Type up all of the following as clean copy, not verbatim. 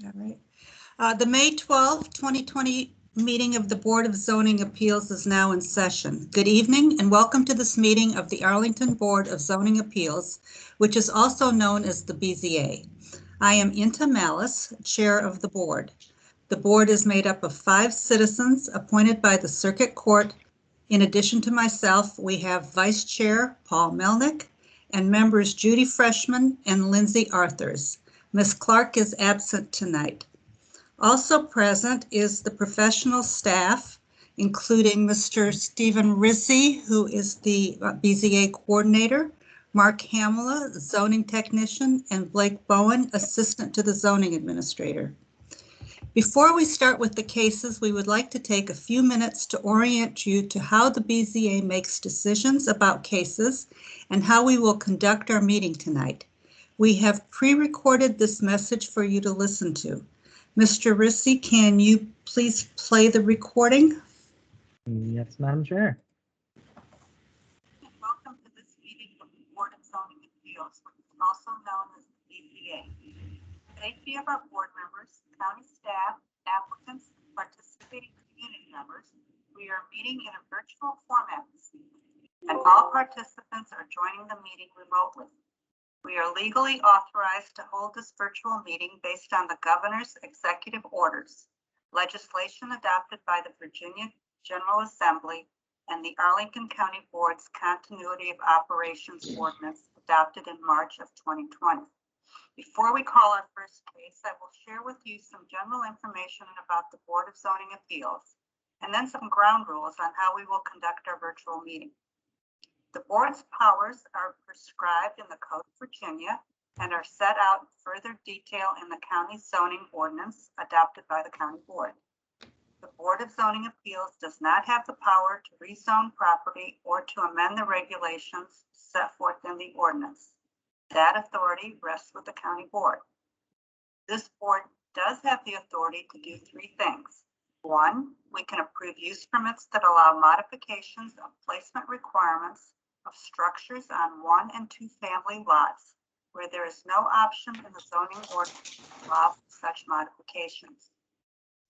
All right. The May 12, 2020 meeting of the Board of Zoning Appeals is now in session. Good evening and welcome to this meeting of the Arlington Board of Zoning Appeals, which is also known as the BZA. I am Inta Malice, Chair of the Board. The board is made up of 5 citizens appointed by the Circuit Court. In addition to myself, we have Vice Chair Paul Melnick and members Judy Freshman and Lindsay Arthurs. Ms. Clark is absent tonight. Also present is the professional staff, including Mr. Stephen Rizzi, who is the BZA coordinator, Mark Hamela, zoning technician, and Blake Bowen, assistant to the zoning administrator. Before we start with the cases, we would like to take a few minutes to orient you to how the BZA makes decisions about cases and how we will conduct our meeting tonight. We have pre-recorded this message for you to listen to. Mr. Rizzi, can you please play the recording? Yes, Madam Chair. Welcome to this meeting of the Board of Zoning Appeals, also known as the BZA. Safety of our board members, county staff, applicants, and participating community members, we are meeting in a virtual format this evening, and all participants are joining the meeting remotely. We are legally authorized to hold this virtual meeting based on the governor's executive orders, legislation adopted by the Virginia General Assembly, and the Arlington County Board's Continuity of Operations Ordinance adopted in March of 2020. Before we call our first case, I will share with you some general information about the Board of Zoning Appeals, and then some ground rules on how we will conduct our virtual meeting. The board's powers are prescribed in the Code of Virginia and are set out in further detail in the county zoning ordinance adopted by the county board. The Board of Zoning Appeals does not have the power to rezone property or to amend the regulations set forth in the ordinance. That authority rests with the county board. This board does have the authority to do 3 things. 1, we can approve use permits that allow modifications of placement requirements of structures on 1- and 2-family lots where there is no option in the zoning ordinance to allow such modifications.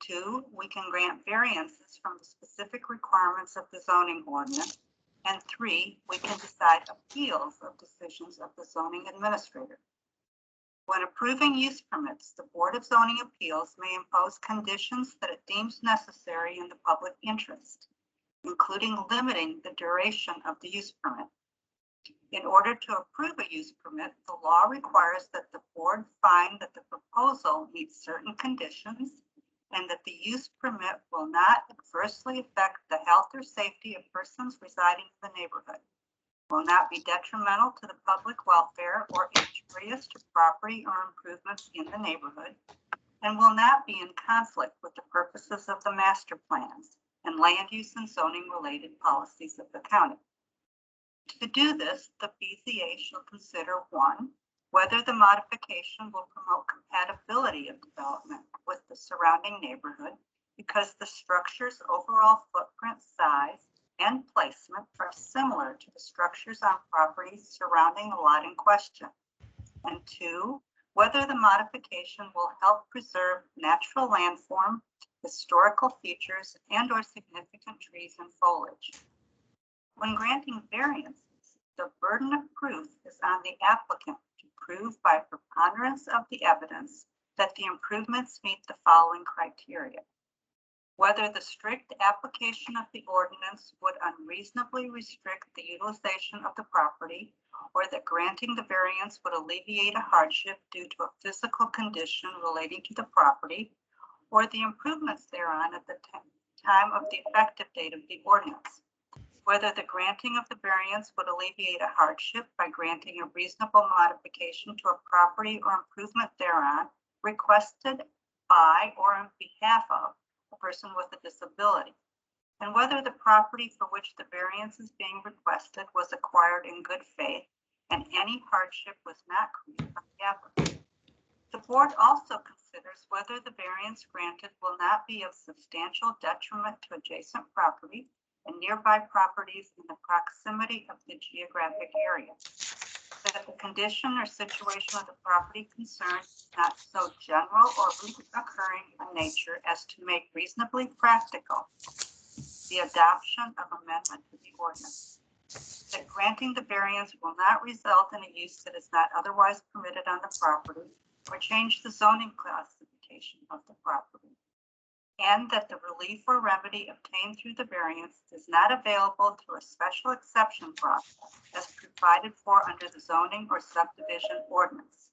2, we can grant variances from the specific requirements of the zoning ordinance. And 3, we can decide appeals of decisions of the zoning administrator. When approving use permits, the Board of Zoning Appeals may impose conditions that it deems necessary in the public interest, including limiting the duration of the use permit. In order to approve a use permit, the law requires that the board find that the proposal meets certain conditions and that the use permit will not adversely affect the health or safety of persons residing in the neighborhood, will not be detrimental to the public welfare or injurious to property or improvements in the neighborhood, and will not be in conflict with the purposes of the master plans and land use and zoning related policies of the county. To do this, the BZA shall consider 1, whether the modification will promote compatibility of development with the surrounding neighborhood because the structure's overall footprint, size, and placement are similar to the structures on properties surrounding the lot in question. And 2, whether the modification will help preserve natural landform, historical features, and/or significant trees and foliage. When granting variances, the burden of proof is on the applicant to prove by preponderance of the evidence that the improvements meet the following criteria. Whether the strict application of the ordinance would unreasonably restrict the utilization of the property, or that granting the variance would alleviate a hardship due to a physical condition relating to the property, or the improvements thereon at the time of the effective date of the ordinance. Whether the granting of the variance would alleviate a hardship by granting a reasonable modification to a property or improvement thereon requested by or on behalf of a person with a disability, and whether the property for which the variance is being requested was acquired in good faith and any hardship was not created by the applicant. The board also considers whether the variance granted will not be of substantial detriment to adjacent property and nearby properties in the proximity of the geographic area. that the condition or situation of the property concerned is not so general or reoccurring in nature as to make reasonably practical the adoption of amendment to the ordinance. That granting the variance will not result in a use that is not otherwise permitted on the property or change the zoning classification of the property. And that the relief or remedy obtained through the variance is not available through a special exception process as provided for under the zoning or subdivision ordinance.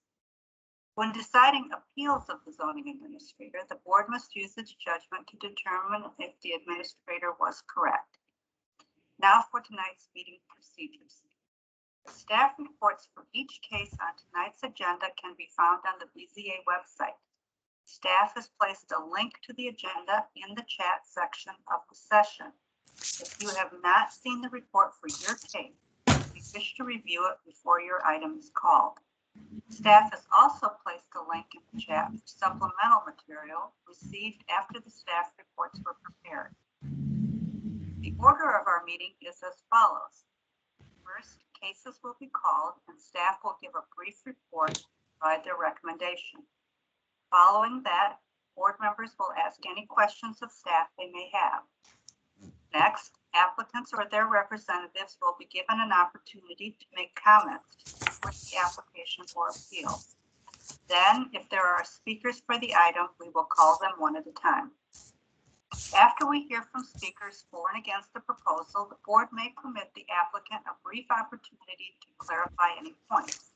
When deciding appeals of the zoning administrator, the board must use its judgment to determine if the administrator was correct. Now for tonight's meeting procedures. The staff reports for each case on tonight's agenda can be found on the BZA website. Staff has placed a link to the agenda in the chat section of the session. If you have not seen the report for your case, you wish to review it before your item is called. Staff has also placed a link in the chat for supplemental material received after the staff reports were prepared. The order of our meeting is as follows. First, cases will be called and staff will give a brief report and provide their recommendation. Following that, board members will ask any questions of staff they may have. Next, applicants or their representatives will be given an opportunity to make comments to support the application or appeal. Then, if there are speakers for the item, we will call them one at a time. After we hear from speakers for and against the proposal, the board may permit the applicant a brief opportunity to clarify any points.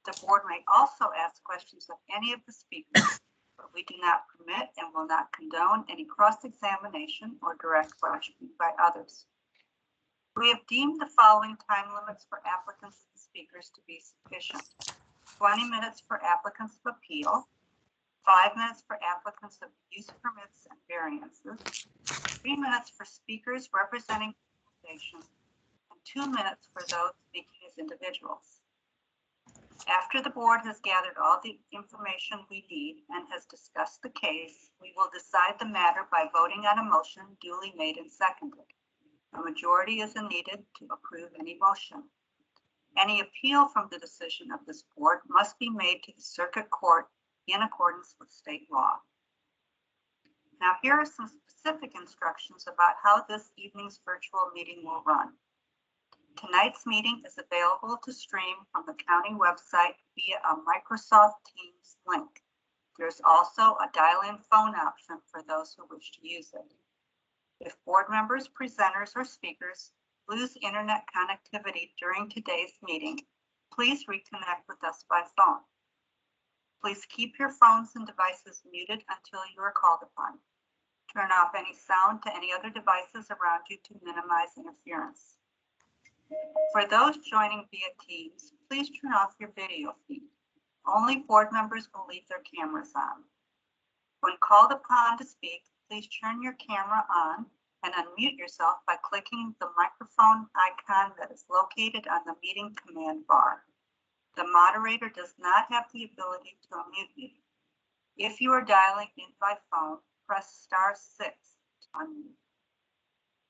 The board may also ask questions of any of the speakers, but we do not permit and will not condone any cross-examination or direct questioning by others. We have deemed the following time limits for applicants and speakers to be sufficient. 20 minutes for applicants of appeal, 5 minutes for applicants of use permits and variances, 3 minutes for speakers representing organizations, and 2 minutes for those speaking as individuals. After the board has gathered all the information we need and has discussed the case, we will decide the matter by voting on a motion duly made and seconded. A majority is needed to approve any motion. Any appeal from the decision of this board must be made to the circuit court in accordance with state law. Now, here are some specific instructions about how this evening's virtual meeting will run. Tonight's meeting is available to stream from the county website via a Microsoft Teams link. There's also a dial-in phone option for those who wish to use it. If board members, presenters, or speakers lose internet connectivity during today's meeting, please reconnect with us by phone. Please keep your phones and devices muted until you are called upon. Turn off any sound to any other devices around you to minimize interference. For those joining via Teams, please turn off your video feed. Only board members will leave their cameras on. When called upon to speak, please turn your camera on and unmute yourself by clicking the microphone icon that is located on the meeting command bar. The moderator does not have the ability to unmute you. If you are dialing in by phone, press *6 to unmute.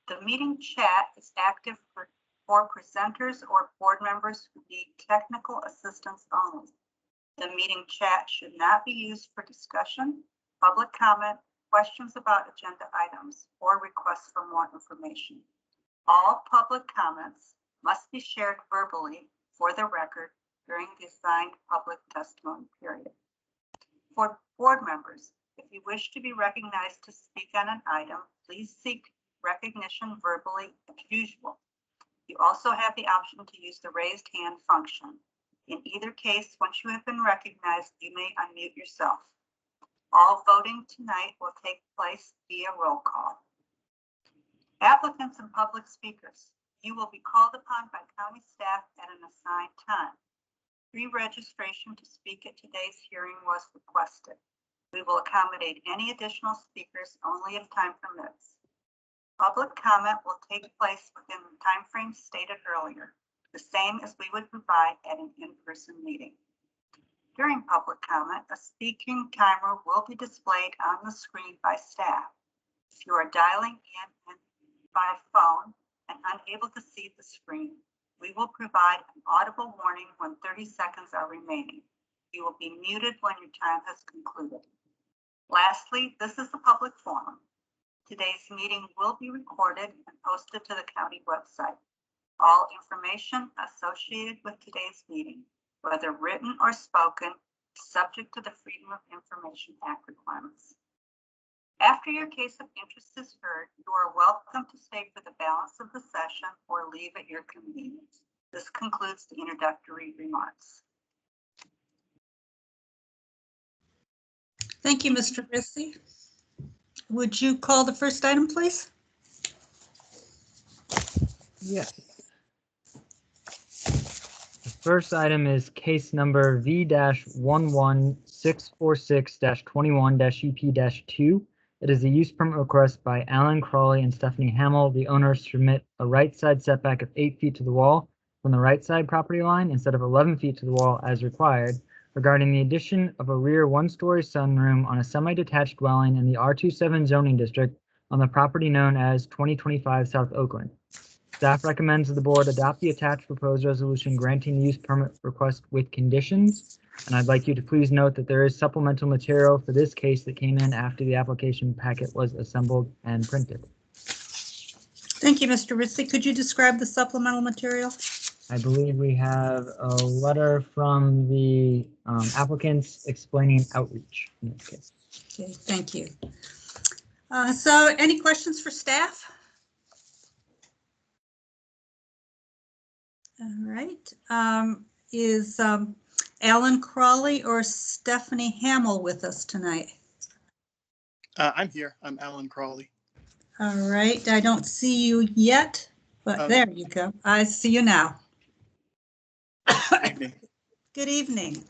The meeting chat is active for presenters or board members who need technical assistance only. The meeting chat should not be used for discussion, public comment, questions about agenda items, or requests for more information. All public comments must be shared verbally for the record during the assigned public testimony period. For board members, if you wish to be recognized to speak on an item, please seek recognition verbally as usual. You also have the option to use the raised hand function. In either case, once you have been recognized, you may unmute yourself. All voting tonight will take place via roll call. Applicants and public speakers, you will be called upon by county staff at an assigned time. Pre-registration to speak at today's hearing was requested. We will accommodate any additional speakers only if time permits. Public comment will take place within the timeframe stated earlier, the same as we would provide at an in-person meeting. During public comment, a speaking timer will be displayed on the screen by staff. If you are dialing in by phone and unable to see the screen, We will provide an audible warning when 30 seconds are remaining. You will be muted when your time has concluded. Lastly, this is a public forum. Today's meeting will be recorded and posted to the county website. All information associated with today's meeting, whether written or spoken, is subject to the Freedom of Information Act requirements. After your case of interest is heard, you are welcome to stay for the balance of the session or leave at your convenience. This concludes the introductory remarks. Thank you, Mr. Rissy. Would you call the first item, please? Yes. The first item is case number V-11646-21-UP-2. It is a use permit request by Alan Crawley and Stephanie Hamill. The owners submit a right side setback of 8 feet to the wall from the right side property line instead of 11 feet to the wall as required, regarding the addition of a rear one-story sunroom on a semi-detached dwelling in the R27 zoning district on the property known as 2025 South Oakland. Staff recommends that the board adopt the attached proposed resolution granting the use permit request with conditions. And I'd like you to please note that there is supplemental material for this case that came in after the application packet was assembled and printed. Thank you, Mr. Rissy. Could you describe the supplemental material? I believe we have a letter from the applicants explaining outreach in this case. Okay, thank you. So any questions for staff? All right. Is Alan Crawley or Stephanie Hamill with us tonight? I'm here. I'm Alan Crawley. All right. I don't see you yet, but there you go. I see you now. Good evening. Good evening.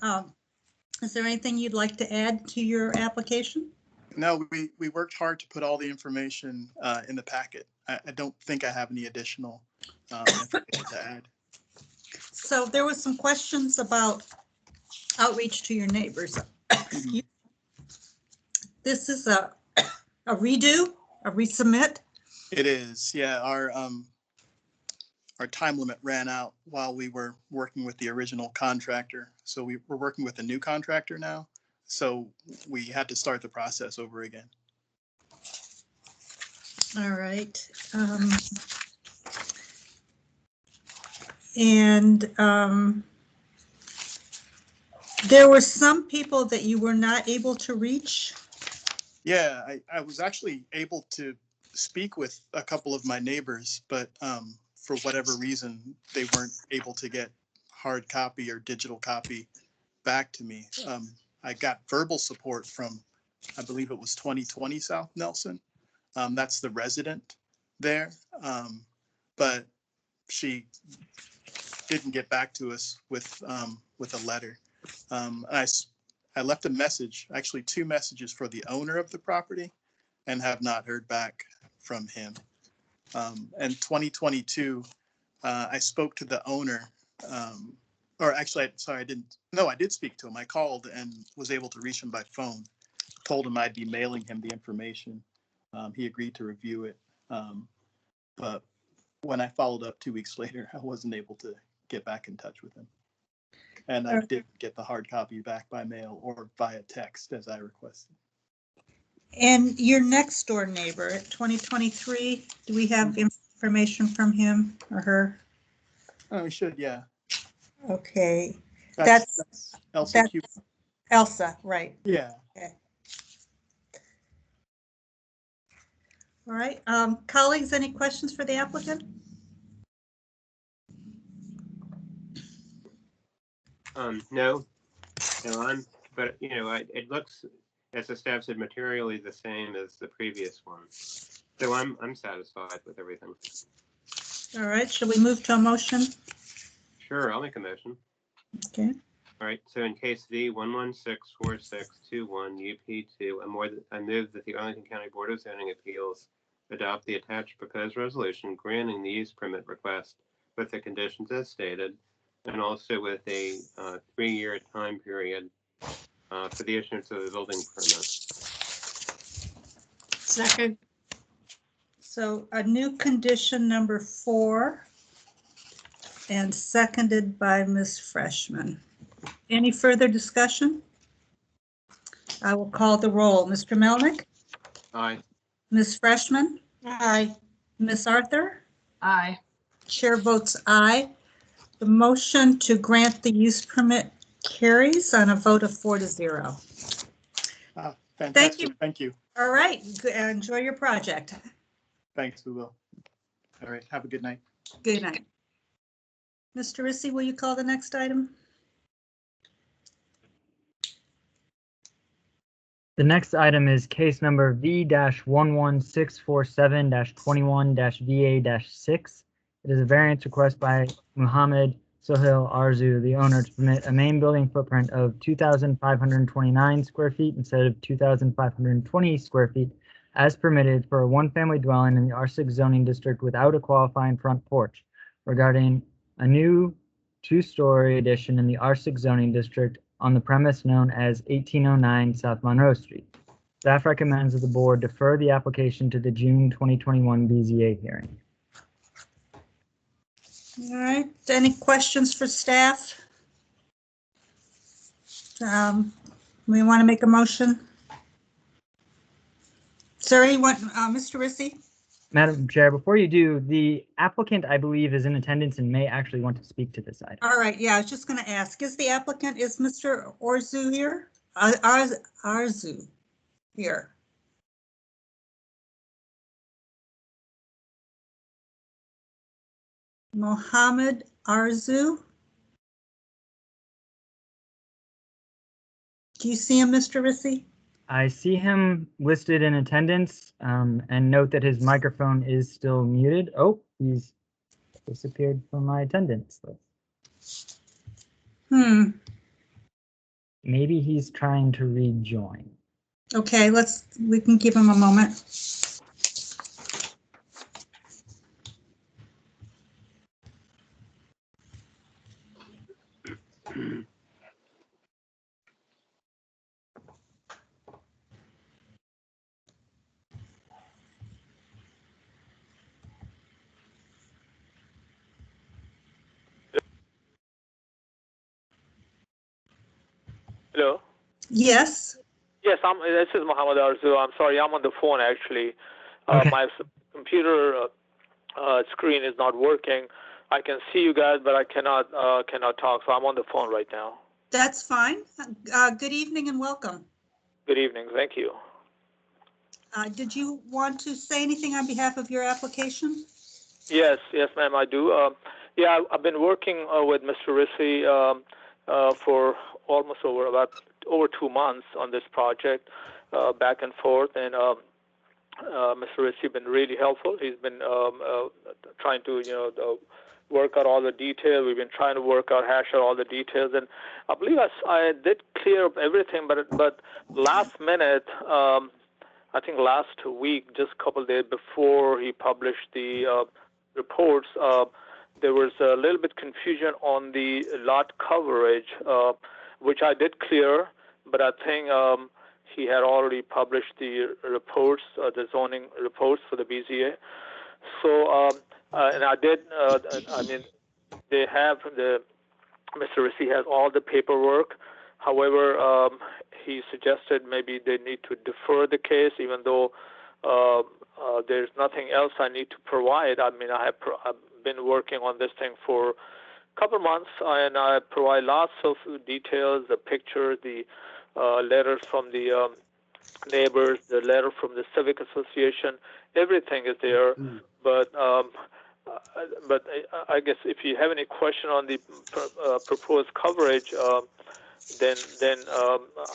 Is there anything you'd like to add to your application? No, we worked hard to put all the information in the packet. I don't think I have any additional information to add. So there was some questions about outreach to your neighbors. This is a redo, a resubmit? It is, yeah. Our time limit ran out while we were working with the original contractor. So we're working with a new contractor now. So we had to start the process over again. All right. There were some people that you were not able to reach. Yeah, I was actually able to speak with a couple of my neighbors, but for whatever reason, they weren't able to get hard copy or digital copy back to me. I got verbal support from, I believe it was 2020 South Nelson. That's the resident there, but she didn't get back to us with a letter. I left a message, actually 2 messages for the owner of the property, and have not heard back from him. And 2022, I spoke to the owner, or actually, sorry, I didn't. No, I did speak to him. I called and was able to reach him by phone. Told him I'd be mailing him the information. He agreed to review it. But when I followed up 2 weeks later, I wasn't able to get back in touch with him. And I didn't get the hard copy back by mail or via text as I requested. And your next door neighbor at 2023, do we have information from him or her? Oh, we should, yeah. Okay. That's Elsa. That's Elsa, right. Yeah. Okay. All right. Colleagues, any questions for the applicant? No, but you know, it looks, as the staff said, materially the same as the previous one. So I'm satisfied with everything. All right, shall we move to a motion? Sure, I'll make a motion. Okay. All right, so in case V-1164621 UP2, I move that the Arlington County Board of Zoning Appeals adopt the attached proposed resolution granting the use permit request with the conditions as stated, and also with a 3-year time period for the issuance of the building permit. Second. So a new condition number 4, and seconded by Ms. Freshman. Any further discussion? I will call the roll. Mr. Melnick? Aye. Ms. Freshman? Aye. Ms. Arthur? Aye. Chair votes aye. The motion to grant the use permit carries on a vote of 4-0. Fantastic. Thank you. All right, enjoy your project. Thanks, we will. All right, have a good night. Good night. Mr. Rissy, will you call the next item? The next item is case number V-11647-21-VA-6. It is a variance request by Muhammad Sohail Arzu, the owner, to permit a main building footprint of 2,529 square feet instead of 2,520 square feet as permitted for a one-family dwelling in the R6 zoning district without a qualifying front porch regarding a new two-story addition in the R6 zoning district on the premise known as 1809 South Monroe Street. Staff recommends that the board defer the application to the June 2021 BZA hearing. All right, any questions for staff? We want to make a motion? Sorry, what, Mr. Rissy? Madam Chair, before you do, the applicant, I believe, is in attendance and may actually want to speak to this item. All right, yeah, I was just going to ask, is the applicant, is Mr. Arzu here? Arzu here? Mohammed Arzu? Do you see him, Mr. Rissy? I see him listed in attendance, and note that his microphone is still muted. Oh, he's disappeared from my attendance list. Maybe he's trying to rejoin. Okay, we can give him a moment. Hello. Yes. Yes, this is Muhammad Arzu. I'm sorry, I'm on the phone actually. Okay. My computer screen is not working. I can see you guys, but I cannot talk. So I'm on the phone right now. That's fine. Good evening and welcome. Good evening. Thank you. Did you want to say anything on behalf of your application? Yes, ma'am, I do. Yeah, I've been working with Mr. Rissy for almost over 2 months on this project, back and forth, and Mr. Rissy has been really helpful. He's been trying to work out all the details. We've been trying to hash out all the details, and I believe I did clear up everything, but last minute, I think last week, just a couple of days before he published the reports, there was a little bit confusion on the lot coverage, which I did clear, but I think he had already published the reports, the zoning reports for the BZA. So, and I did, I mean, they have Mr. Rissy has all the paperwork. However, he suggested maybe they need to defer the case, even though there's nothing else I need to provide. I mean, I've been working on this thing for a couple months, and I provide lots of details, the pictures, the letters from the neighbors, the letter from the civic association. Everything is there, but I guess if you have any question on the proposed coverage, then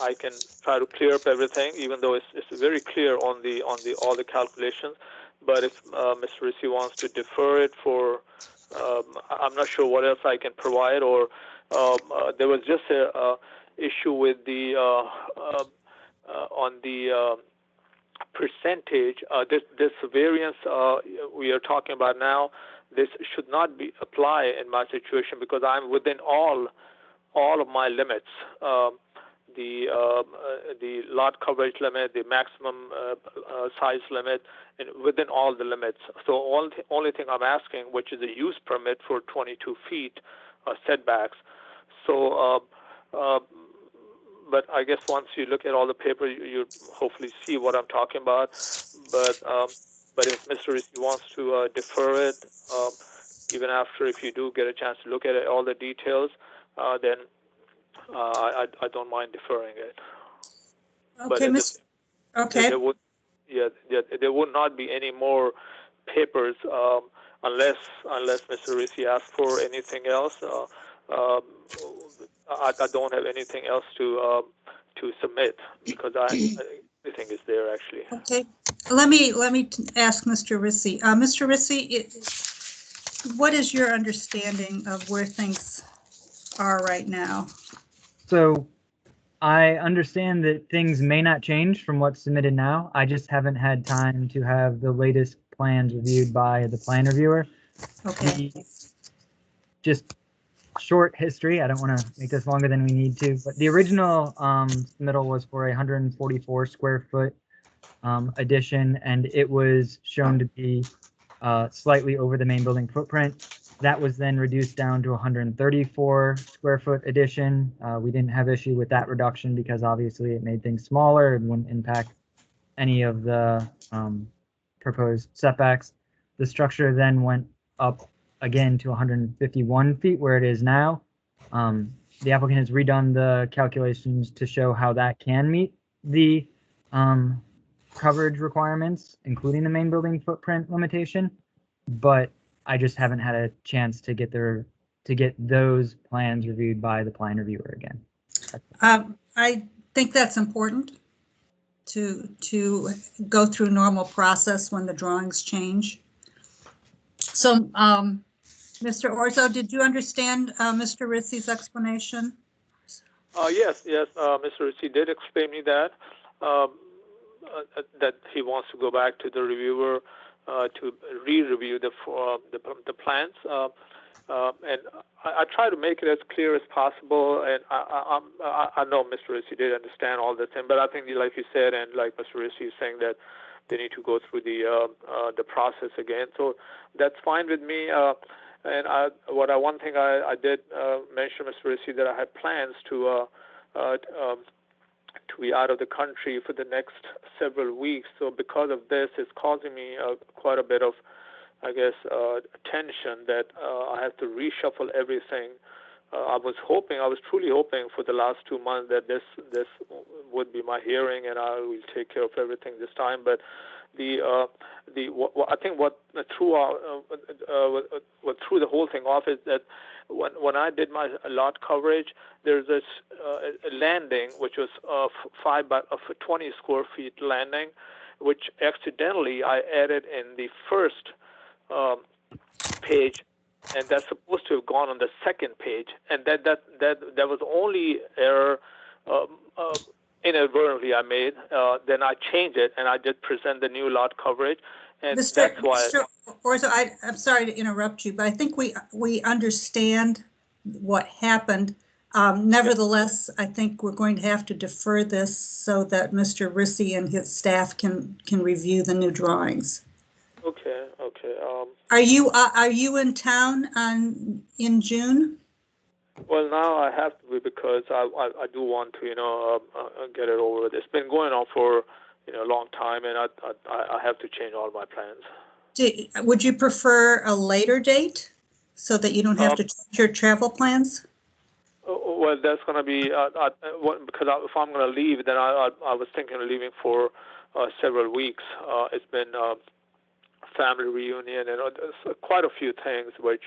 I can try to clear up everything, even though it's very clear on the all the calculations. But if Mr. Rissy wants to defer it for, I'm not sure what else I can provide. Or there was just a issue with the on the percentage. This variance we are talking about now, this should not be applied in my situation because I'm within all of my limits. the lot coverage limit, the maximum size limit, and within all the limits. So only thing I'm asking, which is a use permit for 22 feet setbacks. So, but I guess once you look at all the paper, you hopefully see what I'm talking about. But if Mr. Ricci wants to defer it, even after, if you do get a chance to look at it, all the details, then I don't mind deferring it. Okay, Miss. Okay. There would not be any more papers unless Mr. Ricci asks for anything else. I don't have anything else to submit because everything is there actually. Okay. Let me ask Mr. Ricci. Mr. Ricci, what is your understanding of where things are right now? So I understand that things may not change from what's submitted now. I just haven't had time to have the latest plans reviewed by the plan reviewer. Okay. Just short history. I don't want to make this longer than we need to, but the original submittal was for a 144 square foot addition, and it was shown to be slightly over the main building footprint. That was then reduced down to 134 square foot addition. We didn't have issue with that reduction because obviously it made things smaller and wouldn't impact any of the proposed setbacks. The structure then went up again to 151 feet where it is now. The applicant has redone the calculations to show how that can meet the coverage requirements, including the main building footprint limitation, but I just haven't had a chance to get those plans reviewed by the plan reviewer again. I think that's important to go through normal process when the drawings change. So, Mr. Orzo, did you understand Mr. Ricci's explanation? Yes, Mr. Ricci did explain me that he wants to go back to the reviewer to re-review the plans, and I try to make it as clear as possible. And I know Mr. Ricci did understand all this, but I think, like you said, and like Mr. Ricci is saying, that they need to go through the process again. So that's fine with me. And one thing I did mention, Mr. Ricci, that I had plans to be out of the country for the next several weeks. So because of this, it's causing me quite a bit of, I guess, tension that I have to reshuffle everything. I was truly hoping for the last 2 months that this would be my hearing and I will take care of everything this time. But I think what threw the whole thing off is that when I did my lot coverage, there's this landing which was 20 square feet landing, which accidentally I added in the first page, and that's supposed to have gone on the second page, and that was only error inadvertently I made. Then I changed it and I did present the new lot coverage, and that's why. Mr. Orzo, I'm sorry to interrupt you, but I think we understand what happened. Nevertheless, I think we're going to have to defer this so that Mr. Ricci and his staff can review the new drawings. Okay. Are you in town in June? Well, now I have to be because I do want to get it over with. It's been going on for a long time, and I have to change all my plans. Would you prefer a later date so that you don't have to change your travel plans? Well, that's going to be because if I'm going to leave, then I was thinking of leaving for several weeks. It's been family reunion and quite a few things which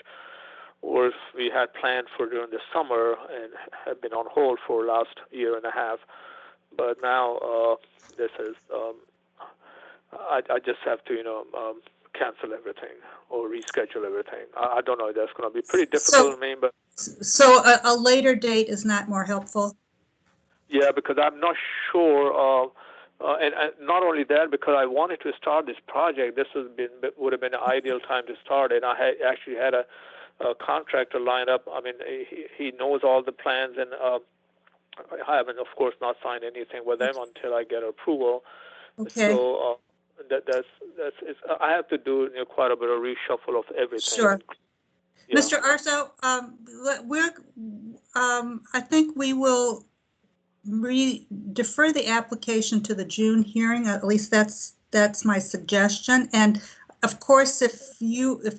we had planned for during the summer and have been on hold for the last year and a half. But now this is I just have to cancel everything or reschedule everything. I don't know. That's going to be pretty difficult for me, but. So a later date is not more helpful? Yeah, because I'm not sure, and not only that, because I wanted to start this project. This would have been an ideal time to start it. I actually had a contractor lined up. I mean, he knows all the plans, and I haven't, of course, not signed anything with them until I get approval. Okay, So that's I have to do quite a bit of reshuffle of everything. sure. Yeah. Mr. Arzo, I think we will defer the application to the June hearing. At least that's my suggestion. And of course, if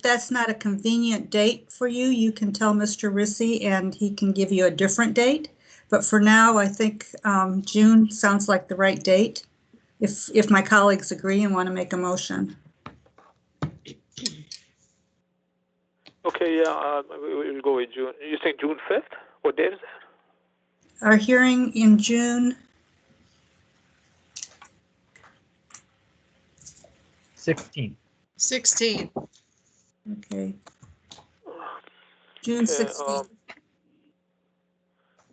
that's not a convenient date for you, you can tell Mr. Rissy and he can give you a different date. But for now, I think June sounds like the right date. If my colleagues agree and want to make a motion. Okay, yeah, we'll go with June. You think June 5th? What date is that? Our hearing in June 16. 16. Okay. June 16th.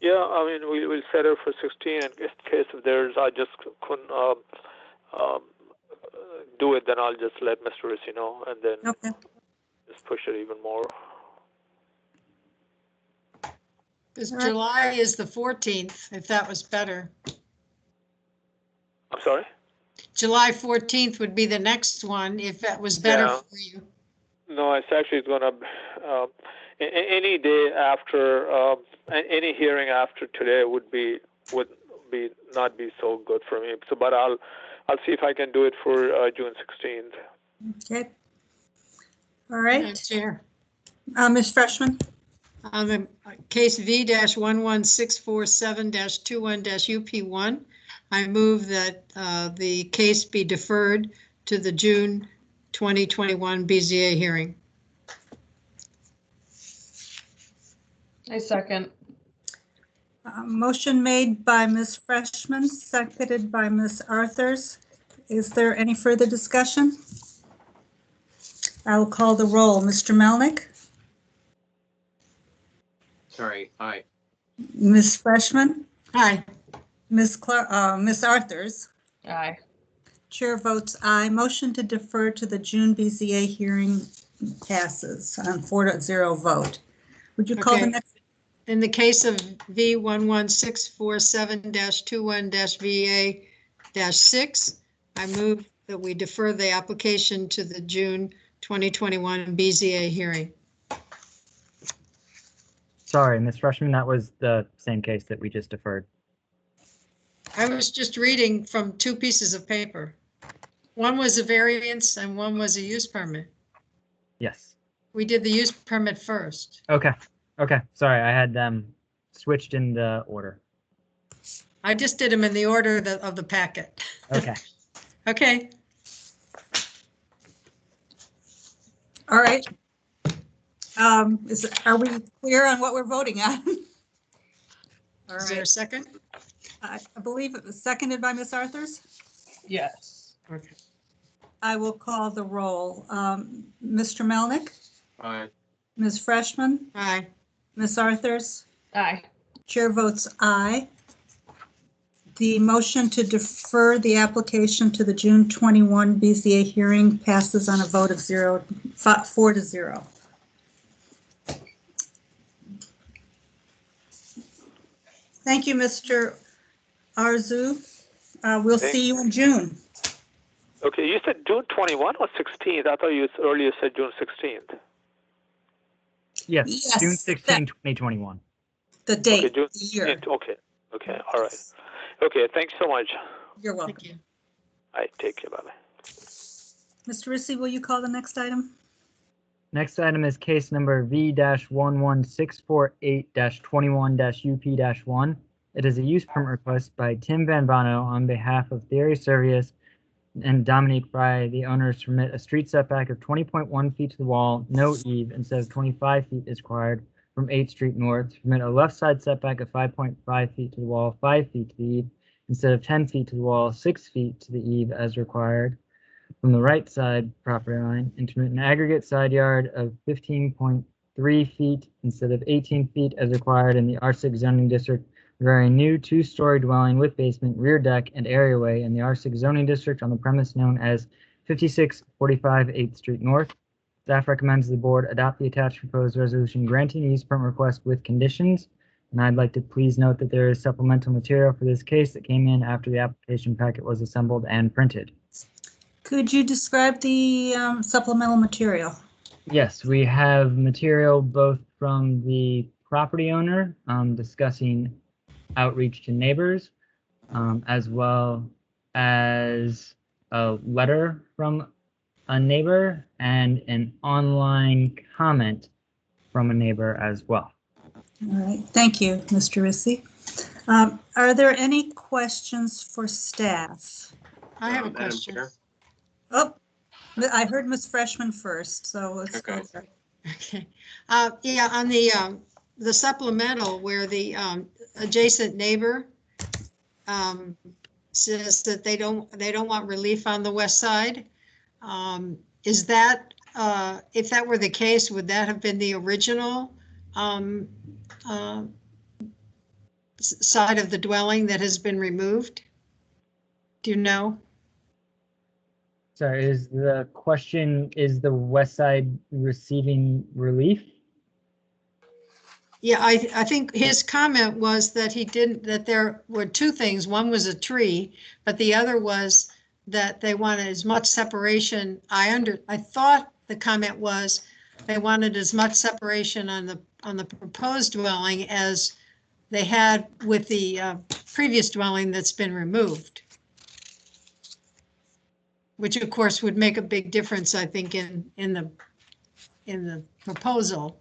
Yeah, I mean, we'll set it for 16 in case if there's, I just couldn't do it, then I'll just let Mr. Rissy know and then Okay. just push it even more. Because All right. July is the 14th, if that was better. I'm sorry? July 14th would be the next one, if that was better Yeah. for you. No, it's actually going to, any day after, any hearing after today would not be so good for me. So, but I'll see if I can do it for June 16th. Okay. All right. Madam Chair, Ms. Freshman? on the case V-11647-21-UP1, I move that the case be deferred to the June 2021 BZA hearing. I second. Motion made by Ms. Freshman, seconded by Ms. Arthurs. Is there any further discussion? I will call the roll. Mr. Melnick? Sorry, aye. Ms. Freshman? Aye. Ms. Arthurs? Aye. Chair votes aye. Motion to defer to the June BZA hearing passes on 4-0 vote. Would you call the Okay. next? In the case of V11647-21-VA-6, I move that we defer the application to the June 2021 BZA hearing. Sorry, Ms. Freshman, that was the same case that we just deferred. I was just reading from two pieces of paper. One was a variance and one was a use permit. Yes. We did the use permit first. Okay. Okay. Sorry, I had them switched in the order. I just did them in the order of the packet. Okay. Okay. All right. Are we clear on what we're voting on? All Is there a right. second? I believe it was seconded by Ms. Arthurs. Yes. Okay. I will call the roll. Mr. Melnick, Aye. Ms. Freshman, Aye. Ms. Arthurs. Aye. Chair votes aye. The motion to defer the application to the June 21 BZA hearing passes on a vote of 4-0. Thank you, Mr. Arzu. We'll see you in June. Okay, you said June 21 or 16th? I thought you earlier said June 16th. Yes. Yes, June 16, 2021. The Okay, date, June the year. 16th. Okay, all right. Okay, thanks so much. You're welcome. Thank you. All right, take care, bye-bye. Mr. Rissy, will you call the next item? Next item is case number V-11648-21-UP-1. It is a use permit request by Tim Van Bono on behalf of Theory Servius and Dominique by the owners to permit a street setback of 20.1 feet to the wall, no eave, instead of 25 feet is required from 8th Street North, to permit a left side setback of 5.5 feet to the wall, 5 feet to the eave, instead of 10 feet to the wall, 6 feet to the eave as required from the right side property line, and to permit an aggregate side yard of 15.3 feet instead of 18 feet as required in the R6 zoning district, regarding a new 2-story dwelling with basement, rear deck, and areaway in the R6 zoning district on the premise known as 5645 8th Street North. Staff recommends the board adopt the attached proposed resolution granting the use permit request with conditions. And I'd like to please note that there is supplemental material for this case that came in after the application packet was assembled and printed. Could you describe the supplemental material? Yes, we have material both from the property owner discussing outreach to neighbors, as well as a letter from a neighbor and an online comment from a neighbor as well. All right, thank you, Mr. Rissy. Are there any questions for staff? I have a Madam question. Chair? Oh, I heard Ms. Freshman first, so let's go Okay. there. Okay. Yeah, on the supplemental where the adjacent neighbor says that they don't want relief on the west side. Is that, if that were the case, would that have been the original side of the dwelling that has been removed? Do you know? Sorry, is the question, is the west side receiving relief? Yeah, I think his comment was that that there were two things. One was a tree, but the other was that they wanted as much separation. I thought the comment was they wanted as much separation on the proposed dwelling as they had with the previous dwelling that's been removed. Which of course would make a big difference, I think, in the proposal.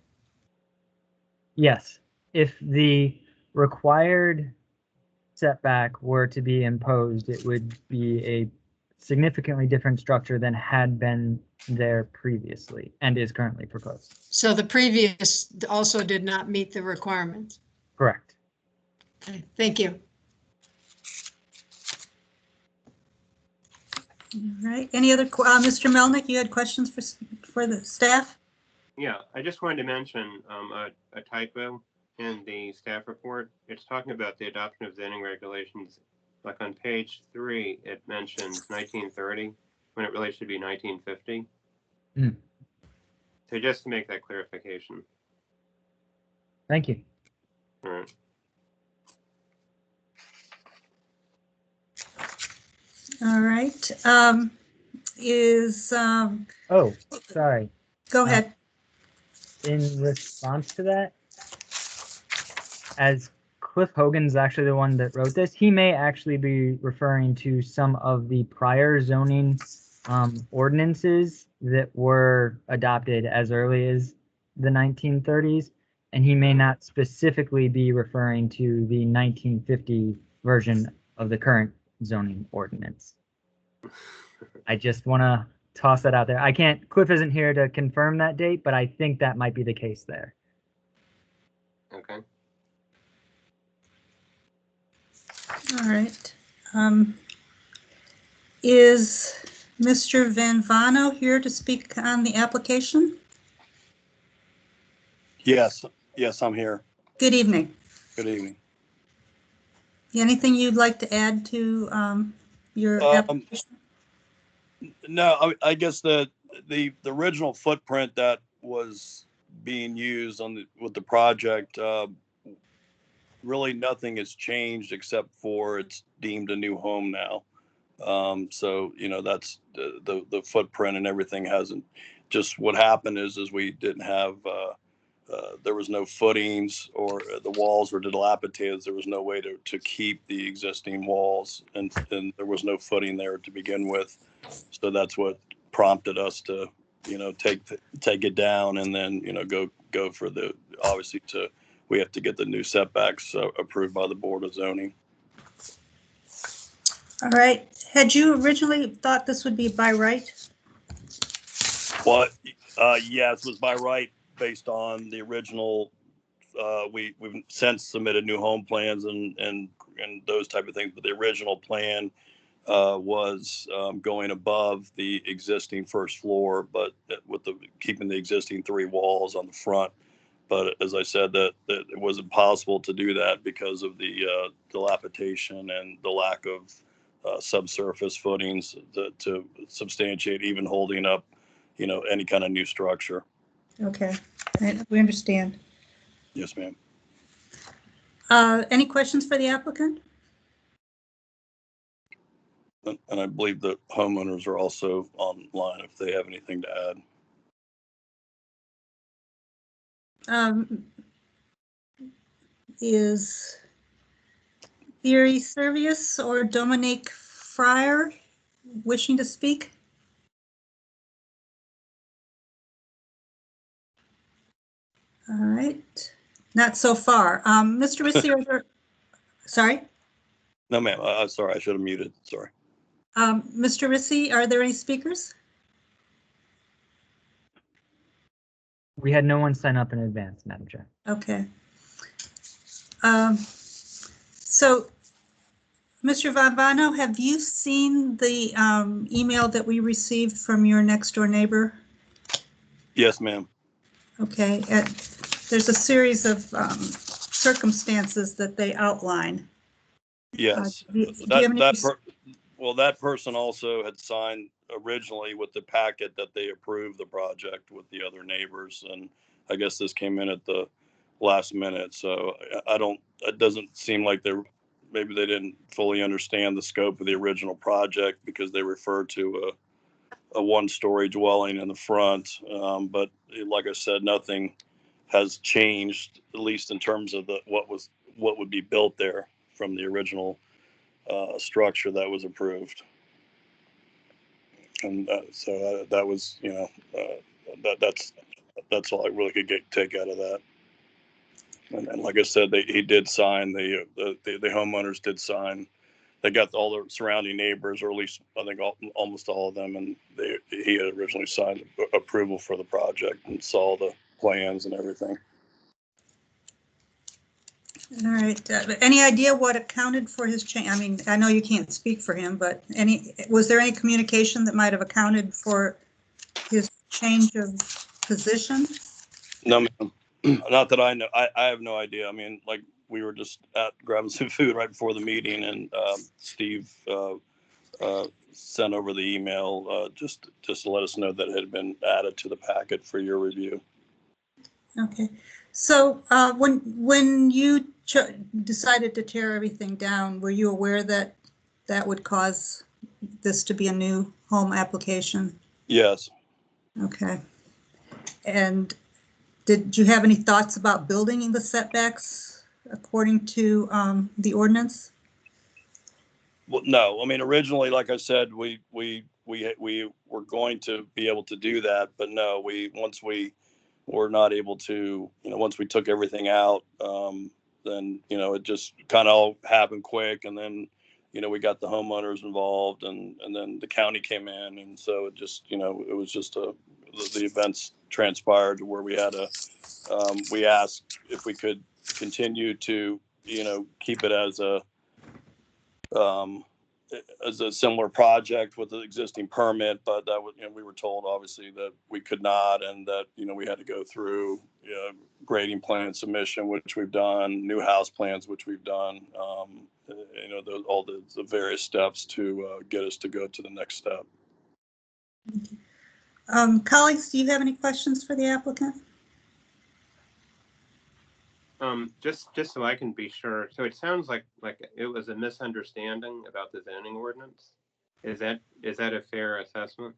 Yes, if the required setback were to be imposed, it would be a significantly different structure than had been there previously and is currently proposed. So the previous also did not meet the requirements. Correct. Okay, thank you. All right, any other, Mr. Melnick, you had questions for the staff? Yeah, I just wanted to mention a typo in the staff report. It's talking about the adoption of zoning regulations. Like on page 3, it mentions 1930 when it really should be 1950. Mm. So just to make that clarification. Thank you. All right. All right, Oh, sorry. go ahead. In response to that, as Cliff Hogan's actually the one that wrote this, he may actually be referring to some of the prior zoning ordinances that were adopted as early as the 1930s, and he may not specifically be referring to the 1950 version of the current zoning ordinance. I just want to toss that out there. I can't, Cliff isn't here to confirm that date, but I think that might be the case there. Okay. All right. Is Mr. Van Vano here to speak on the application? Yes, I'm here. Good evening. Good evening. Anything you'd like to add to your application? No, I guess the original footprint that was being used with the project, really nothing has changed except for it's deemed a new home now. So that's the footprint and everything hasn't. Just what happened is we didn't have. There was no footings, or the walls were dilapidated. There was no way to keep the existing walls, and there was no footing there to begin with. So that's what prompted us to, take it down, and then, go for we have to get the new setbacks approved by the Board of Zoning. All right. Had you originally thought this would be by right? Well, yes, it was by right based on the original. We've since submitted new home plans and those type of things, but the original plan was going above the existing first floor, but with keeping the existing 3 walls on the front. But as I said, that it was impossible to do that because of the dilapidation and the lack of subsurface footings to substantiate even holding up, any kind of new structure. Okay, we understand. Yes, ma'am. Any questions for the applicant? And I believe the homeowners are also online if they have anything to add. Is Thierry Servius or Dominique Fryer wishing to speak? All right, not so far. Mr. Rissy, sorry? No, ma'am. Sorry, I should have muted. Sorry. Mr. Rissy, are there any speakers? We had no one sign up in advance, Madam Chair. Okay. So, Mr. Vavano, have you seen the email that we received from your next door neighbor? Yes, ma'am. Okay, there's a series of circumstances that they outline. Yes. Do you have any- Well, that person also had signed originally with the packet that they approved the project with the other neighbors. And I guess this came in at the last minute. So it doesn't seem like maybe they didn't fully understand the scope of the original project because they referred to a one-story dwelling in the front. But like I said, nothing has changed, at least in terms of what would be built there from the original structure that was approved. And so that was, that's all I really could take out of that. And like I said, he did sign, the homeowners did sign. They got all the surrounding neighbors, or at least I think almost all of them, and he had originally signed approval for the project and saw the plans and everything. All right. Any idea what accounted for his change? I mean, I know you can't speak for him, but was there any communication that might have accounted for his change of position? No, ma'am. Not that I know. I have no idea. I mean, like, we were just grabbing some food right before the meeting, and Steve sent over the email just to let us know that it had been added to the packet for your review. Okay. So when you decided to tear everything down, were you aware that that would cause this to be a new home application? Yes. Okay. And did you have any thoughts about building in the setbacks according to the ordinance? Well, no. I mean, originally, like I said, we were going to be able to do that, but no, once we were not able to, once we took everything out, then, it just kind of all happened quick. And then, we got the homeowners involved, and then the county came in. And so it just, it was just the events transpired to where we had we asked if we could continue to, keep it as a similar project with the existing permit, but that was, we were told obviously that we could not, and that, we had to go through grading plan submission, which we've done, new house plans, which we've done, all the various steps to get us to go to the next step. Colleagues, do you have any questions for the applicant? Just so I can be sure. So it sounds like it was a misunderstanding about the zoning ordinance. Is that a fair assessment?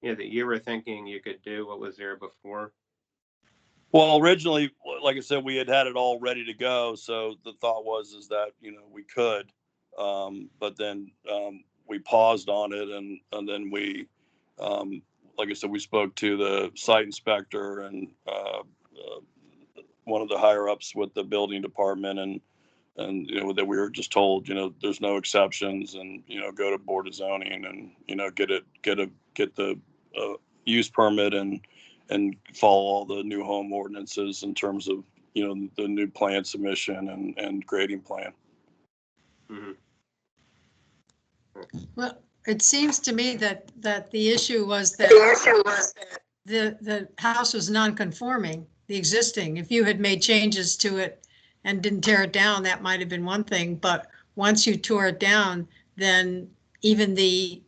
That you were thinking you could do what was there before? Well, originally, like I said, we had it all ready to go. So the thought is that, we could, but then we paused on it. And then we, like I said, we spoke to the site inspector and one of the higher ups with the building department, and that we were just told, there's no exceptions, and, go to Board of Zoning and, get the use permit and follow all the new home ordinances in terms of, the new plan submission and grading plan. Mm-hmm. Well, it seems to me that the issue was that the house was non-conforming, the existing. If you had made changes to it and didn't tear it down, that might have been one thing. But once you tore it down, then even the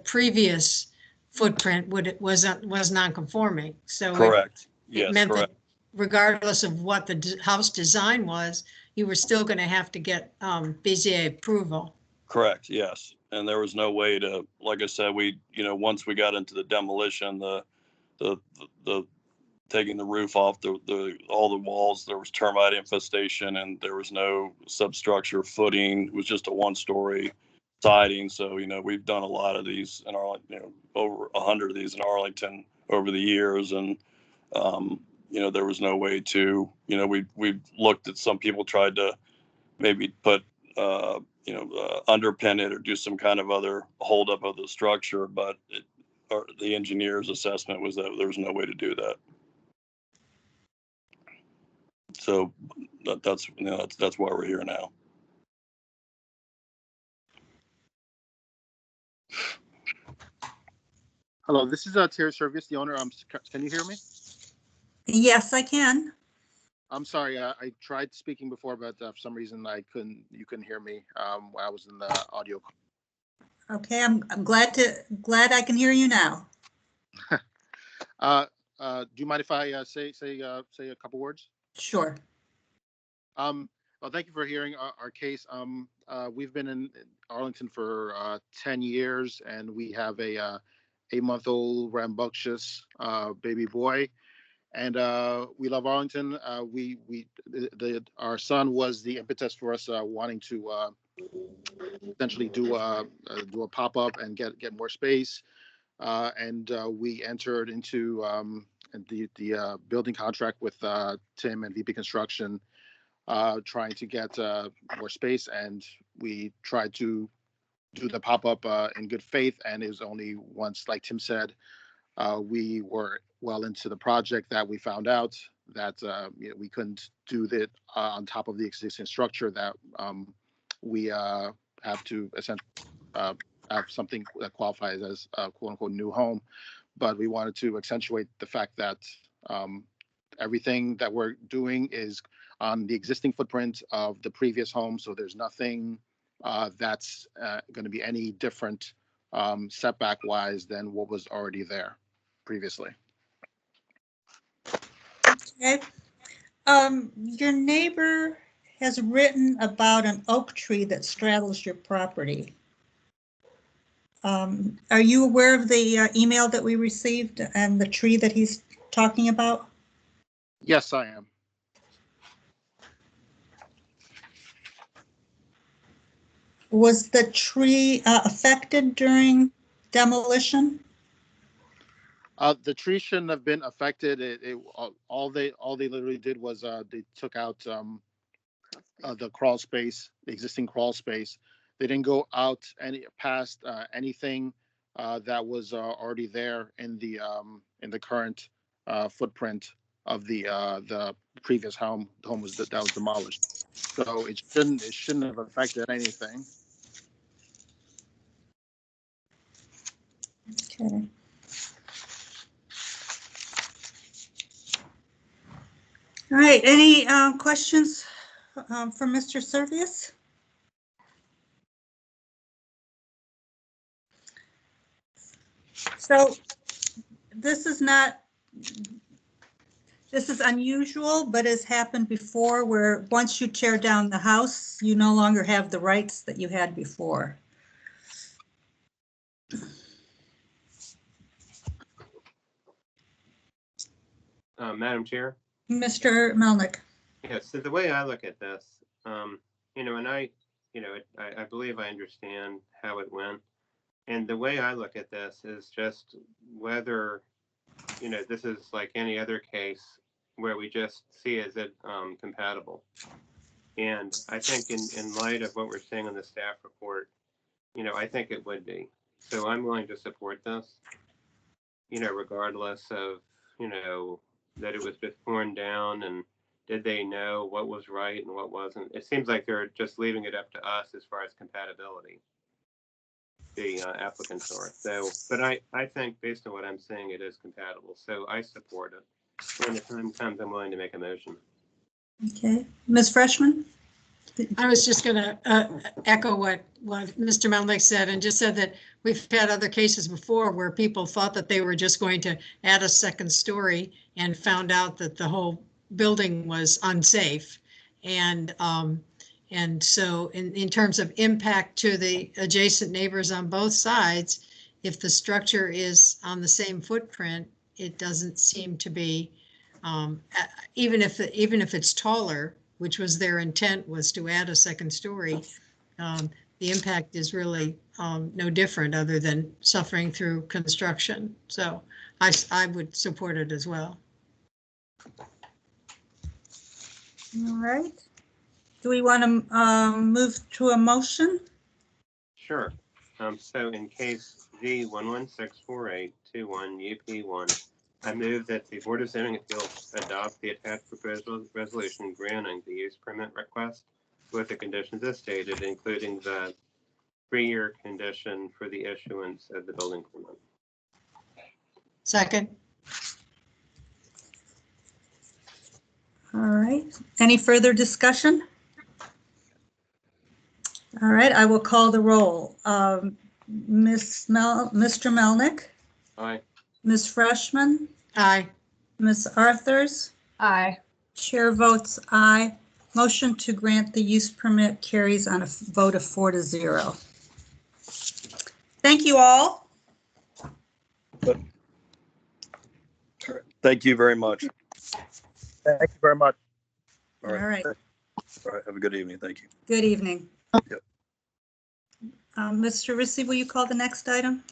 previous footprint was non-conforming. So correct. It meant that regardless of what the house design was, you were still going to have to get BZA approval. Correct, yes. And there was no way to, like I said, we, once we got into the demolition, the taking the roof off all the walls, there was termite infestation and there was no substructure footing. It was just a 1-story siding. So, we've done a lot of these in Arlington, over 100 of these in Arlington over the years. And, there was no way to, we looked at, some people tried to maybe put, underpin it or do some kind of other holdup of the structure, but the engineer's assessment was that there was no way to do that. So that's why we're here now. Hello, this is Terry Servius, the owner. Can you hear me? Yes, I can. I'm sorry. I tried speaking before, but for some reason you couldn't hear me while I was in the audio. Okay, I'm glad I can hear you now. Do you mind if I say a couple words? Sure. Well, thank you for hearing our case. We've been in Arlington for 10 years, and we have a 8-month-old rambunctious baby boy, and we love Arlington. Our son was the impetus for us wanting to essentially do a pop-up and get more space, and we entered into the building contract with Tim and VP Construction, trying to get more space, and we tried to do the pop-up in good faith, and it was only once, like Tim said, we were well into the project that we found out that we couldn't do that on top of the existing structure, that we have to essentially have something that qualifies as a quote-unquote new home. But we wanted to accentuate the fact that everything that we're doing is on the existing footprint of the previous home, so there's nothing that's going to be any different setback-wise than what was already there previously. Okay. Your neighbor has written about an oak tree that straddles your property. Are you aware of the email that we received and the tree that he's talking about? Yes, I am. Was the tree affected during demolition? The tree shouldn't have been affected. All they literally did was they took out the crawl space, the existing crawl space. They didn't go out past anything that was already there in the current footprint of the previous home. The home that was demolished. So it shouldn't have affected anything. Okay. All right, any questions for Mr. Servius? So this is unusual, but has happened before, where once you tear down the house, you no longer have the rights that you had before. Madam Chair? Mr. Melnick. Yeah, so the way I look at this, and I believe I understand how it went. And the way I look at this is just whether, this is like any other case where we just see is it compatible. And I think in light of what we're seeing in the staff report, I think it would be. So I'm willing to support this, regardless of, that it was just torn down, and did they know what was right and what wasn't. It seems like they're just leaving it up to us as far as compatibility, the applicants are. So, but I think based on what I'm seeing, it is compatible. So I support it. When the time comes, I'm willing to make a motion. Okay, Ms. Freshman? I was just going to echo what Mr. Melnick said, and just said that we've had other cases before where people thought that they were just going to add a second story and found out that the whole building was unsafe. And so in terms of impact to the adjacent neighbors on both sides, if the structure is on the same footprint, it doesn't seem to be, even if it's taller, which was their intent, was to add a second story, the impact is really no different other than suffering through construction. So I would support it as well. All right. Do we want to move to a motion? Sure. So in case G1164821 UP1, I move that the Board of Zoning Appeals adopt the attached proposed resolution granting the use permit request with the conditions as stated, including the 3-year condition for the issuance of the building permit. Second. All right. Any further discussion? All right, I will call the roll. Mr. Melnick, Aye. Ms. Freshman, Aye. Ms. Arthurs, Aye. chair votes aye. Motion to grant the use permit carries on a vote of 4-0. Thank you all. Thank you very much. Thank you very much. All right. All right. Have a good evening. Thank you. Good evening. Yep. Mr. Rissy, will you call the next item?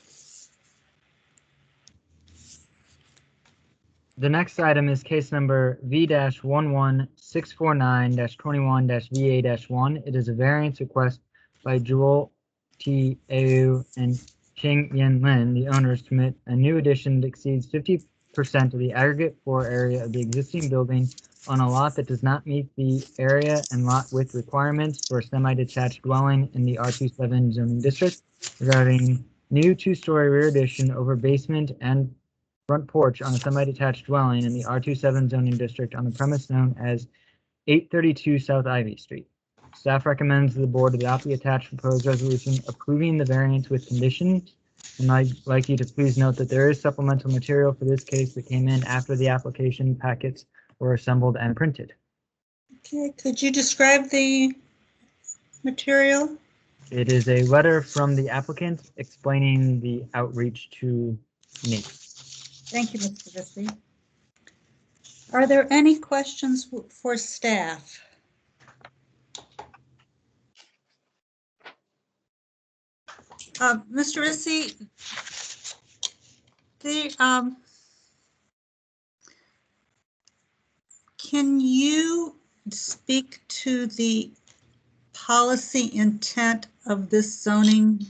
The next item is case number V-11649-21-VA-1. It is a variance request by Jewel T. Au and Ching Yen Lin, the owners, to permit a new addition that exceeds 50% of the aggregate floor area of the existing building on a lot that does not meet the area and lot width requirements for a semi-detached dwelling in the R27 zoning district, regarding new 2-story rear addition over basement and front porch on a semi-detached dwelling in the R27 zoning district on the premise known as 832 South Ivy Street. Staff recommends the board adopt the attached proposed resolution approving the variance with conditions. And I'd like you to please note that there is supplemental material for this case that came in after the application packets were assembled and printed. Okay, could you describe the material? It is a letter from the applicant explaining the outreach to me. Thank you, Mr. Rissy. Are there any questions for staff? Mr. Rissy, can you speak to the policy intent of this zoning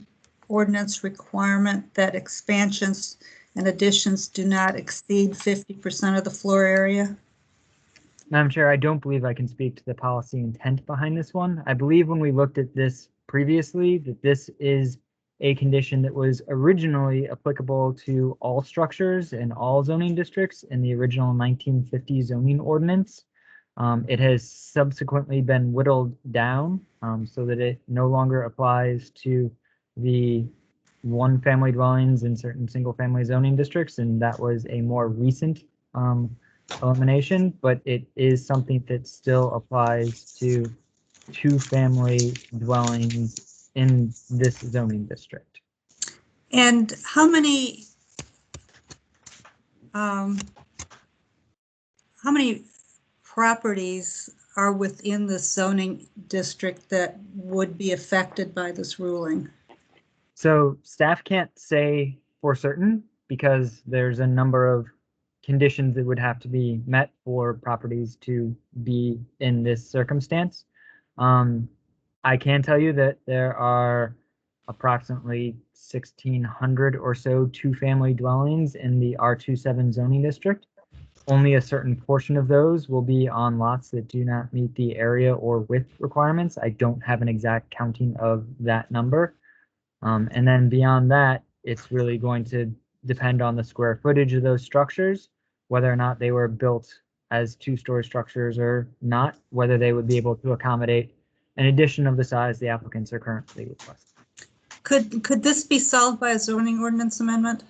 ordinance requirement that expansions and additions do not exceed 50% of the floor area? Madam Chair, I don't believe I can speak to the policy intent behind this one. I believe when we looked at this previously, that this is a condition that was originally applicable to all structures in all zoning districts in the original 1950 zoning ordinance. It has subsequently been whittled down so that it no longer applies to the one-family dwellings in certain single-family zoning districts, and that was a more recent elimination, but it is something that still applies to 2-family dwellings in this zoning district. And how many properties are within the zoning district that would be affected by this ruling? So staff can't say for certain because there's a number of conditions that would have to be met for properties to be in this circumstance. I can tell you that there are approximately 1,600 or so 2-family dwellings in the R27 zoning district. Only a certain portion of those will be on lots that do not meet the area or width requirements. I don't have an exact counting of that number. And then beyond that, it's really going to depend on the square footage of those structures, whether or not they were built as 2-story structures or not, whether they would be able to accommodate an addition of the size the applicants are currently requesting. Could this be solved by a zoning ordinance amendment?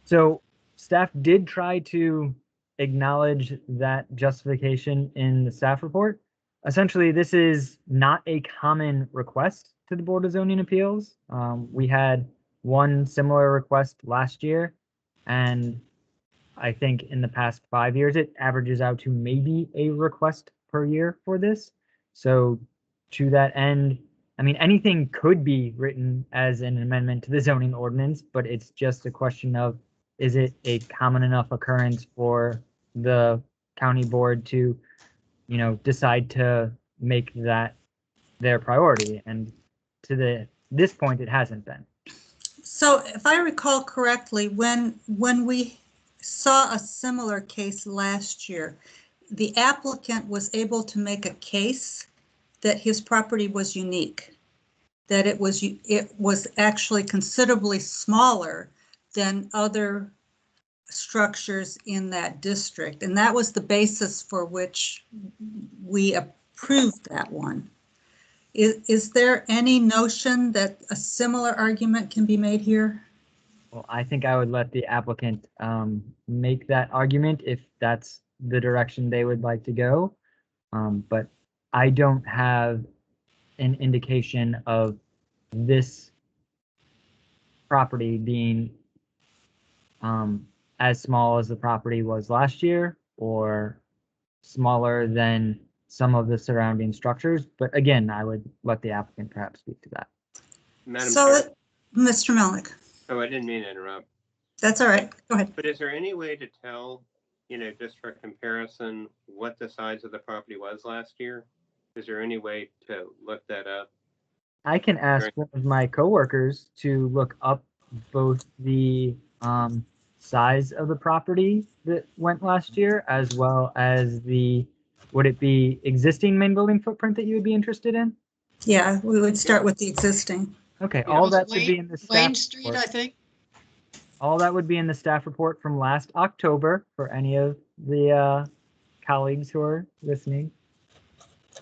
So staff did try to acknowledge that justification in the staff report. Essentially, this is not a common request to the Board of Zoning Appeals. We had one similar request last year, and I think in the past 5 years, it averages out to maybe a request per year for this. So to that end, I mean, anything could be written as an amendment to the zoning ordinance, but it's just a question of, is it a common enough occurrence for the county board to, decide to make that their priority? And to this point, it hasn't been. So if I recall correctly, when we saw a similar case last year, the applicant was able to make a case that his property was unique, that it was actually considerably smaller than other structures in that district. And that was the basis for which we approved that one. Is there any notion that a similar argument can be made here? Well, I think I would let the applicant make that argument if that's the direction they would like to go. But I don't have an indication of this property being as small as the property was last year or smaller than some of the surrounding structures. But again, I would let the applicant perhaps speak to that. Madam So, Chair. Mr. Melnick. Oh, I didn't mean to interrupt. That's all right. Go ahead. But is there any way to tell, just for comparison, what the size of the property was last year? Is there any way to look that up? I can ask one of my coworkers to look up both the size of the property that went last year, as well as would it be existing main building footprint that you would be interested in? Yeah, we would start with the existing. Okay, Yeah, all was that it should be in the staff Wayne Street, report. I think. All that would be in the staff report from last October for any of the colleagues who are listening.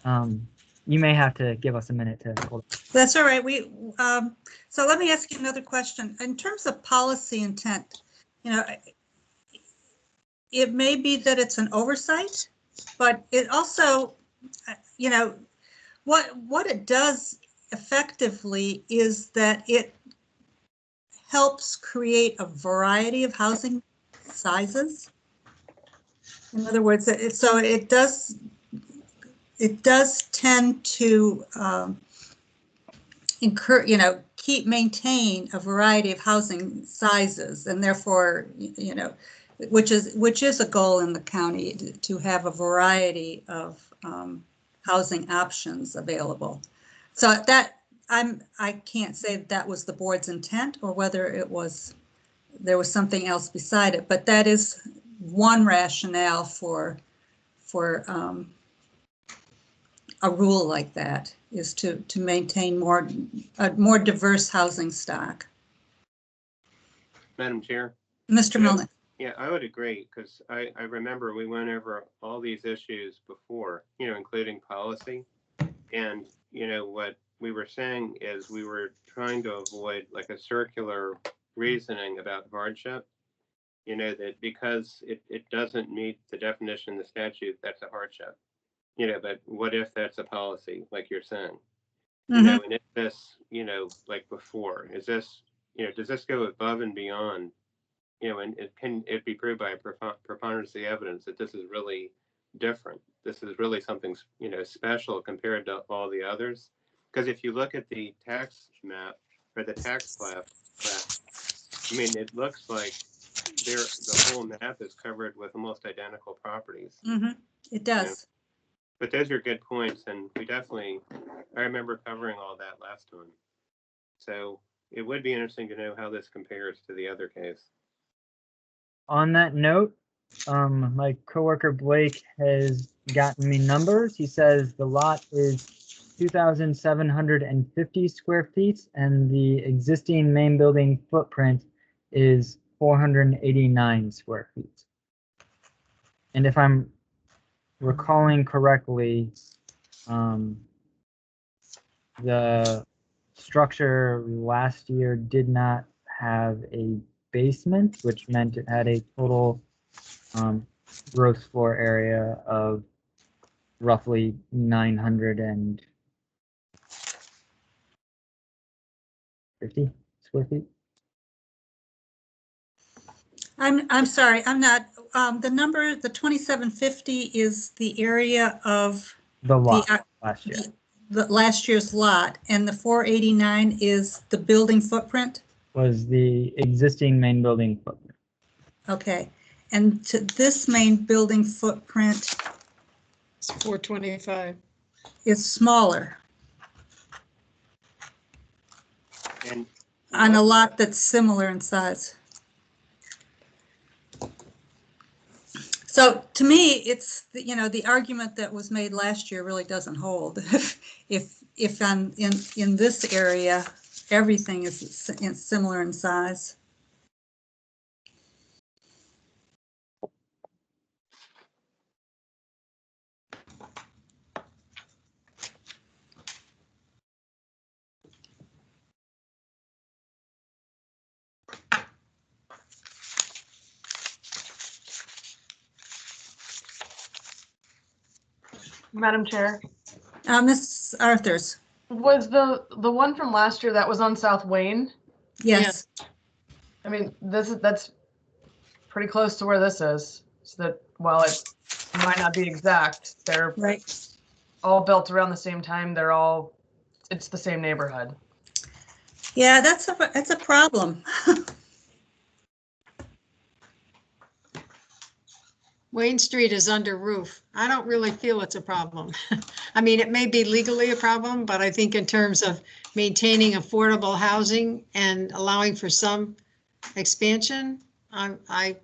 You may have to give us a minute to hold. That's all right. So let me ask you another question. In terms of policy intent, it may be that it's an oversight, but it also, what it does effectively is that it helps create a variety of housing sizes. In other words, it does tend to maintain a variety of housing sizes, and therefore, which is a goal in the county, to have a variety of housing options available. So I can't say that was the board's intent or whether there was something else beside it, but that is one rationale for a rule like that, is to maintain a more diverse housing stock. Madam Chair? Mr. Milne. Yeah, I would agree, because I remember we went over all these issues before, including policy. And, what we were saying is we were trying to avoid like a circular reasoning about hardship. That because it doesn't meet the definition in the statute, that's a hardship. But what if that's a policy, like you're saying? Mm-hmm. And if this, like before, is this, does this go above and beyond, and can it be proved by a preponderance of the evidence that this is really different? This is really something, special compared to all the others. Because if you look at the tax map or the tax plat, I mean, it looks like the whole map is covered with almost identical properties. Mm-hmm. It does. But those are good points, and I remember covering all that last time. So it would be interesting to know how this compares to the other case. On that note, my coworker Blake has gotten me numbers. He says the lot is 2,750 square feet, and the existing main building footprint is 489 square feet. And if I'm recalling correctly, the structure last year did not have a basement, which meant it had a total gross floor area of roughly 950 square feet. I'm sorry, I'm not, the number, the 2750 is the area of The lot the, last year. the last year's lot, and the 489 is the building footprint? Was the existing main building footprint. Okay, and to this main building footprint It's 425. is smaller And on a lot that's similar in size. So to me, it's, you know, the argument that was made last year really doesn't hold. If I'm in this area, everything is similar in size. Madam Chair, Ms. Arthurs, was the one from last year that was on South Wayne? yes. I mean, that's pretty close to where this is. So that while it might not be exact, they're Right. all built around the same time. It's the same neighborhood. Yeah, that's a problem. Wayne Street is under roof. I don't really feel it's a problem. I mean, it may be legally a problem, but I think in terms of maintaining affordable housing and allowing for some expansion, I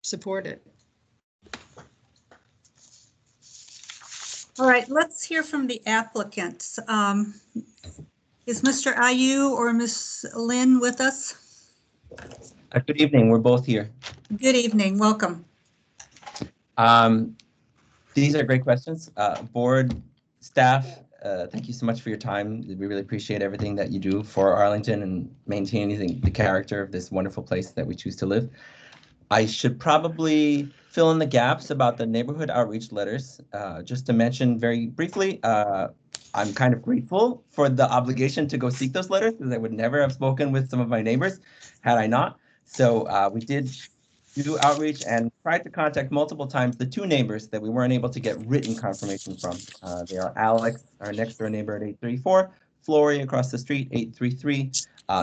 support it. All right, let's hear from the applicants. Is Mr. Ayu or Ms. Lynn with us? Good evening. We're both here. Good evening. Welcome. These are great questions. Board, staff, thank you so much for your time. We really appreciate everything that you do for Arlington and maintaining the character of this wonderful place that we choose to live. I should probably fill in the gaps about the neighborhood outreach letters. Just to mention very briefly, I'm kind of grateful for the obligation to go seek those letters because I would never have spoken with some of my neighbors had I not. So we did do outreach and tried to contact multiple times the two neighbors that we weren't able to get written confirmation from. They are Alex, our next door neighbor at 834, Flory across the street, 833.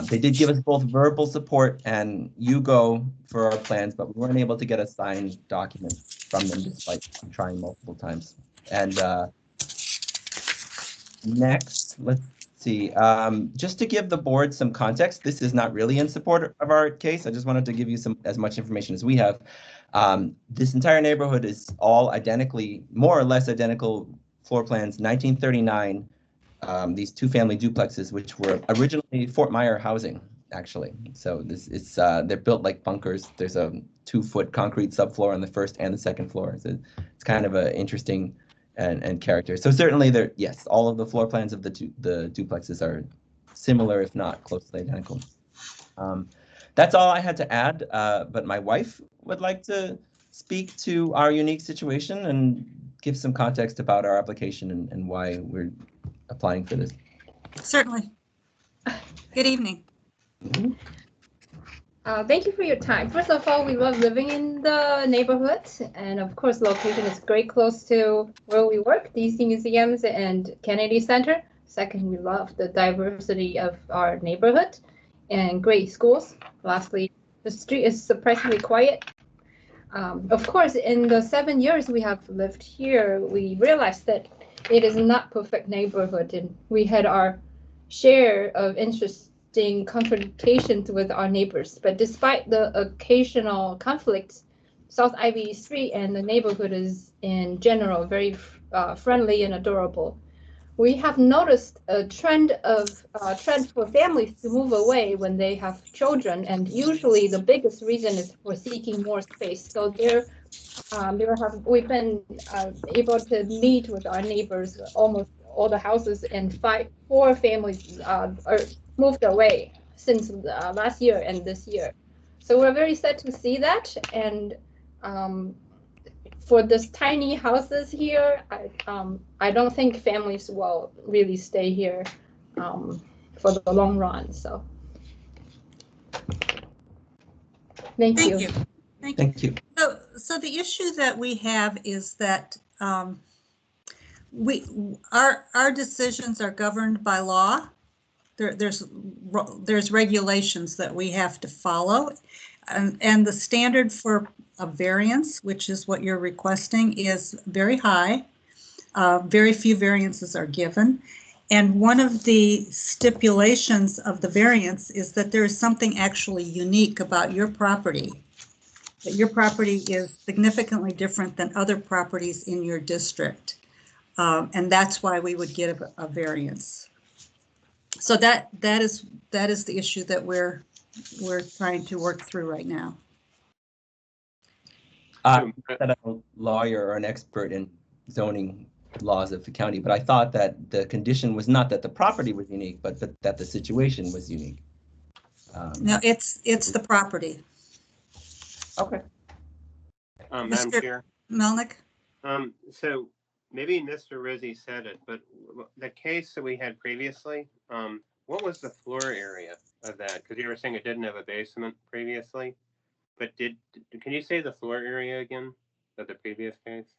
They did give us both verbal support and Hugo for our plans, but we weren't able to get a signed document from them despite trying multiple times. And next, let's see. Just to give the board some context, this is not really in support of our case. I just wanted to give you as much information as we have. This entire neighborhood is all identically, more or less identical floor plans, 1939. These two-family duplexes, which were originally Fort Myer housing, actually. So this is they're built like bunkers. There's a 2-foot concrete subfloor on the first and the second floor. So it's kind of an interesting and character. So certainly yes, all of the floor plans of the duplexes are similar, if not closely identical. That's all I had to add. But my wife would like to speak to our unique situation and give some context about our application and why we're applying for this. Certainly. Good evening. Thank you for your time. First of all, we love living in the neighborhood, and of course, location is great close to where we work, DC Museums and Kennedy Center. Second, we love the diversity of our neighborhood and great schools. Lastly, the street is surprisingly quiet. Of course, in the 7 years we have lived here, we realized that it is not perfect neighborhood, and we had our share of interesting confrontations with our neighbors. But despite the occasional conflicts, South Ivy Street and the neighborhood is in general very friendly and adorable. We have noticed a trend for families to move away when they have children, and usually the biggest reason is for seeking more space. So we've been able to meet with our neighbors, almost all the houses, and 4 families are moved away since last year and this year. So we're very sad to see that, and for this tiny houses here, I don't think families will really stay here for the long run. So, thank you. Thank you. Thank you. So the issue that we have is that our decisions are governed by law. There's regulations that we have to follow, and the standard for a variance, which is what you're requesting, is very high. Very few variances are given. And one of the stipulations of the variance is that there is something actually unique about your property, that your property is significantly different than other properties in your district. And that's why we would get a variance. So that is the issue that we're trying to work through right now. I'm not a lawyer or an expert in zoning laws of the county, but I thought that the condition was not that the property was unique, but that the situation was unique. No, it's the property. Okay. Madam Mr. Chair. Melnick? So maybe Mr. Rizzi said it, but the case that we had previously, what was the floor area of that? Because you were saying it didn't have a basement previously, but can you say the floor area again of the previous case?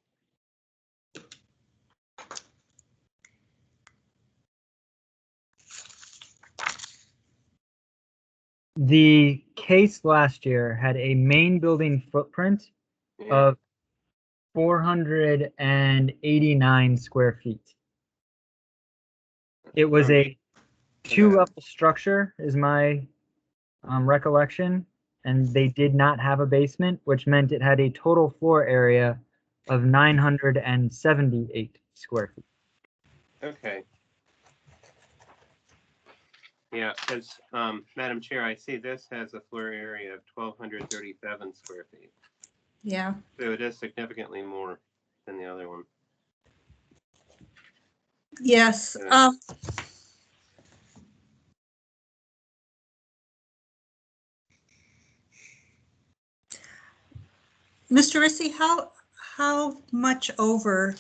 The case last year had a main building footprint of 489 square feet. It was a two-level structure, is my recollection, and they did not have a basement, which meant it had a total floor area of 978 square feet. Okay. Yeah, because Madam Chair, I see this has a floor area of 1,237 square feet. Yeah. So it is significantly more than the other one. Yes. Mr. Rissy, how much over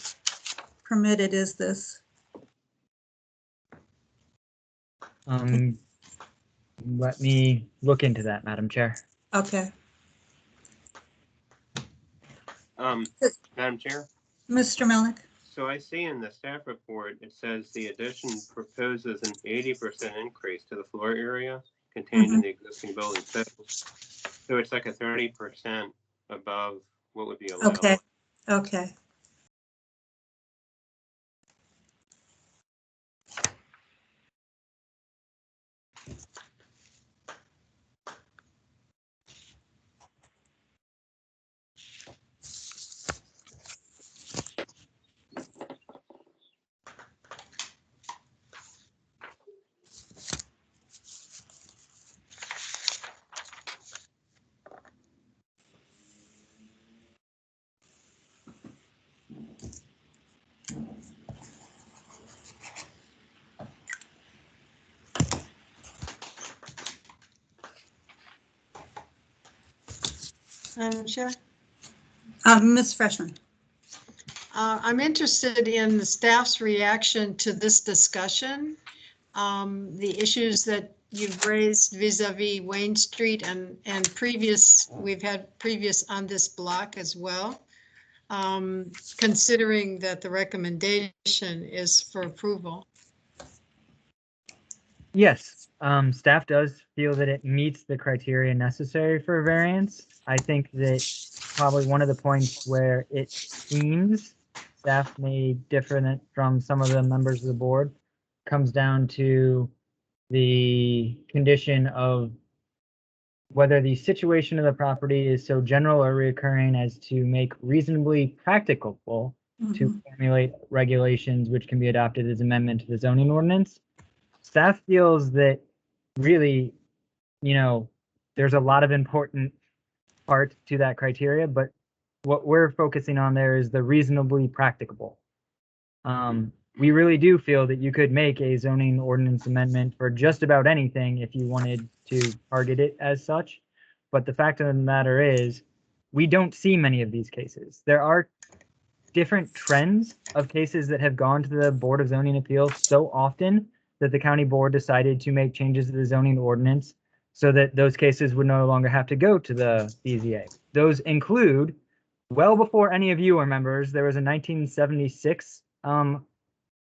permitted is this? Let me look into that, Madam Chair. Okay. Madam Chair? Mr. Melnick? So I see in the staff report, it says the addition proposes an 80% increase to the floor area contained in the existing building. So it's like a 30% above what would be allowed. Okay. Okay. Chair? Ms. Freshman. I'm interested in the staff's reaction to this discussion, the issues that you've raised vis-a-vis Wayne Street and we've had previous on this block as well, considering that the recommendation is for approval. Yes, staff does feel that it meets the criteria necessary for a variance. I think that probably one of the points where it seems staff may differ from some of the members of the board comes down to the condition of whether the situation of the property is so general or recurring as to make reasonably practicable to formulate regulations which can be adopted as amendment to the zoning ordinance. Staff feels that really, there's a lot of important part to that criteria, but what we're focusing on there is the reasonably practicable. We really do feel that you could make a zoning ordinance amendment for just about anything if you wanted to target it as such. But the fact of the matter is, we don't see many of these cases. There are different trends of cases that have gone to the Board of Zoning Appeals so often that the county board decided to make changes to the zoning ordinance so that those cases would no longer have to go to the BZA. Those include, well before any of you are members, there was a 1976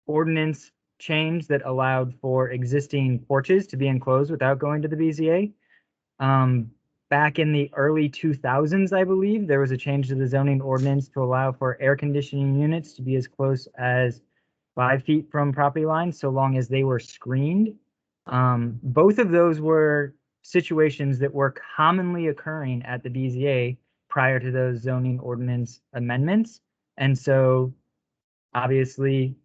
ordinance change that allowed for existing porches to be enclosed without going to the BZA. Back in the early 2000s, I believe, there was a change to the zoning ordinance to allow for air conditioning units to be as close as 5 feet from property lines, so long as they were screened. Both of those were situations that were commonly occurring at the BZA prior to those zoning ordinance amendments. And so obviously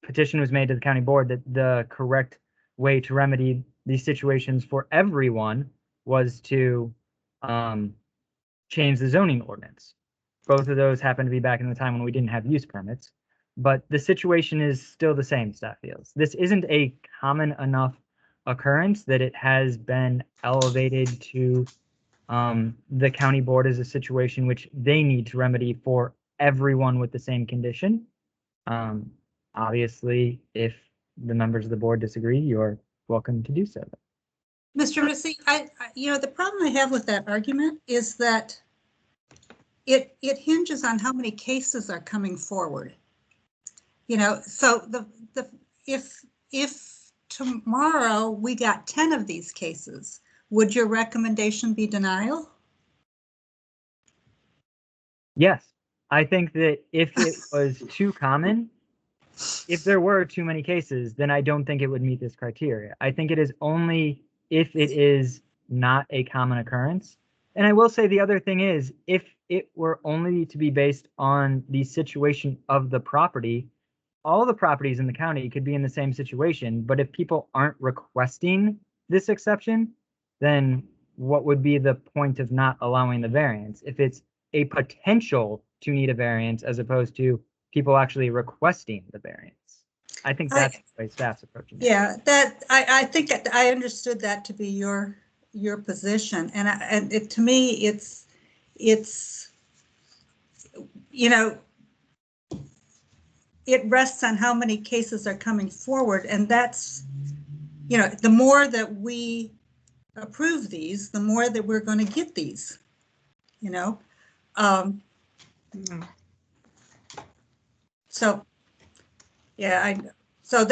petition was made to the county board that the correct way to remedy these situations for everyone was to change the zoning ordinance. Both of those happened to be back in the time when we didn't have use permits, but the situation is still the same, staff feels. This isn't a common enough occurrence that it has been elevated to the county board as a situation which they need to remedy for everyone with the same condition. Obviously, if the members of the board disagree, you're welcome to do so. Mr. Rissy, the problem I have with that argument is that it hinges on how many cases are coming forward. So if tomorrow we got 10 of these cases, would your recommendation be denial? Yes, I think that if it was too common, if there were too many cases, then I don't think it would meet this criteria. I think it is only if it is not a common occurrence. And I will say the other thing is, if it were only to be based on the situation of the property, all the properties in the county could be in the same situation. But if people aren't requesting this exception, then what would be the point of not allowing the variance? If it's a potential to need a variance as opposed to people actually requesting the variance. I think that's the way staff's approaching it. Yeah, that I think I understood that to be your position, and to me it's it rests on how many cases are coming forward, and that's the more that we approve these, the more that we're going to get these. So yeah, so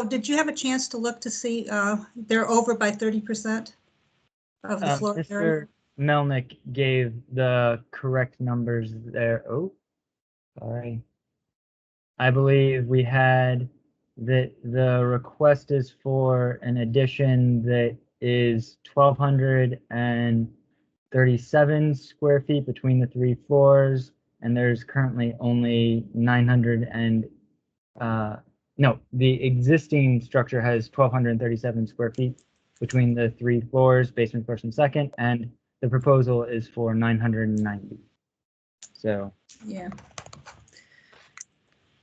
did you have a chance to look to see they're over by 30% of the floor area? Mr. Melnick gave the correct numbers there. Oh, sorry. I believe we had that the request is for an addition that is 1,237 square feet between the 3 floors, and there's currently only 900 and no, the existing structure has 1,237 square feet between the 3 floors, basement, first and second, and the proposal is for 990. So yeah.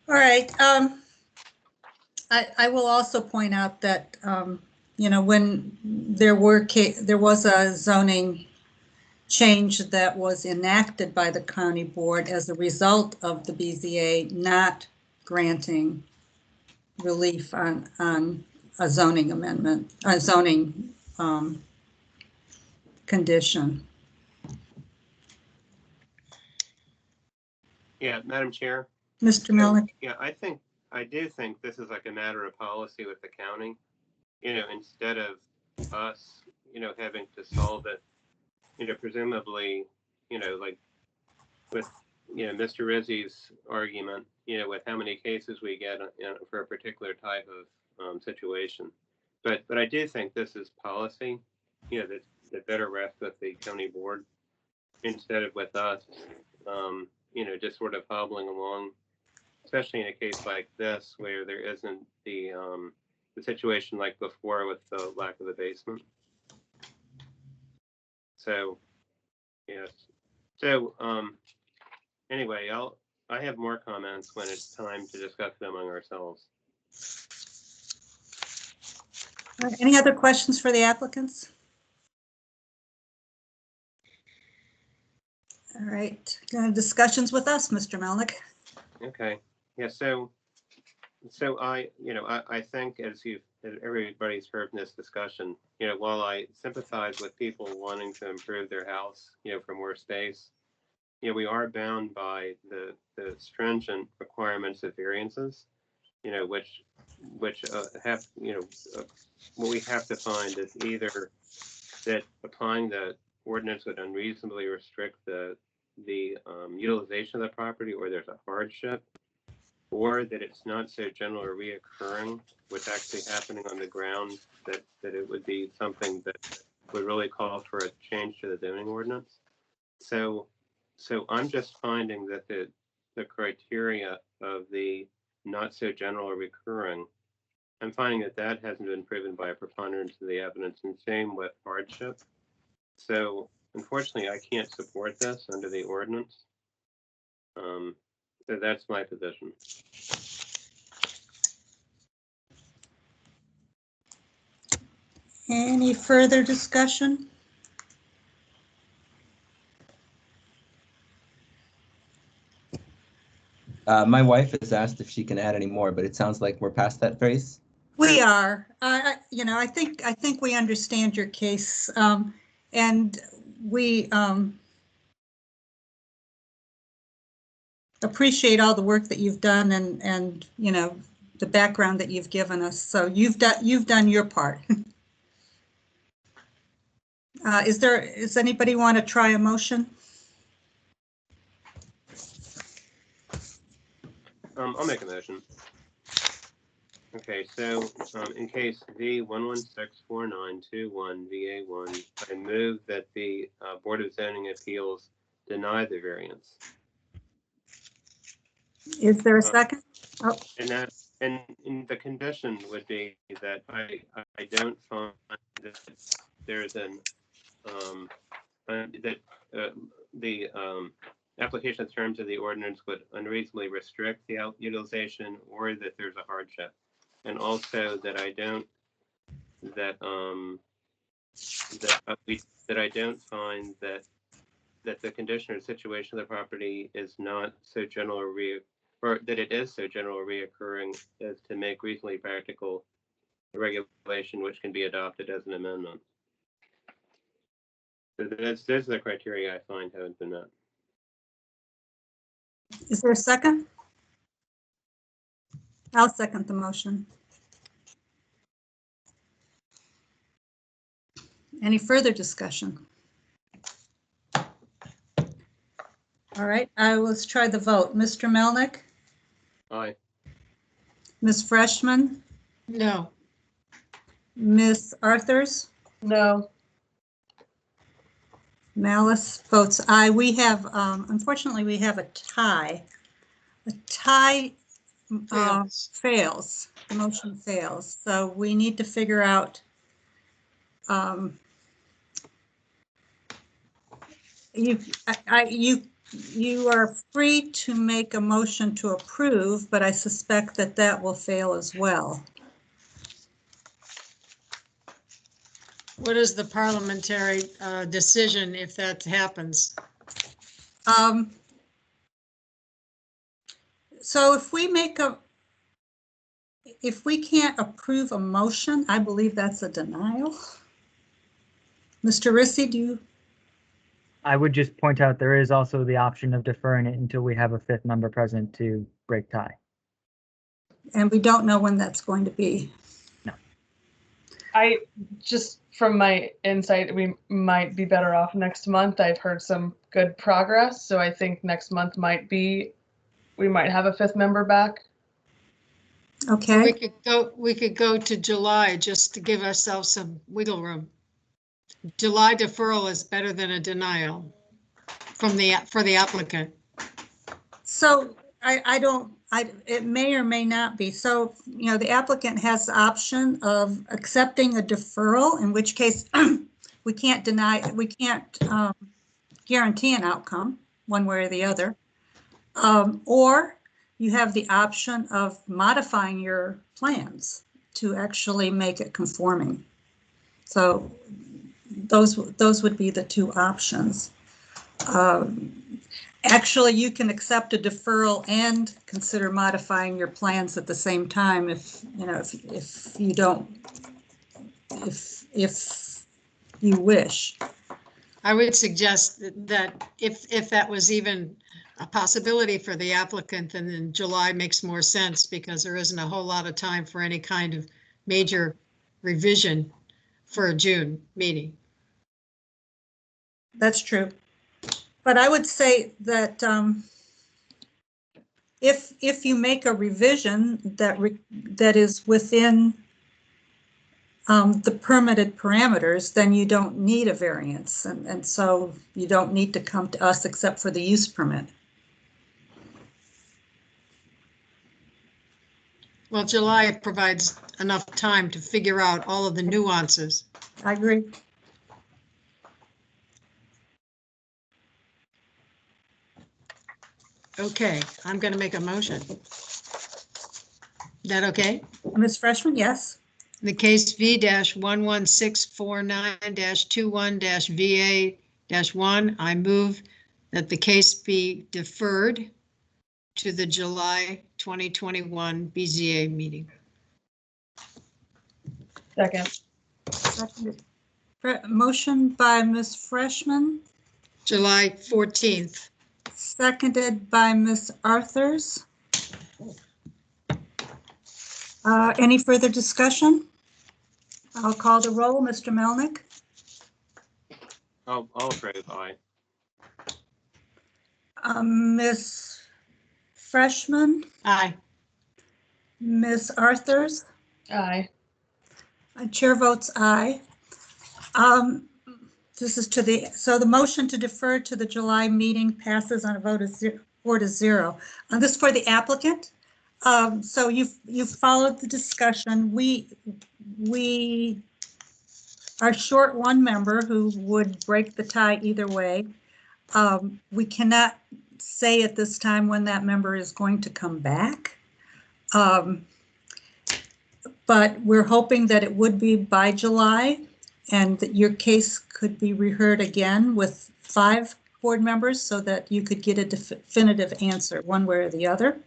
All right. I will also point out that when there was a zoning change that was enacted by the county board as a result of the BZA not granting relief on a zoning amendment, a zoning condition. Yeah, Madam Chair. Mr. Melnick. Yeah, I do think this is like a matter of policy with the county. Instead of us, having to solve it, presumably, like with, Mr. Rizzi's argument, with how many cases we get for a particular type of situation. But I do think this is policy, that better rests with the county board instead of with us, just sort of hobbling along, especially in a case like this where there isn't the situation like before with the lack of the basement. So, yes. So, anyway, I have more comments when it's time to discuss them among ourselves. Any other questions for the applicants? All right, discussions with us, Mr. Melnick. Okay, yeah, so I think as everybody's heard in this discussion, while I sympathize with people wanting to improve their house, for more space, we are bound by the stringent requirements of variances, which have, what we have to find is either that applying the ordinance would unreasonably restrict the utilization of the property, or there's a hardship, or that it's not so general or reoccurring, what's actually happening on the ground, that it would be something that would really call for a change to the zoning ordinance. So I'm just finding that the criteria of the not so general or recurring, I'm finding that hasn't been proven by a preponderance of the evidence, and same with hardship. So unfortunately, I can't support this under the ordinance. So that's my position. Any further discussion? My wife has asked if she can add any more, but it sounds like we're past that phase. We are. I think we understand your case, and we appreciate all the work that you've done, and the background that you've given us. So you've done your part. Does anybody want to try a motion? I'll make a motion. Okay, so in case V1164921 VA1, I move that the Board of Zoning Appeals deny the variance. Is there a second? Oh. And the condition would be that I don't find that there's an the application of terms of the ordinance would unreasonably restrict the utilization, or that there's a hardship, and also that I don't find that the condition or situation of the property is not so general or that it is so general or reoccurring as to make reasonably practical regulation which can be adopted as an amendment. So those are the criteria I find haven't been met. Is there a second? I'll second the motion. Any further discussion? All right, let's try the vote. Mr. Melnick? Aye. Ms. Freshman? No. Ms. Arthurs? No. Malice votes aye. We have, unfortunately, we have a tie. A tie fails. The motion fails. So we need to figure out you are free to make a motion to approve, but I suspect that will fail as well. What is the parliamentary decision if that happens? So if we can't approve a motion, I believe that's a denial. Mr. Rissy, do you? I would just point out there is also the option of deferring it until we have a fifth member present to break tie. And we don't know when that's going to be. No. I just, from my insight, we might be better off next month. I've heard some good progress, so I think next month we might have a fifth member back. Okay. We could go to July just to give ourselves some wiggle room. July deferral is better than a denial for the applicant. So it may or may not be. So, the applicant has the option of accepting a deferral, in which case we can't guarantee an outcome one way or the other. Or you have the option of modifying your plans to actually make it conforming. So those would be the two options. Actually, you can accept a deferral and consider modifying your plans at the same time if, you know, if you don't, if you wish. I would suggest that if that was even a possibility for the applicant, then in July makes more sense because there isn't a whole lot of time for any kind of major revision for a June meeting. That's true. But I would say that if you make a revision that is within the permitted parameters, then you don't need a variance. And so you don't need to come to us except for the use permit. Well, July provides enough time to figure out all of the nuances. I agree. Okay, I'm going to make a motion. Is that okay? Ms. Freshman, yes. The case V-11649-21-VA-1, I move that the case be deferred to the July 2021 BZA meeting. Second. Motion by Ms. Freshman, July 14th. seconded by Ms. Arthurs. Any further discussion? I'll call the roll. Mr. Melnick? I'll approve, aye. Ms. Freshman? Aye. Ms. Arthurs? Aye. Chair votes aye. This is so the motion to defer to the July meeting passes on a vote of 4-0. This is for the applicant. So you've followed the discussion. We are short one member who would break the tie either way. We cannot say at this time when that member is going to come back. But we're hoping that it would be by July and that your case could be reheard again with 5 board members so that you could get a definitive answer one way or the other.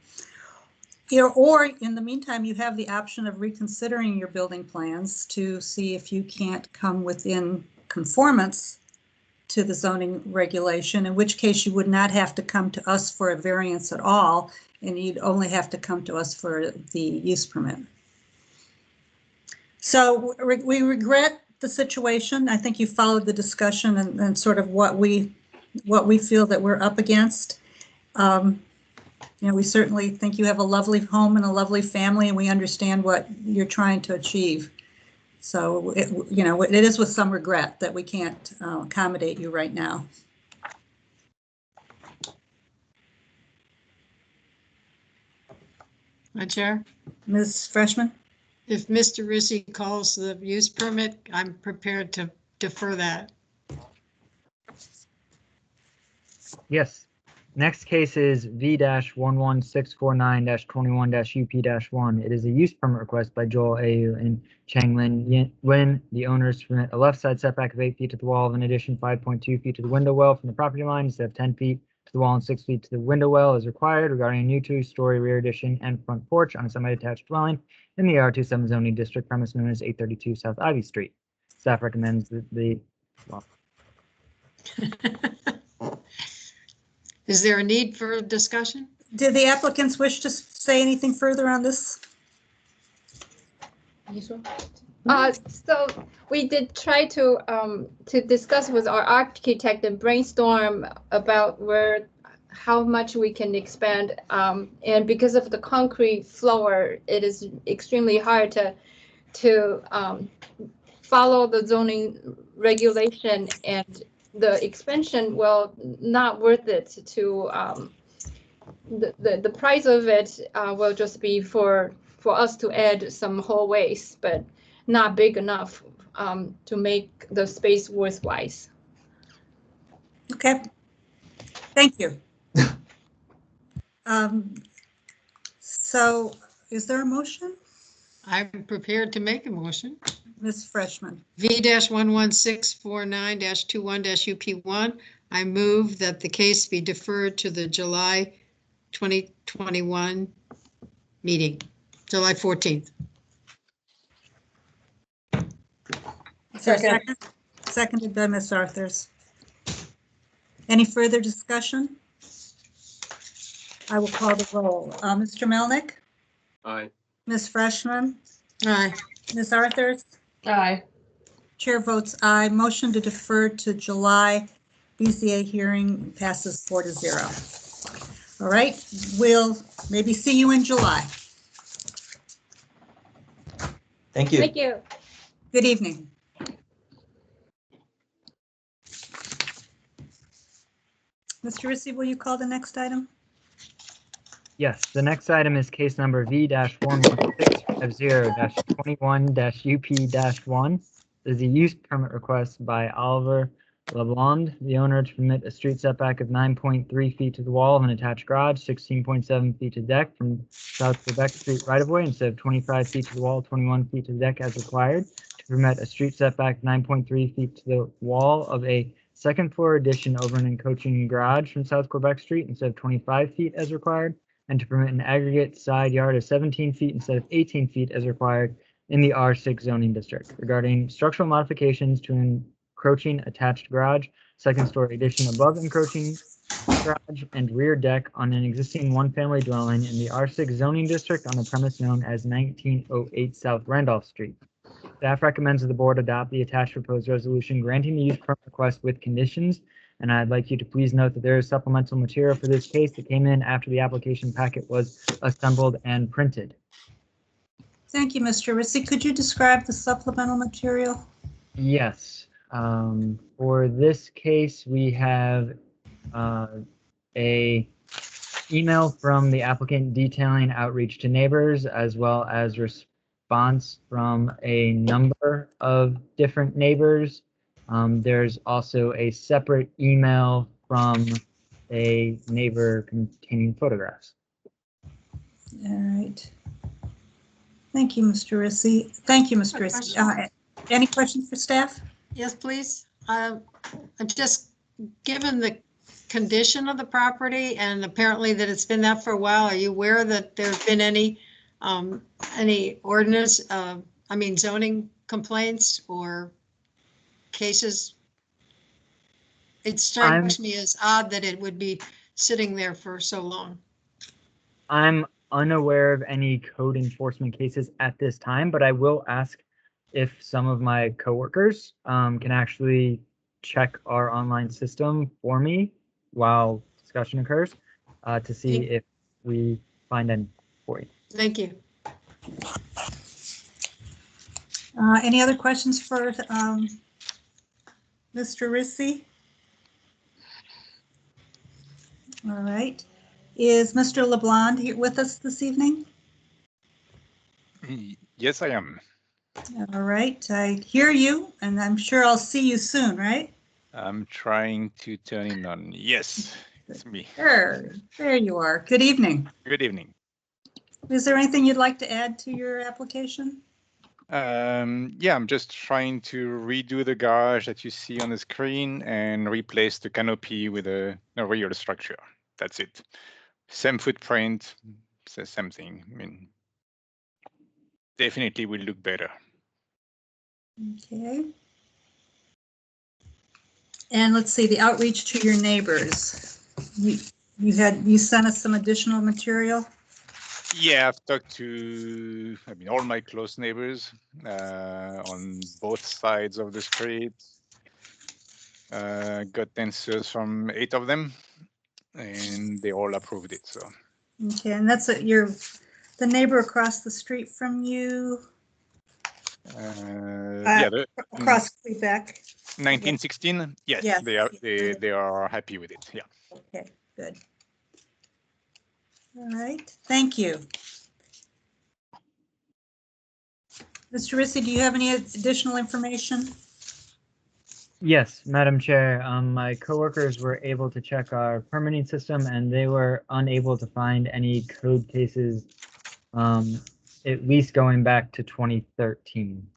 Or in the meantime, you have the option of reconsidering your building plans to see if you can't come within conformance to the zoning regulation, in which case you would not have to come to us for a variance at all, and you'd only have to come to us for the use permit. So we regret the situation. I think you followed the discussion and sort of what we feel that we're up against. You know, we certainly think you have a lovely home and a lovely family, and we understand what you're trying to achieve. So, you know, it is with some regret that we can't accommodate you right now. My chair. Ms. Freshman? If Mr. Rissy calls the use permit, I'm prepared to defer that. Yes. Next case is V-11649-21-UP-1. It is a use permit request by Joel A.U. and Changlin Wen. The owners permit a left side setback of 8 feet to the wall, of an addition 5.2 feet to the window well from the property line, instead of 10 feet to the wall and 6 feet to the window well is required regarding a new 2-story rear addition and front porch on a semi-detached dwelling in the R27 zoning district premise known as 832 South Ivy Street. Staff recommends that Is there a need for discussion? Did the applicants wish to say anything further on this? So we did try to discuss with our architect and brainstorm about how much we can expand. And because of the concrete floor, it is extremely hard to follow the zoning regulation, and the expansion will not worth it to the price of it will just be for us to add some hallways, but not big enough to make the space worthwhile. Okay, thank you. So is there a motion? I'm prepared to make a motion. Ms. Freshman. V-11649-21-UP1. I move that the case be deferred to the July 2021 meeting, July 14th. Is there a Second. second? Seconded by Ms. Arthurs. Any further discussion? I will call the roll. Mr. Melnick, Aye. Ms. Freshman, Aye. Ms. Arthurs, Aye. chair votes aye. Motion to defer to July BZA hearing passes 4-0. All right, we'll maybe see you in July. Thank you. Thank you. Good evening. Mr. Rissy, will you call the next item? Yes, the next item is case number V-11650-21-UP-1. This is a use permit request by Oliver LeBlond, the owner, to permit a street setback of 9.3 feet to the wall of an attached garage, 16.7 feet to deck from South Quebec Street right-of-way instead of 25 feet to the wall, 21 feet to the deck as required, to permit a street setback 9.3 feet to the wall of a second floor addition over an encroaching garage from South Quebec Street instead of 25 feet as required, and to permit an aggregate side yard of 17 feet instead of 18 feet as required in the R6 zoning district regarding structural modifications to encroaching attached garage, second story addition above encroaching garage, and rear deck on an existing one-family dwelling in the R6 zoning district on the premise known as 1908 South Randolph Street. Staff recommends that the board adopt the attached proposed resolution granting the use permit request with conditions. And I'd like you to please note that there is supplemental material for this case that came in after the application packet was assembled and printed. Thank you, Mr. Rissy. Could you describe the supplemental material? Yes. For this case, we have a email from the applicant detailing outreach to neighbors as well as response from a number of different neighbors. There's also a separate email from a neighbor containing photographs. All right. Thank you, Mr. Rissy. Thank you, Mr. Rissy. Any questions for staff? Yes, please. Just given the condition of the property and apparently that it's been that for a while, are you aware that there's been any ordinance, zoning complaints or cases? It strikes me as odd that it would be sitting there for so long. I'm unaware of any code enforcement cases at this time, but I will ask if some of my coworkers can actually check our online system for me while discussion occurs to see if we find any for you. Thank you. Any other questions for Mr. Rissy? All right. Is Mr. LeBlond here with us this evening? Yes, I am. All right. I hear you, and I'm sure I'll see you soon, right? I'm trying to turn it on. Yes, it's me. Sure. There you are. Good evening. Good evening. Is there anything you'd like to add to your application? Yeah, I'm just trying to redo the garage that you see on the screen and replace the canopy with a real structure. That's it. Same footprint, same thing. I mean, definitely will look better. Okay. And let's see, the outreach to your neighbors. You sent us some additional material? Yeah, I've talked to, all my close neighbors on both sides of the street. Got answers from 8 of them, and they all approved it. So. Okay, and that's the neighbor across the street from you? Yeah, across Quebec. 1916. Yes, yes, they are happy with it. Yeah. Okay, good. All right, thank you. Mr. Rissy, do you have any additional information? Yes, Madam Chair, my coworkers were able to check our permitting system and they were unable to find any code cases, at least going back to 2013.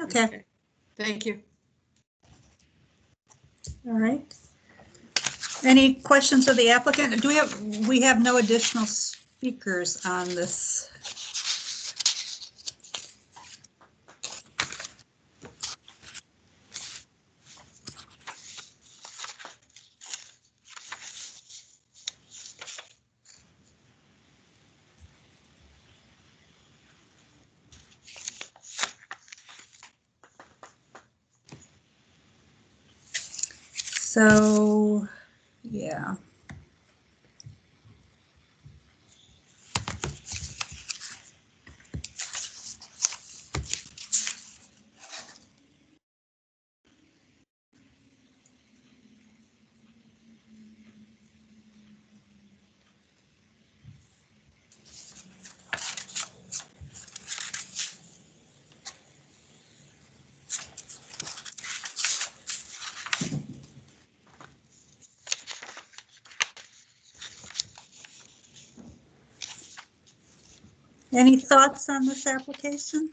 Okay. Thank you. All right. Any questions of the applicant? We have no additional speakers on this. So, yeah. Any thoughts on this application?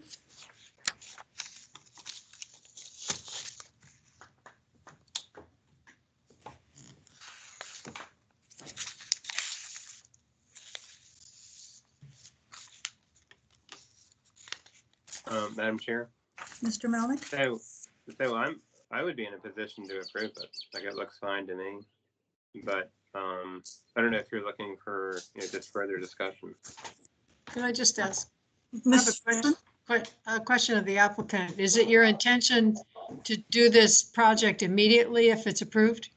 Madam Chair. Mr. Melnick? So I would be in a position to approve it. Like, it looks fine to me. But I don't know if you're looking for just further discussion. Could I just ask? I have Ms. a question of the applicant. Is it your intention to do this project immediately if it's approved?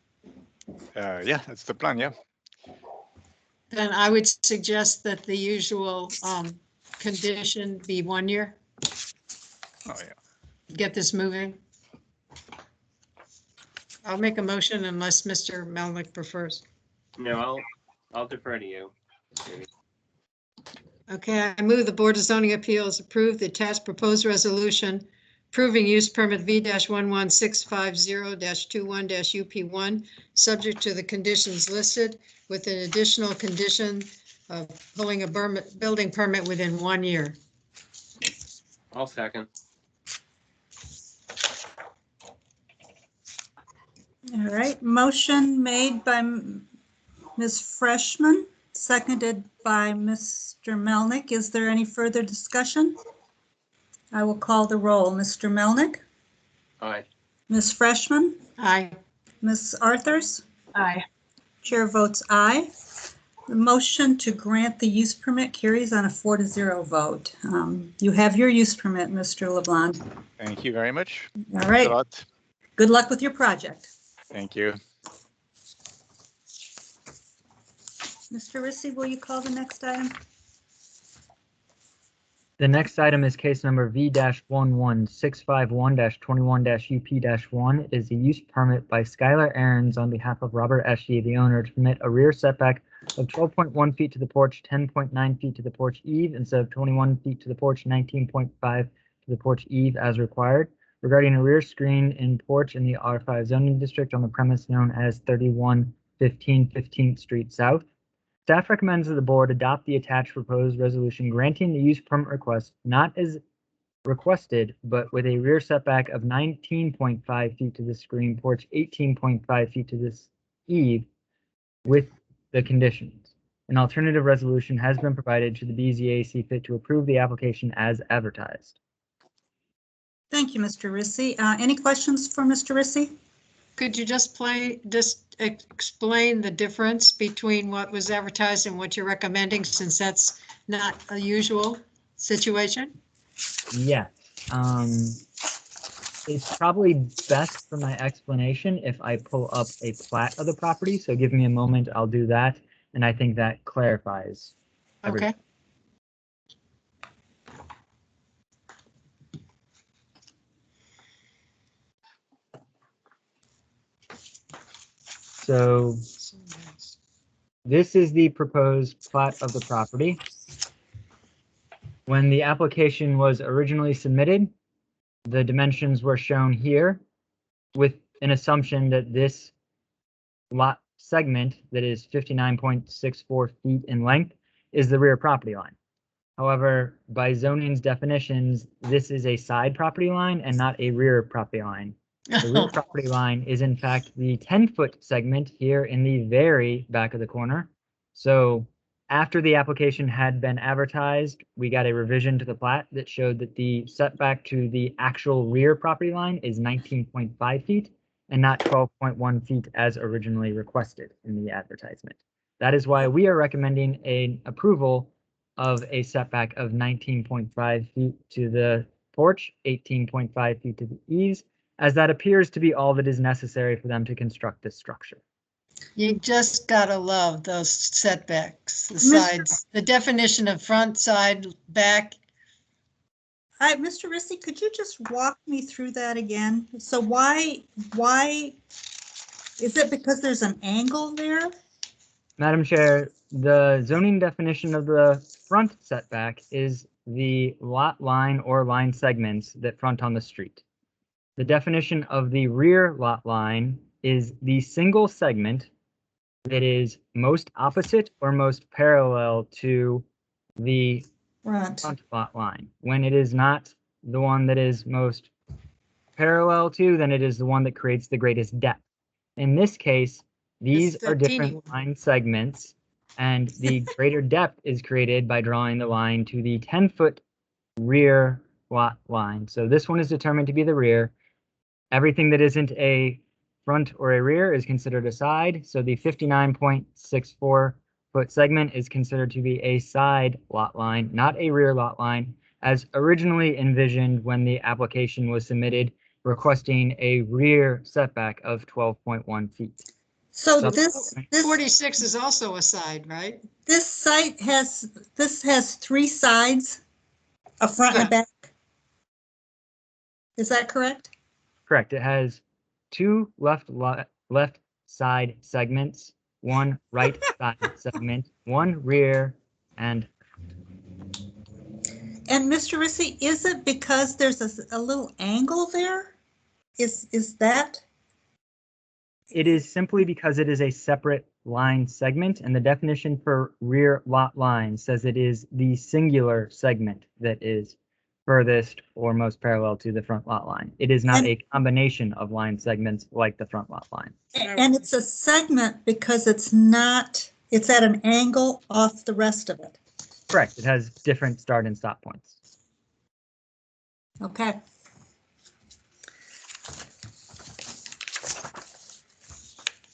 Yeah, that's the plan. Yeah. Then I would suggest that the usual condition be 1 year. Oh yeah. Get this moving. I'll make a motion unless Mr. Melnick prefers. No, I'll defer to you. Okay, I move the Board of Zoning Appeals approve the attached proposed resolution approving use permit V-11650-21-UP1, subject to the conditions listed, with an additional condition of pulling a building permit within 1 year. I'll second. All right, motion made by Ms. Freshman, seconded by Mr. Melnick. Is there any further discussion? I will call the roll. Mr. Melnick? Aye. Ms. Freshman? Aye. Ms. Arthurs? Aye. Chair votes aye. The motion to grant the use permit carries on a 4-0 vote. You have your use permit, Mr. LeBlanc. Thank you very much. All Thanks right. a lot. Good luck with your project. Thank you. Mr. Rissy, will you call the next item? The next item is case number V-11651-21-UP-1. It is a use permit by Skylar Aarons on behalf of Robert Eshe, the owner, to permit a rear setback of 12.1 feet to the porch, 10.9 feet to the porch eve, instead of 21 feet to the porch, 19.5 to the porch eve as required, regarding a rear screen in porch in the R5 zoning district on the premise known as 3115 15th Street South. Staff recommends that the board adopt the attached proposed resolution granting the use permit request not as requested, but with a rear setback of 19.5 feet to the screen porch, 18.5 feet to this eve, with the conditions. An alternative resolution has been provided to the BZA see fit to approve the application as advertised. Thank you, Mr. Rissy. Any questions for Mr. Rissy? Could you just explain the difference between what was advertised and what you're recommending, since that's not a usual situation? Yes. It's probably best for my explanation if I pull up a plat of the property. So give me a moment, I'll do that. And I think that clarifies everything. Okay. So this is the proposed plat of the property. When the application was originally submitted, the dimensions were shown here with an assumption that this lot segment that is 59.64 feet in length is the rear property line. However, by zoning's definitions, this is a side property line and not a rear property line. The rear property line is in fact the 10-foot segment here in the very back of the corner. So after the application had been advertised, we got a revision to the plat that showed that the setback to the actual rear property line is 19.5 feet and not 12.1 feet as originally requested in the advertisement. That is why we are recommending an approval of a setback of 19.5 feet to the porch, 18.5 feet to the eaves, as that appears to be all that is necessary for them to construct this structure. You just gotta love those setbacks, the Mr. sides, the definition of front, side, back. Hi, Mr. Rissy, could you just walk me through that again? So why is it because there's an angle there? Madam Chair, the zoning definition of the front setback is the lot line or line segments that front on the street. The definition of the rear lot line is the single segment that is most opposite or most parallel to the Front. front lot line. When it is not the one that is most parallel to, then it is the one that creates the greatest depth. In this case, these It's the are teeny different line segments, and the greater depth is created by drawing the line to the 10-foot rear lot line. So this one is determined to be the rear. Everything that isn't a front or a rear is considered a side. So the 59.64 foot segment is considered to be a side lot line, not a rear lot line, as originally envisioned when the application was submitted, requesting a rear setback of 12.1 feet. So this 46 is also a side, right? this site has 3 sides, a front and a back. Is that correct? Correct. It has 2 left side segments, 1 right side segment, 1 rear, and Mr. Rissy, is it because there's a little angle there? Is that? it is simply because it is a separate line segment, and the definition for rear lot line says it is the singular segment that is furthest or most parallel to the front lot line. It is not a combination of line segments like the front lot line. And it's a segment because it's at an angle off the rest of it. Correct. It has different start and stop points. Okay. I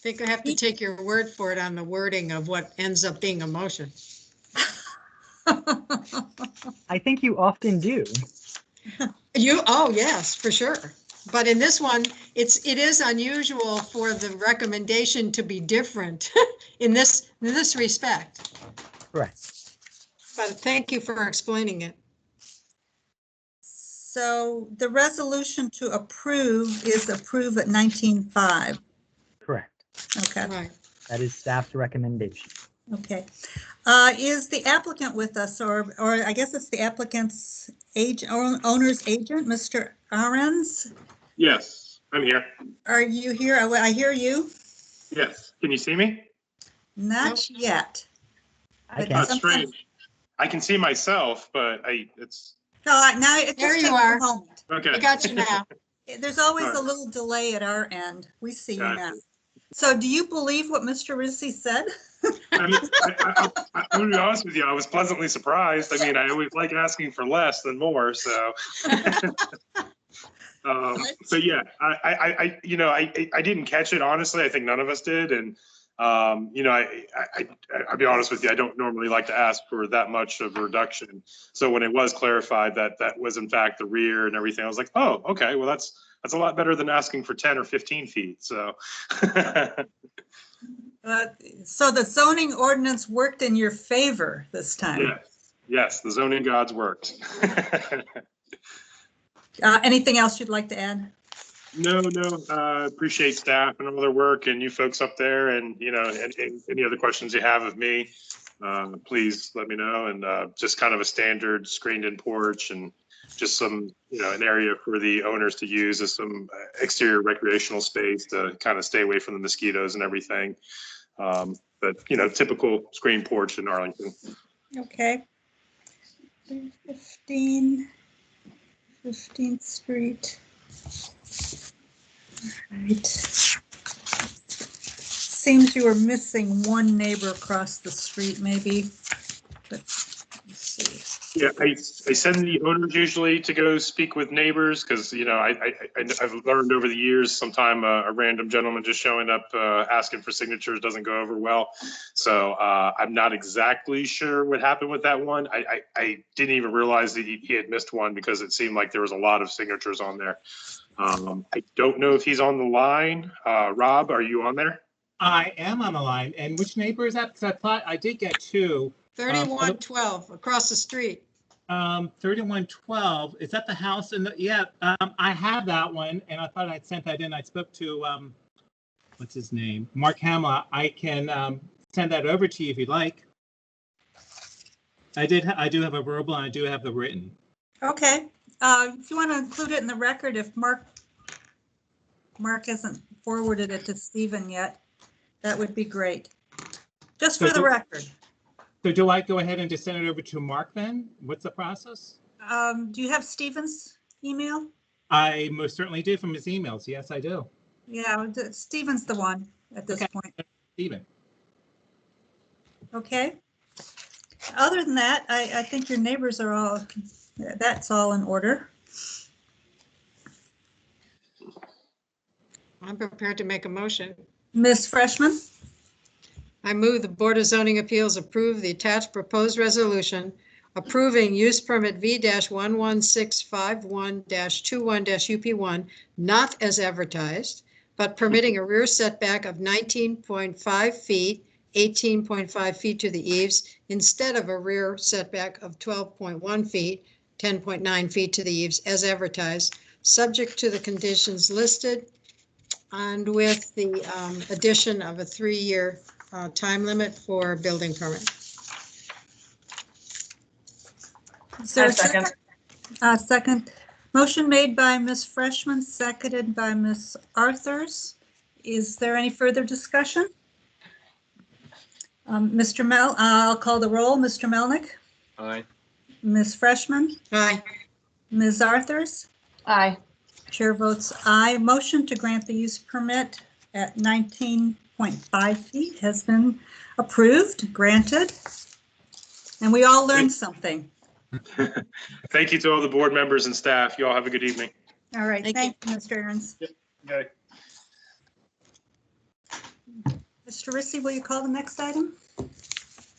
think I have to take your word for it on the wording of what ends up being a motion. I think you often do. Oh yes, for sure. But in this one, it is unusual for the recommendation to be different in this respect. Correct. But thank you for explaining it. So the resolution to approve is approve at 19.5. Correct. Okay. Right. That is staff's recommendation. Okay. Is the applicant with us, or I guess it's the applicant's owner's agent, Mr. Ahrens? Yes, I'm here. Are you here? I hear you. Yes. Can you see me? Not yet. I But can. That's strange. I can see myself, but it's. No, now it There just you takes are. a moment. Okay. I got you now. There's always All right. a little delay at our end. We see you now. Gotcha. So do you believe what Mr. Rissy said? I mean, I'm going to be honest with you. I was pleasantly surprised. I mean, I always like asking for less than more. So, so yeah, I didn't catch it, honestly. I think none of us did. And, I'll be honest with you. I don't normally like to ask for that much of a reduction. So when it was clarified that that was in fact the rear and everything, I was like, oh, okay, well, that's a lot better than asking for 10 or 15 feet. So. So the zoning ordinance worked in your favor this time. Yes, the zoning gods worked. Anything else you'd like to add? No, appreciate staff and all their work and you folks up there, and and any other questions you have of me, please let me know. And just kind of a standard screened-in porch and just some, an area for the owners to use as some exterior recreational space to kind of stay away from the mosquitoes and everything. But typical screen porch in Arlington. Okay. 15th Street. Right. Seems you were missing one neighbor across the street, maybe. But let's see. Yeah, I send the owners usually to go speak with neighbors because, you know, I've learned over the years, sometime a random gentleman just showing up asking for signatures doesn't go over well. So I'm not exactly sure what happened with that one. I didn't even realize that he had missed one because it seemed like there was a lot of signatures on there. I don't know if he's on the line. Rob, are you on there? I am on the line. And which neighbor is that? Because I thought I did get two. 3112 across the street. 3112, is that the house in the, yeah, I have that one and I thought I'd sent that in. I spoke to, what's his name? Mark Hamla. I can send that over to you if you'd like. I do have a verbal and I do have the written. Okay, if you want to include it in the record, if Mark hasn't forwarded it to Stephen yet, that would be great. Just for the record. So do I go ahead and just send it over to Mark then? What's the process? Do you have Stephen's email? I most certainly do from his emails. Yes, I do. Yeah, Stephen's the one at this point. Stephen. Okay. Other than that, I think your neighbors are all, that's all in order. I'm prepared to make a motion. Ms. Freshman? I move the Board of Zoning Appeals approve the attached proposed resolution approving use permit V-11651-21-UP1 not as advertised, but permitting a rear setback of 19.5 feet, 18.5 feet to the eaves, instead of a rear setback of 12.1 feet, 10.9 feet to the eaves as advertised, subject to the conditions listed and with the addition of a 3-year time limit for building permit. Is there a second? Second. Motion made by Ms. Freshman, seconded by Ms. Arthurs. Is there any further discussion? I'll call the roll. Mr. Melnick? Aye. Ms. Freshman? Aye. Ms. Arthurs? Aye. Chair votes aye. Motion to grant the use permit at 19.5 feet has been approved, granted. And we all learned something. Thank you to all the board members and staff. You all have a good evening. All right, thank you, Mr. Ahrens. Okay. Mr. Rissy, will you call the next item?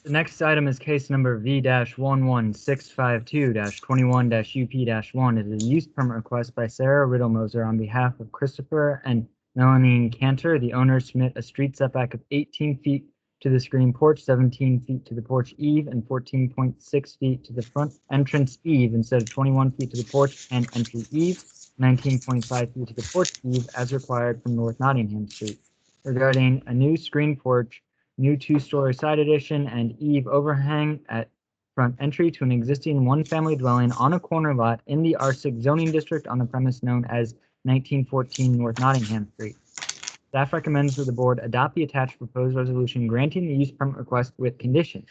The next item is case number V-11652-21-UP-1. It is a use permit request by Sarah Riddlemoser on behalf of Christopher and Melanie Cantor. The owners submit a street setback of 18 feet to the screen porch, 17 feet to the porch eave, and 14.6 feet to the front entrance eave instead of 21 feet to the porch and entry eave, 19.5 feet to the porch eave as required from North Nottingham Street. Regarding a new screen porch, new 2-story side addition, and eave overhang at front entry to an existing one-family dwelling on a corner lot in the R6 zoning district on the premise known as 1914 North Nottingham Street. Staff recommends that the board adopt the attached proposed resolution granting the use permit request with conditions.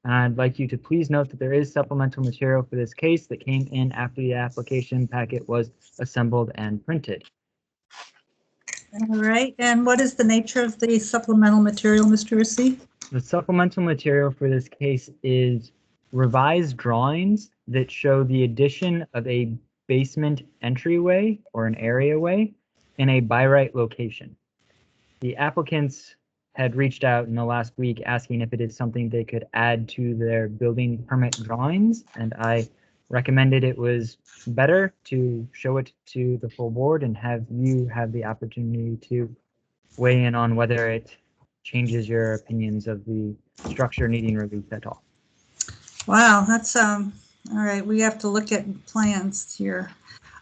And I'd like you to please note that there is supplemental material for this case that came in after the application packet was assembled and printed. All right, and what is the nature of the supplemental material, Mr. Rissy? The supplemental material for this case is revised drawings that show the addition of a basement entryway or an areaway in a by right location. The applicants had reached out in the last week asking if it is something they could add to their building permit drawings, and I recommended it was better to show it to the full board and have you have the opportunity to weigh in on whether it changes your opinions of the structure needing relief at all. Wow, that's all right. We have to look at plans here.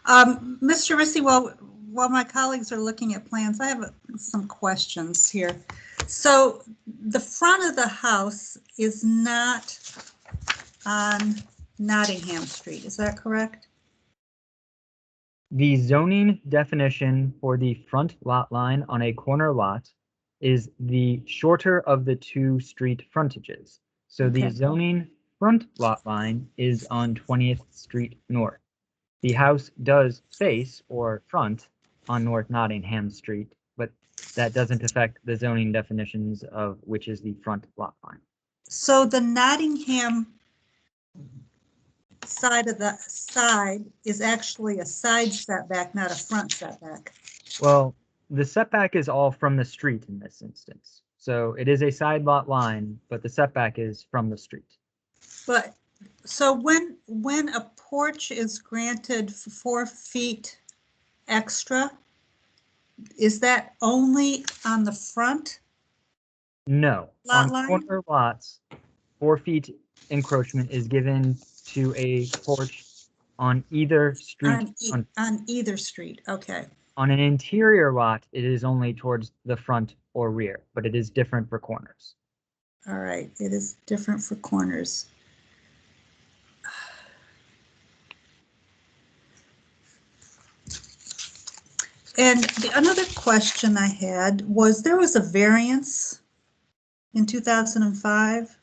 Mr. Rissy, while my colleagues are looking at plans, I have some questions here. So the front of the house is not on Nottingham Street, is that correct? The zoning definition for the front lot line on a corner lot is the shorter of the 2 street frontages. So the zoning front lot line is on 20th Street North. The house does face or front on North Nottingham Street, but that doesn't affect the zoning definitions of which is the front lot line. So the Nottingham side of the side is actually a side setback, not a front setback. Well, the setback is all from the street in this instance. So it is a side lot line, but the setback is from the street. But so when a porch is granted 4 feet extra, is that only on the front No, lot on line? corner lots, 4 feet encroachment is given to a porch on either street. On either street, okay. On an interior lot, it is only towards the front or rear, but it is different for corners. All right, it is different for corners. And another question I had was, there was a variance in 2005.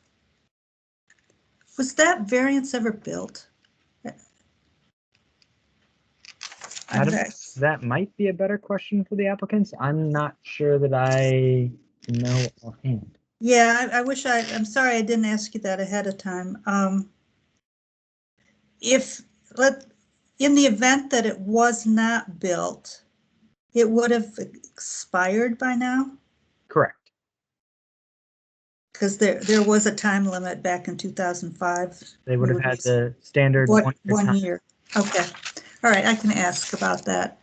Was that variance ever built? Adam, that might be a better question for the applicants. I'm not sure that I know offhand. Yeah, I wish I'm sorry I didn't ask you that ahead of time. In the event that it was not built, it would have expired by now? Correct. Because there was a time limit back in 2005. They would have had the standard 1 year. Okay. All right, I can ask about that.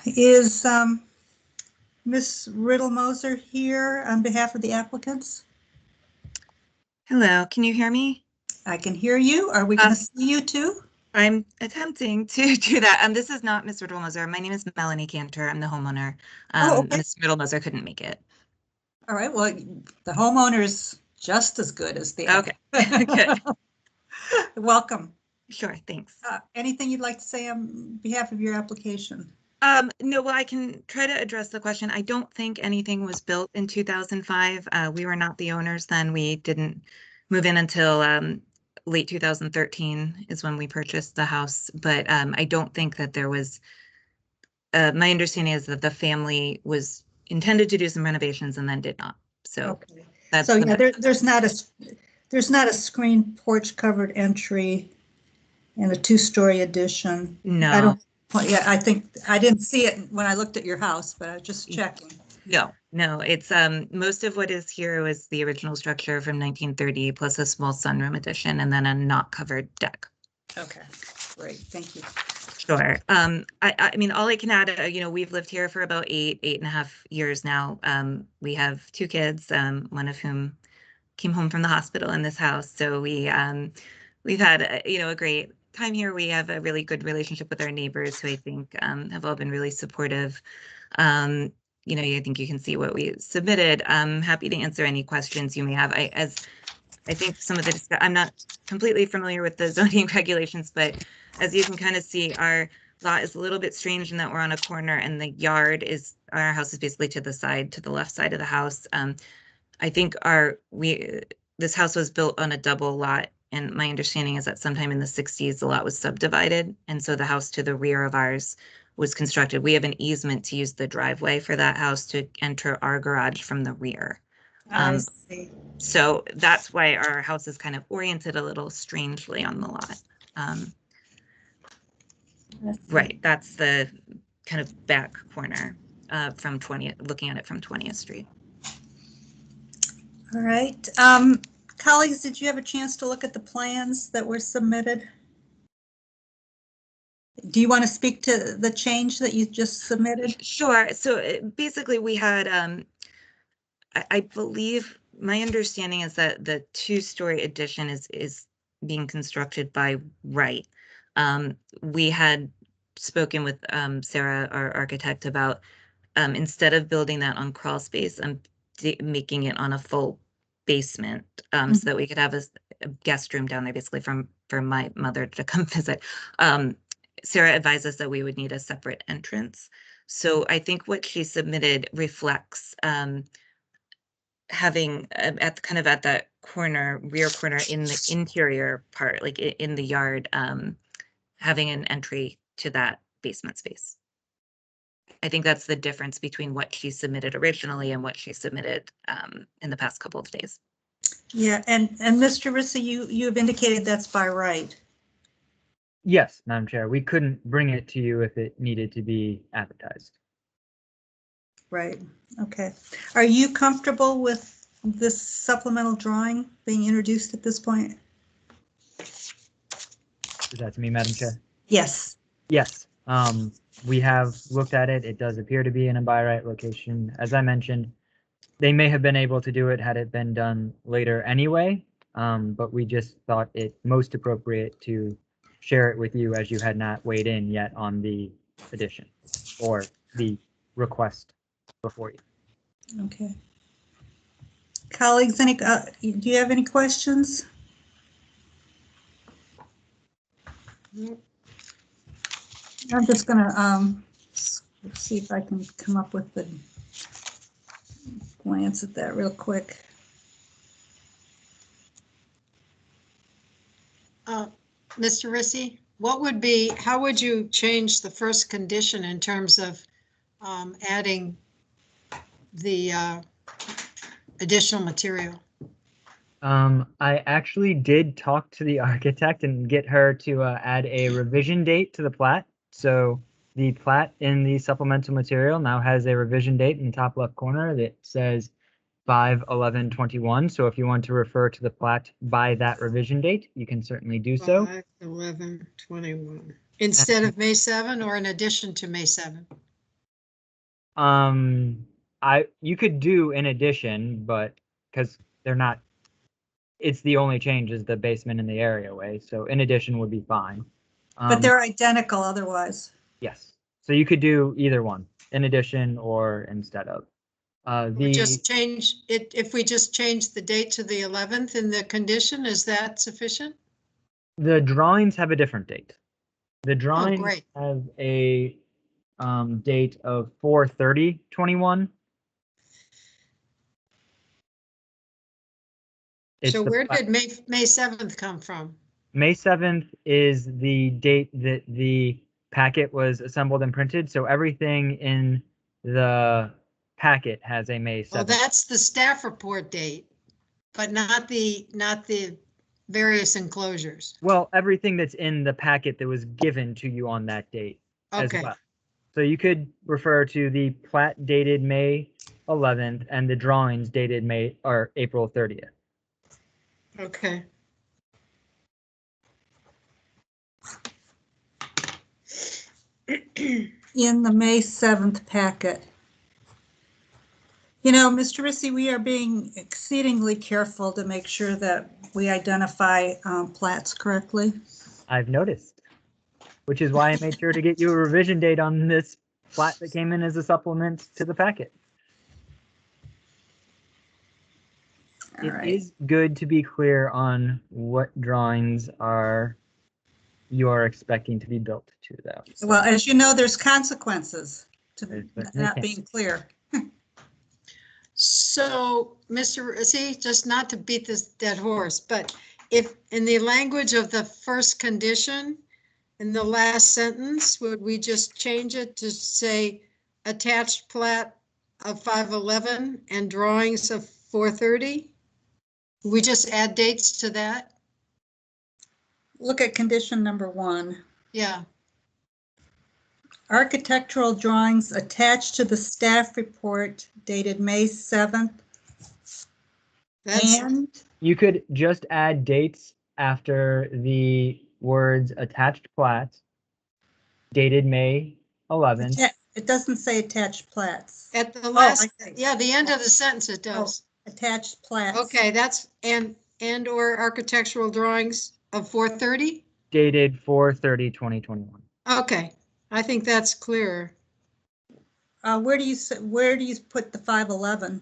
Is Ms. Riddle-Moser here on behalf of the applicants? Hello, can you hear me? I can hear you. Are we going to see you too? I'm attempting to do that. This is not Ms. Riddle-Moser. My name is Melanie Cantor. I'm the homeowner. Okay. Ms. Riddle-Moser couldn't make it. All right, well, the homeowner's just as good as the Okay, good. Welcome. Sure, thanks. Anything you'd like to say on behalf of your application? No, well, I can try to address the question. I don't think anything was built in 2005. We were not the owners then. We didn't move in until late 2013 is when we purchased the house. But I don't think that there was, my understanding is that the family was intended to do some renovations and then did not. So okay. That's so yeah, there's not a screen porch covered entry and a 2-story addition. No. I don't. Well, yeah, I think I didn't see it when I looked at your house, but I was just checking. No, it's most of what is here was the original structure from 1930 plus a small sunroom addition and then a not covered deck. Okay, great, thank you. Sure. I mean, all I can add, we've lived here for about 8.5 years now. We have 2 kids, one of whom came home from the hospital in this house. So we've had, a great time here. We have a really good relationship with our neighbors who I think have all been really supportive. I think you can see what we submitted. I'm happy to answer any questions you may have. I think some of the, I'm not completely familiar with the zoning regulations, but as you can kind of see, our lot is a little bit strange in that we're on a corner and the yard is, our house is basically to the left side of the house. I think this house was built on a double lot. And my understanding is that sometime in the 60s, the lot was subdivided. And so the house to the rear of ours was constructed. We have an easement to use the driveway for that house to enter our garage from the rear. I see. So that's why our house is kind of oriented a little strangely on the lot. Right, that's the kind of back corner from 20th, looking at it from 20th Street. All right. Colleagues, did you have a chance to look at the plans that were submitted? Do you want to speak to the change that you just submitted? Sure. So basically we had, I believe, my understanding is that the 2-story addition is being constructed by right. We had spoken with Sarah, our architect, about instead of building that on crawl space, making it on a full basement so that we could have a guest room down there, basically for my mother to come visit. Sarah advised us that we would need a separate entrance. So I think what she submitted reflects having at that corner, rear corner in the interior part, like in the yard, having an entry to that basement space. I think that's the difference between what she submitted originally and what she submitted in the past couple of days. Yeah, and Mr. Rissa, you've indicated that's by right. Yes, Madam Chair, we couldn't bring it to you if it needed to be advertised. Right, okay. Are you comfortable with this supplemental drawing being introduced at this point? Is that to me, Madam Chair? Yes. Yes, we have looked at it. It does appear to be in a by right location. As I mentioned, they may have been able to do it had it been done later anyway, but we just thought it most appropriate to share it with you as you had not weighed in yet on the addition or the request before you. Okay. Colleagues, do you have any questions? I'm just gonna see if I can come up with the glance at that real quick. Mr. Rissy, how would you change the first condition in terms of adding the additional material? I actually did talk to the architect and get her to add a revision date to the plat. So the plat in the supplemental material now has a revision date in the top left corner that says 5/11/21. So if you want to refer to the plat by that revision date, you can certainly do so. 5/11/21. Instead of May 7 or in addition to May 7? You could do in addition, but because they're not, it's the only change is the basement and the areaway. So in addition would be fine. But they're identical otherwise. Yes. So you could do either one, in addition or instead of. Just change it. If we just change the date to the 11th in the condition, is that sufficient? The drawings have a different date. The drawings great. have a date of 4/30/21. So where did May 7th come from? May 7th is the date that the packet was assembled and printed. So everything in the packet has a May 7th. Well, that's the staff report date, but not the various enclosures. Well, everything that's in the packet that was given to you on that date as Okay. well. So you could refer to the plat dated May 11th and the drawings dated April 30th. Okay. In the May 7th packet. You know, Mr. Rissy, we are being exceedingly careful to make sure that we identify plats correctly. I've noticed, which is why I made sure to get you a revision date on this plat that came in as a supplement to the packet. It is good to be clear on what drawings you are expecting to be built to, though. So. Well, as you know, there's consequences to not being clear. So, Mr. Rissy, just not to beat this dead horse, but if in the language of the first condition, in the last sentence, would we just change it to say attached plat of 5/11 and drawings of 4/30? We just add dates to that? Look at condition number 1. Yeah. Architectural drawings attached to the staff report dated May 7th. And you could just add dates after the words attached plat dated May 11th. It doesn't say attached plats. At the last, the end of the sentence it does. Attached plats. Okay, that's and or architectural drawings of 4/30? Dated 4/30/2021. Okay, I think that's clearer. Where do you put the 5/11?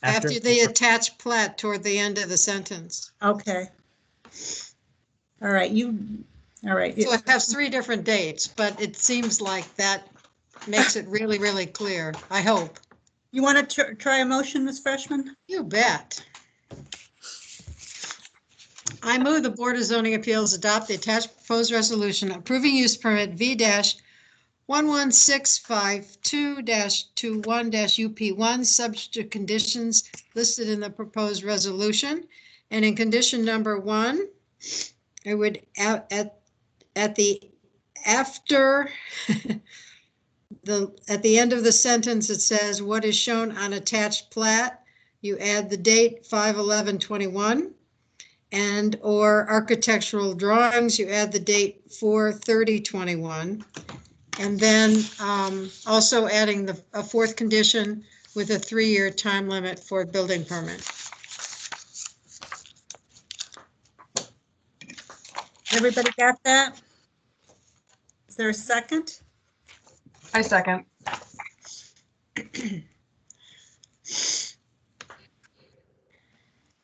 After the attached plat toward the end of the sentence. Okay. All right, all right. So it has 3 different dates, but it seems like that makes it really, really clear, I hope. You want to try a motion, Ms. Freshman? You bet. I move the Board of Zoning Appeals adopt the attached proposed resolution approving use permit V-11652-21-UP1, subject to conditions listed in the proposed resolution. And in condition number 1, it would at the after at the end of the sentence, it says what is shown on attached plat. You add the date 5/11/21. And or architectural drawings, you add the date 4/30/21. And then also adding a fourth condition with a 3-year time limit for building permit. Everybody got that? Is there a second? I second.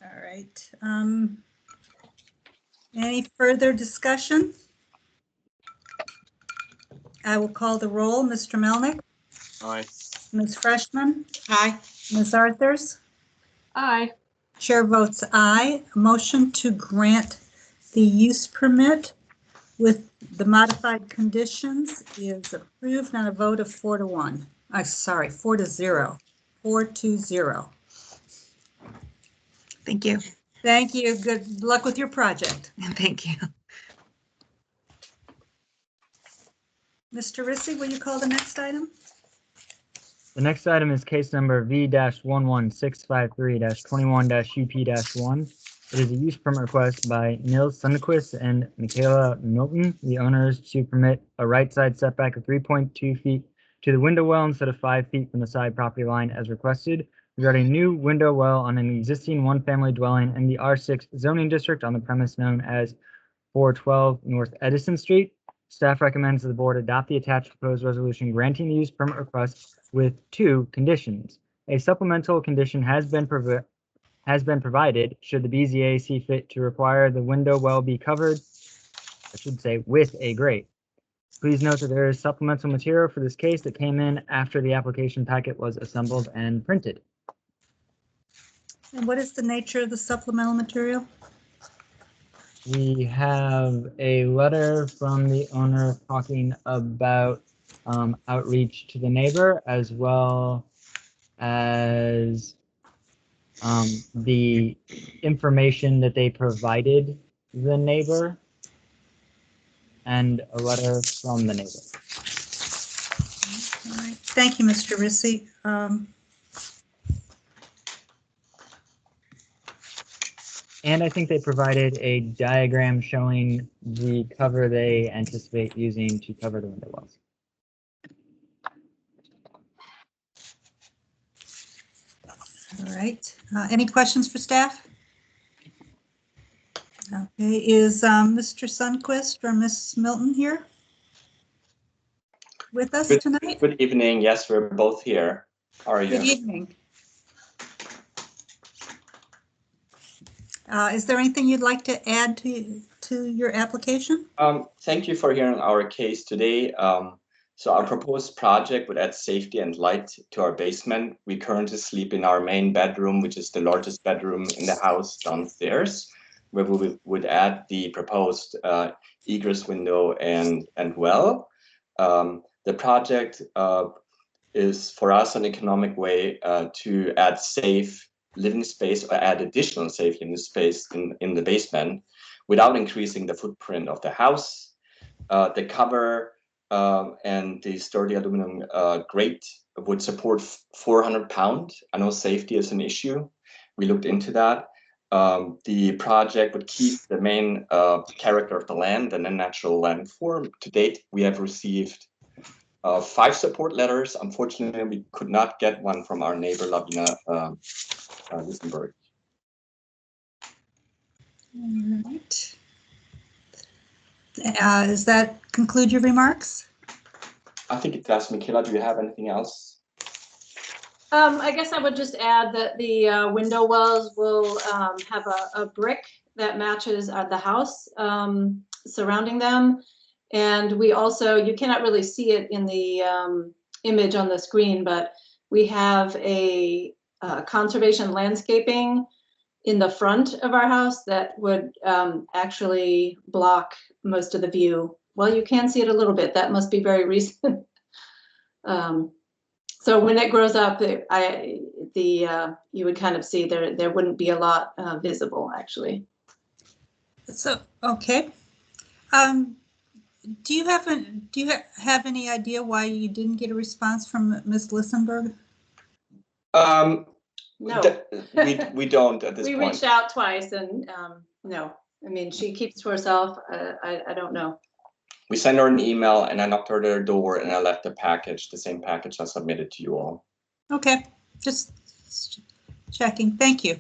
All right. Any further discussion? I will call the roll. Mr. Melnick, Aye. Ms. Freshman, Aye. Ms. Arthurs. Aye. Chair votes aye. A motion to grant the use permit with the modified conditions is approved on a vote of 4-1. Sorry, 4-0. 4-0. Thank you. Thank you. Good luck with your project. Thank you. Mr. Rissy, will you call the next item? The next item is case number V-11653-21-UP-1. It is a use permit request by Nils Sundquist and Michaela Milton, the owners, to permit a right side setback of 3.2 feet to the window well instead of 5 feet from the side property line as requested, regarding a new window well on an existing one-family dwelling in the R6 zoning district on the premise known as 412 North Edison Street. Staff recommends that the board adopt the attached proposed resolution granting the use permit request with 2 conditions. A supplemental condition has been provided should the BZA see fit to require the window well be covered, I should say, with a grate. Please note that there is supplemental material for this case that came in after the application packet was assembled and printed. And what is the nature of the supplemental material? We have a letter from the owner talking about outreach to the neighbor, as well as the information that they provided the neighbor, and a letter from the neighbor. All right. Thank you, Mr. Rissy. And I think they provided a diagram showing the cover they anticipate using to cover the window wells. All right. Any questions for staff? Okay. Is Mr. Sundquist or Ms. Milton here with us tonight? Good evening. Yes, we're both here. How are you? Good evening. Is there anything you'd like to add to your application? Thank you for hearing our case today. So our proposed project would add safety and light to our basement. We currently sleep in our main bedroom, which is the largest bedroom in the house downstairs, where we would add the proposed egress window and well. The project is for us an economic way to add safe living space or add additional safe living space in the basement without increasing the footprint of the house. The cover and the sturdy aluminum grate would support 400 pounds. I know safety is an issue. We looked into that. The project would keep the main character of the land and the natural landform. To date, we have received 5 support letters. Unfortunately, we could not get one from our neighbor, Lavina Lisenberg. All right. Does that conclude your remarks? I think it does. Michaela, do you have anything else? I guess I would just add that the window wells will have a brick that matches the house surrounding them. And we also, you cannot really see it in the image on the screen, but we have a conservation landscaping in the front of our house that would actually block most of the view. Well, you can see it a little bit. That must be very recent. So when it grows up, you would kind of see there wouldn't be a lot visible, actually. So, okay. Do you have any idea why you didn't get a response from Ms. Lissenberg? No. We don't at this We point. reached out twice and no. I mean, she keeps to herself. I don't know. We sent her an email and I knocked her at her door and I left the package, the same package I submitted to you all. Okay, just checking. Thank you.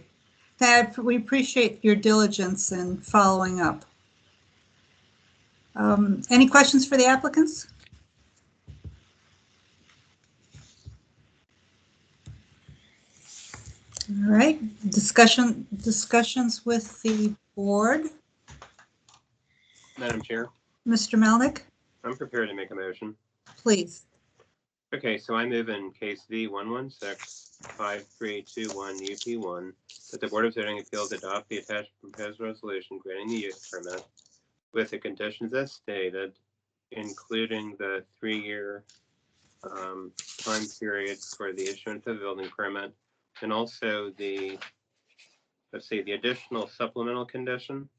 We appreciate your diligence in following up. Any questions for the applicants? All right, discussions with the board. Madam Chair, Mr. Melnick, I'm prepared to make a motion. please. Okay, so I move in case V1165321 UP1 that the Board of Zoning Appeals adopt the attached proposed resolution granting the use permit with the conditions as stated, including the 3-year time period for the issuance of the building permit, and also the additional supplemental condition.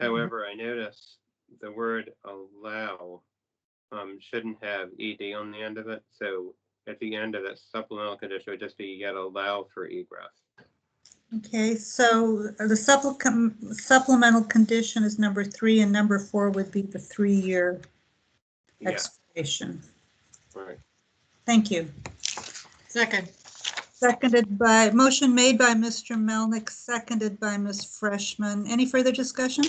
However, I notice the word allow shouldn't have ED on the end of it. So at the end of that supplemental condition, it would just be yet allow for egress. Okay, so the supplemental condition is number 3 and number 4 would be the 3-year expiration. Right. Thank you. Second. Motion made by Mr. Melnick, seconded by Ms. Freshman. Any further discussion?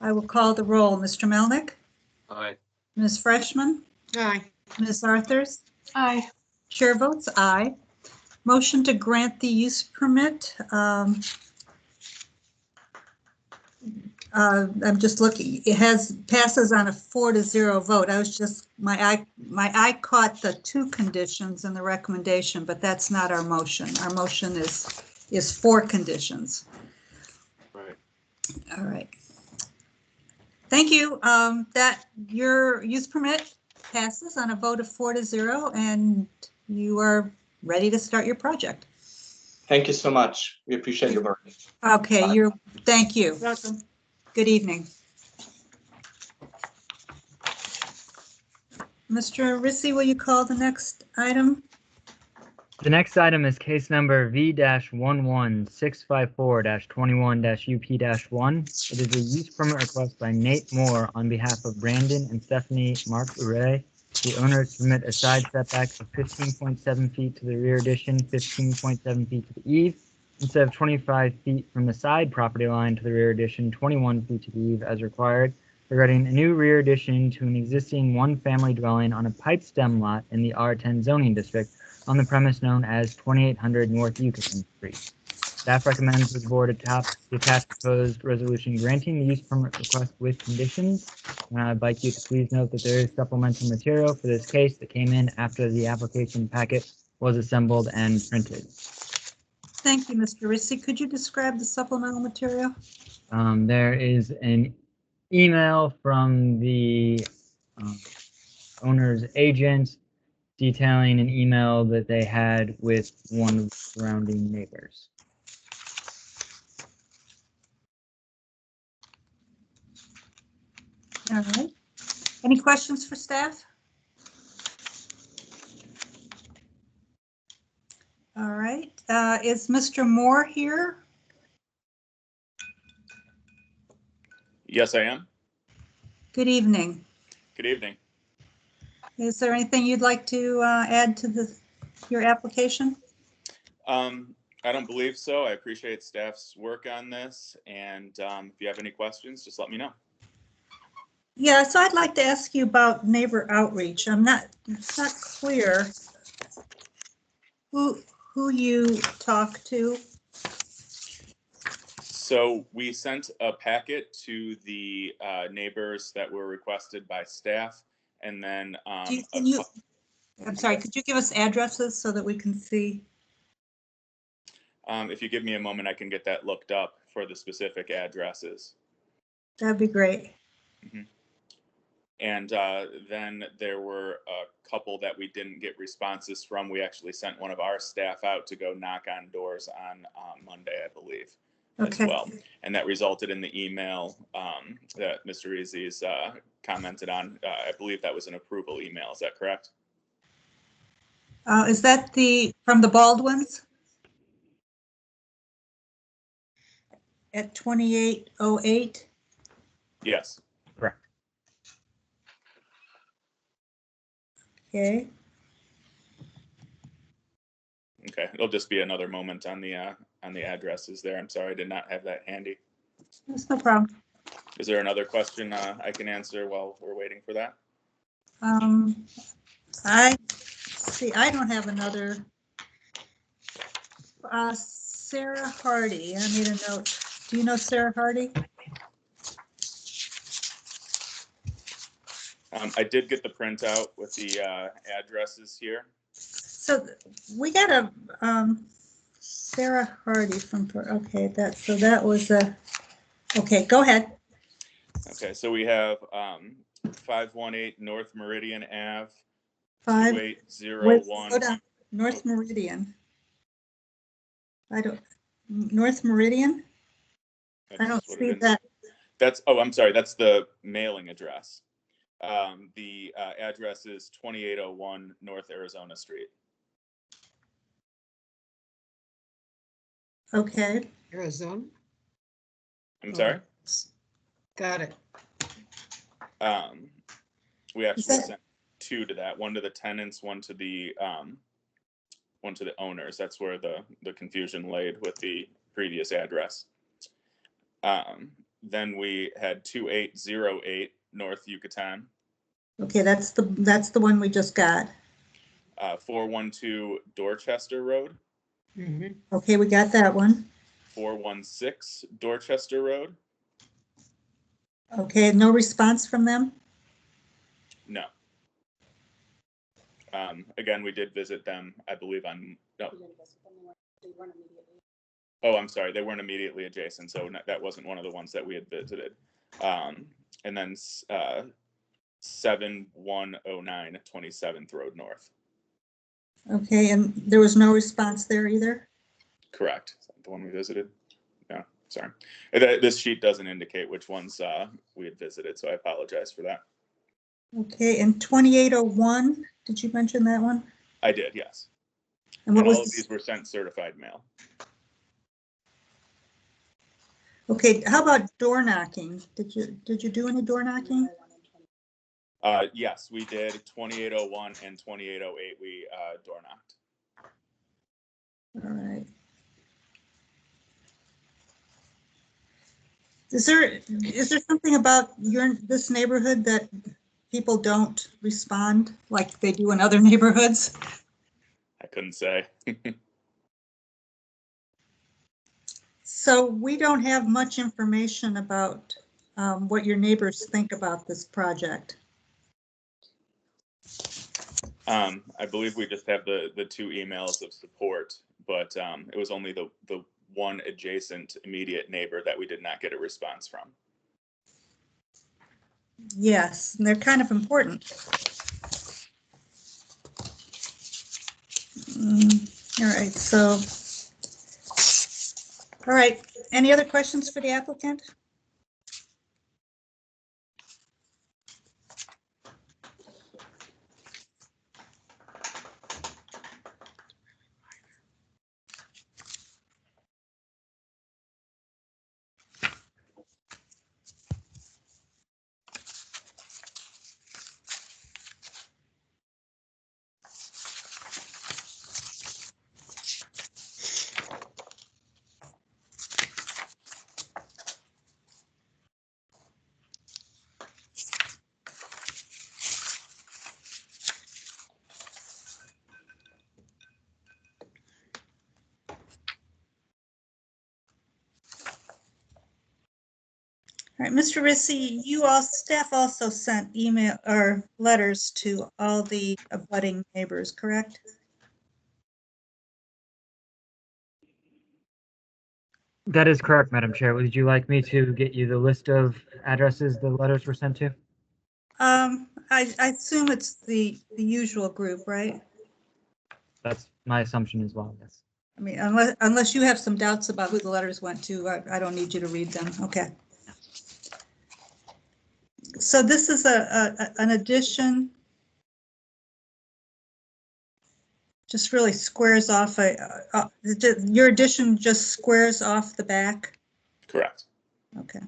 I will call the roll. Mr. Melnick? Aye. Ms. Freshman? Aye. Ms. Arthurs? Aye. Chair votes aye. Motion to grant the use permit. I'm just looking. It passes on a 4-0 vote. I was just my eye caught the 2 conditions in the recommendation, but that's not our motion. Our motion is 4 conditions. Right. All right. Thank you. That your use permit passes on a vote of 4-0, and you are ready to start your project. Thank you so much. We appreciate your work. Okay, thank you. Welcome. Good evening. Mr. Rissy, will you call the next item? The next item is case number V-11654-21-UP-1. It is a use permit request by Nate Moore on behalf of Brandon and Stephanie Mark Ure. The owners submit a side setback of 15.7 feet to the rear addition, 15.7 feet to the eave, instead of 25 feet from the side property line to the rear addition, 21 feet to the eave as required, regarding a new rear addition to an existing one-family dwelling on a pipe stem lot in the R10 zoning district on the premise known as 2800 North Yucatan Street. Staff recommends that the board adopt the attached proposed resolution granting the use permit request with conditions. And I'd like you to please note that there is supplemental material for this case that came in after the application packet was assembled and printed. Thank you, Mr. Rissy. Could you describe the supplemental material? There is an email from the owner's agent detailing an email that they had with one of the surrounding neighbors. All right. Any questions for staff? All right. Is Mr. Moore here? Yes, I am. Good evening. Good evening. Is there anything you'd like to add to your application? I don't believe so. I appreciate staff's work on this, and if you have any questions, just let me know. Yeah, so I'd like to ask you about neighbor outreach. It's not clear who you talk to. So we sent a packet to the neighbors that were requested by staff, and then I'm sorry, could you give us addresses so that we can see? If you give me a moment, I can get that looked up for the specific addresses. That'd be great. And then there were a couple that we didn't get responses from. We actually sent one of our staff out to go knock on doors on Monday, I believe, as well. And that resulted in the email that Mr. Rizzi's commented on. I believe that was an approval email. Is that correct? Is that from the Baldwins? At 2808? Yes. Correct. Okay. Okay. It'll just be another moment on the addresses there. I'm sorry, I did not have that handy. That's no problem. Is there another question I can answer while we're waiting for that? I don't have another. Sarah Hardy, I made a note. Do you know Sarah Hardy? I did get the printout with the addresses here. So we got a Sarah Hardy from, okay, that was a, okay, go ahead. Okay, so we have 518 North Meridian Ave, 2801. Hold on. North Meridian. North Meridian? I don't see that. That's, oh, I'm sorry, that's the mailing address. The address is 2801 North Arizona Street. Okay. Arizona? I'm sorry? Got it. We actually sent two to that, one to the tenants, one to the owners. That's where the confusion laid with the previous address. Then we had 2808 North Yucatan. Okay, that's the one we just got. 412 Dorchester Road. Okay, we got that one. 416 Dorchester Road. Okay, no response from them? No. Again, we did visit them, I believe no. Oh, I'm sorry, they weren't immediately adjacent, so that wasn't one of the ones that we had visited. And then 7109 27th Road North. Okay, and there was no response there either? Correct. Is that the one we visited? No, sorry. This sheet doesn't indicate which ones we had visited, so I apologize for that. Okay, and 2801, did you mention that one? I did, yes. And what was all of these were sent certified mail. Okay, how about door knocking? Did you do any door knocking? Yes, we did 2801 and 2808. We door knocked. All right. Is there something about this neighborhood that people don't respond like they do in other neighborhoods? I couldn't say. So we don't have much information about what your neighbors think about this project. I believe we just have the two emails of support, but it was only the one adjacent immediate neighbor that we did not get a response from. Yes, and they're kind of important. All right, so, all right, any other questions for the applicant? All right, Mr. Rissy, staff also sent email or letters to all the abutting neighbors, correct? That is correct, Madam Chair. Would you like me to get you the list of addresses the letters were sent to? I assume it's the usual group, right? That's my assumption as well, yes. I mean, unless you have some doubts about who the letters went to, I don't need you to read them. Okay. So this is an addition. Just really squares off your addition just squares off the back. Correct. Okay.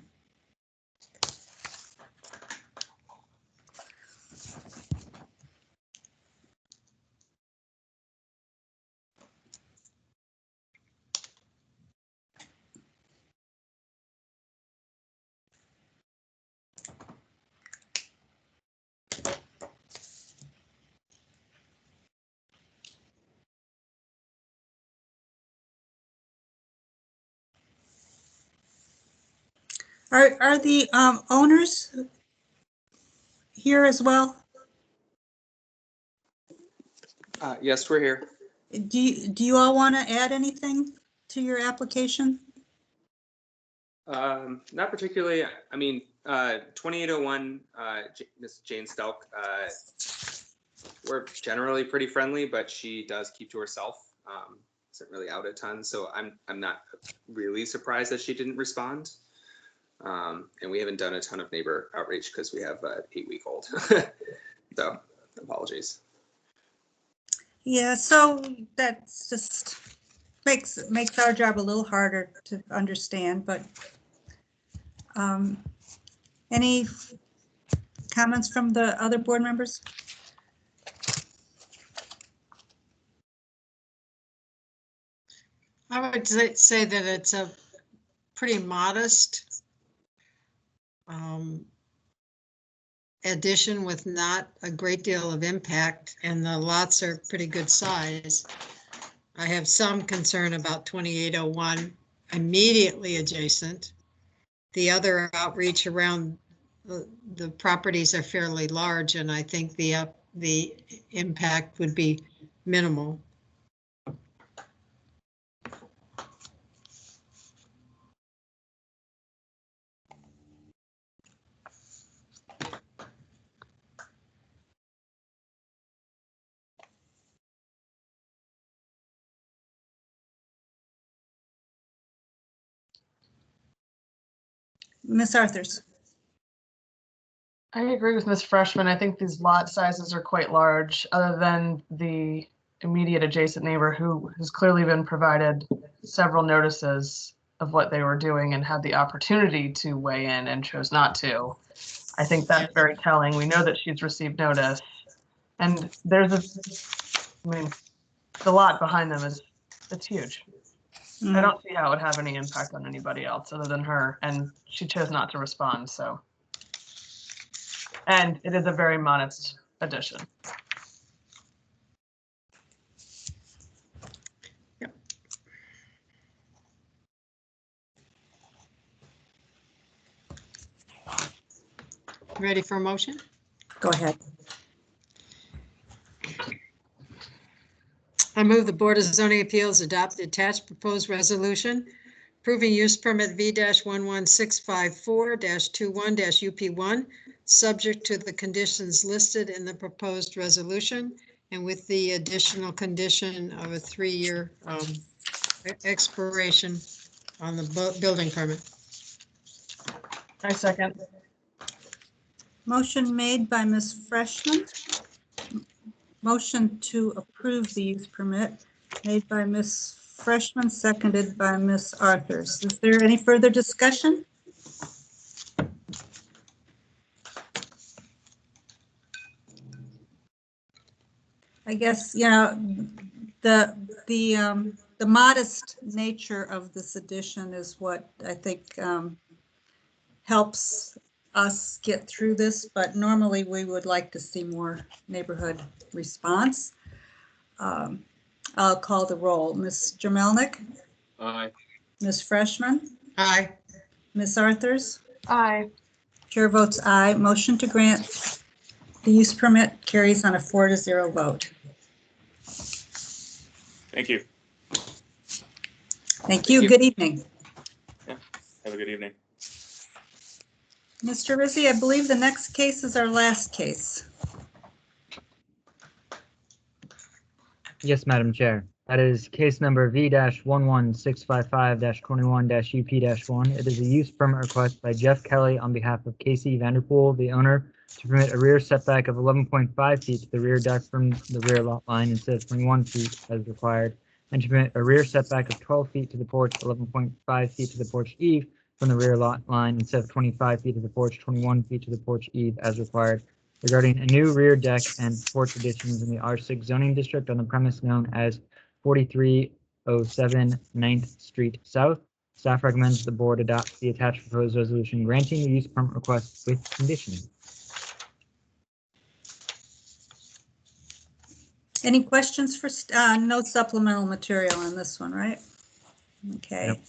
Are the owners here as well? Yes, we're here. Do you all want to add anything to your application? Not particularly. I mean, 2801, Miss Jane Stelk, we're generally pretty friendly, but she does keep to herself. Isn't really out a ton, so I'm not really surprised that she didn't respond. And we haven't done a ton of neighbor outreach because we have an 8-week-old. So apologies. Yeah, so that's just makes our job a little harder to understand, but any comments from the other board members? I would say that it's a pretty modest addition with not a great deal of impact, and the lots are pretty good size. I have some concern about 2801 immediately adjacent. The other outreach around the properties are fairly large, and I think the impact would be minimal. Ms. Arthurs. I agree with Ms. Freshman. I think these lot sizes are quite large, other than the immediate adjacent neighbor who has clearly been provided several notices of what they were doing and had the opportunity to weigh in and chose not to. I think that's very telling. We know that she's received notice. And I mean, the lot behind them it's huge. I don't see how it would have any impact on anybody else other than her, and she chose not to respond, so. And it is a very modest addition. Yep. Ready for a motion? Go ahead. I move the Board of Zoning Appeals adopt the attached proposed resolution approving use permit V-11654-21-UP1, subject to the conditions listed in the proposed resolution and with the additional condition of a 3-year expiration on the building permit. I second. Motion made by Ms. Freshman. Motion to approve the use permit made by Ms. Freshman, seconded by Ms. Arthurs. Is there any further discussion? I guess, you know, the modest nature of this addition is what I think helps us get through this, but normally we would like to see more neighborhood response. I'll call the roll. Ms. Jamelnik? Aye. Ms. Freshman? Aye. Ms. Arthurs? Aye. Chair votes aye. Motion to grant the use permit carries on a 4-0 vote. Thank you. Thank you. Good evening. Have a good evening. Mr. Rizzi, I believe the next case is our last case. Yes, Madam Chair. That is case number V-11655-21-UP-1. It is a use permit request by Jeff Kelly on behalf of Casey Vanderpool, the owner, to permit a rear setback of 11.5 feet to the rear deck from the rear lot line instead of 21 feet as required, and to permit a rear setback of 12 feet to the porch, 11.5 feet to the porch eve from the rear lot line instead of 25 feet to the porch, 21 feet to the porch eve as required, regarding a new rear deck and porch additions in the R6 zoning district on the premise known as 4307 9th Street South. Staff recommends the board adopt the attached proposed resolution granting the use permit request with conditions. Any questions for, no supplemental material on this one, right? Okay.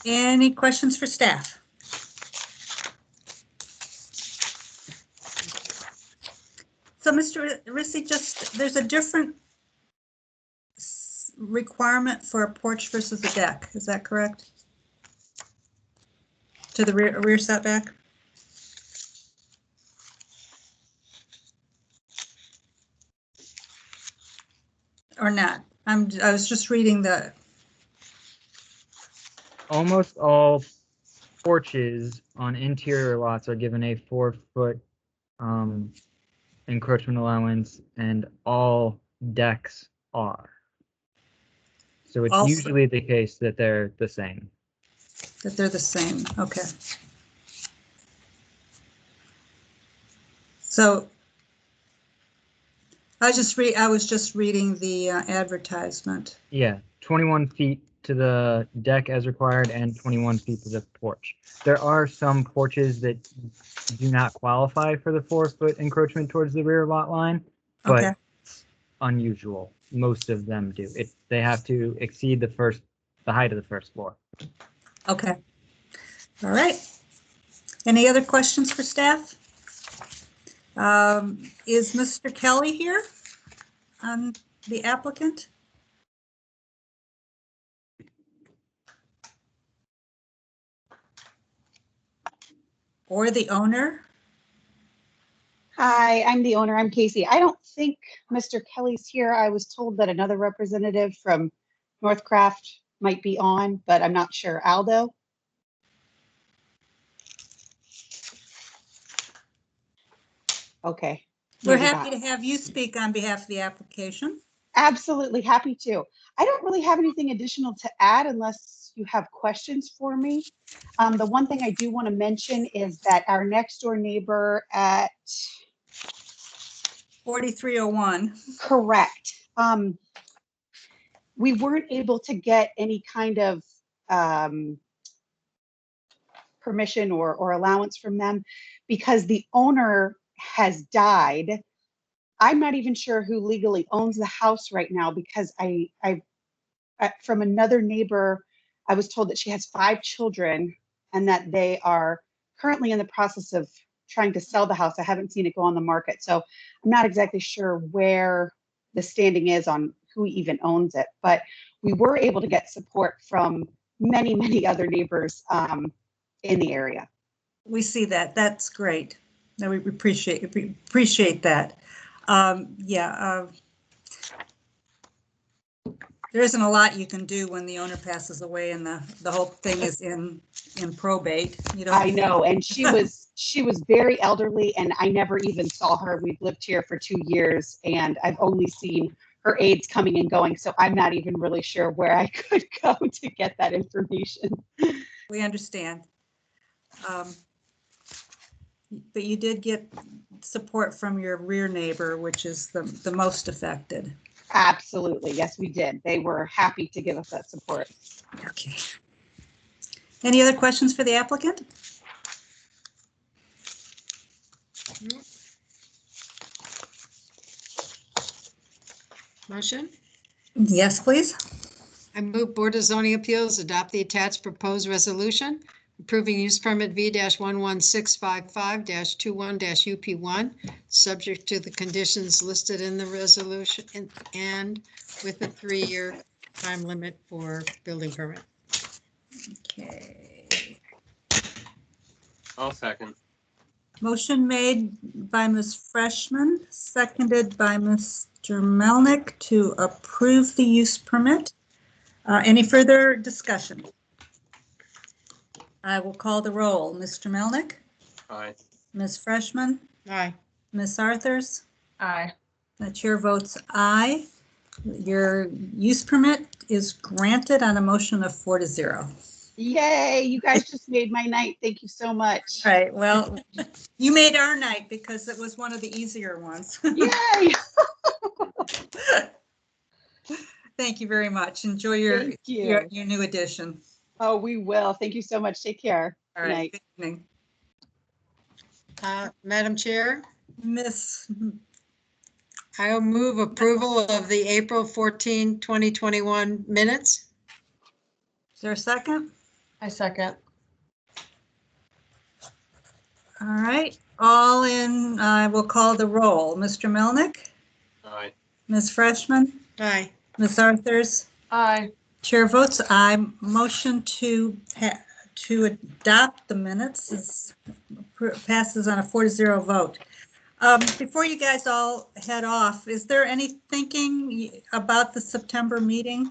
Any questions for staff? So, Mr. Rizzi, just, there's a different requirement for a porch versus a deck, is that correct? To the rear setback? Or not? I was just reading the. Almost all porches on interior lots are given a 4-foot encroachment allowance, and all decks are. So it's Also, usually the case that they're the same. That they're the same, okay. So I was just reading the advertisement. Yeah, 21 feet to the deck as required and 21 feet to the porch. There are some porches that do not qualify for the 4-foot encroachment towards the rear lot line, but Okay. it's unusual. Most of them do. They have to exceed the height of the first floor. Okay. All right. Any other questions for staff? Is Mr. Kelly here, the applicant? Or the owner? Hi, I'm the owner. I'm Casey. I don't think Mr. Kelly's here. I was told that another representative from Northcraft might be on, but I'm not sure. Aldo? Okay. We're maybe happy not. to have you speak on behalf of the application. Absolutely happy to. I don't really have anything additional to add unless you have questions for me. The one thing I do want to mention is that our next door neighbor at 4301. Correct. We weren't able to get any kind of permission or allowance from them because the owner has died. I'm not even sure who legally owns the house right now because I from another neighbor, I was told that she has 5 children and that they are currently in the process of trying to sell the house. I haven't seen it go on the market, so I'm not exactly sure where the standing is on who even owns it, but we were able to get support from many, many other neighbors in the area. We see that. That's great. No, we appreciate that. There isn't a lot you can do when the owner passes away and the whole thing is in probate. You know. I know, and she was very elderly, and I never even saw her. We've lived here for 2 years, and I've only seen her aides coming and going, so I'm not even really sure where I could go to get that information. We understand. But you did get support from your rear neighbor, which is the most affected. Absolutely. Yes, we did. They were happy to give us that support. Okay. Any other questions for the applicant? Motion? Yes, please. I move Board of Zoning Appeals adopt the attached proposed resolution approving use permit V-11655-21-UP1, subject to the conditions listed in the resolution and with a 3-year time limit for building permit. Okay. I'll second. Motion made by Ms. Freshman, seconded by Mr. Melnick to approve the use permit. Any further discussion? I will call the roll. Mr. Melnick, Aye. Ms. Freshman, Aye. Ms. Arthurs. Aye. The chair votes aye. Your use permit is granted on a motion of 4-0. Yay, you guys just made my night. Thank you so much. All right, well, you made our night because it was one of the easier ones. Yay. Thank you very much. Enjoy your Thank you. your new addition. Oh, we will. Thank you so much. Take care. All Good right, night. good evening. Madam Chair, Miss, I will move approval of the April 14, 2021 minutes. is there a second? I second. All right, all in, I will call the roll. Mr. Melnick, Aye. Ms. Freshman, Aye. Ms. Arthurs. Aye. Chair votes aye. Motion to adopt the minutes is passes on a 4-0 vote. Before you guys all head off, is there any thinking about the September meeting?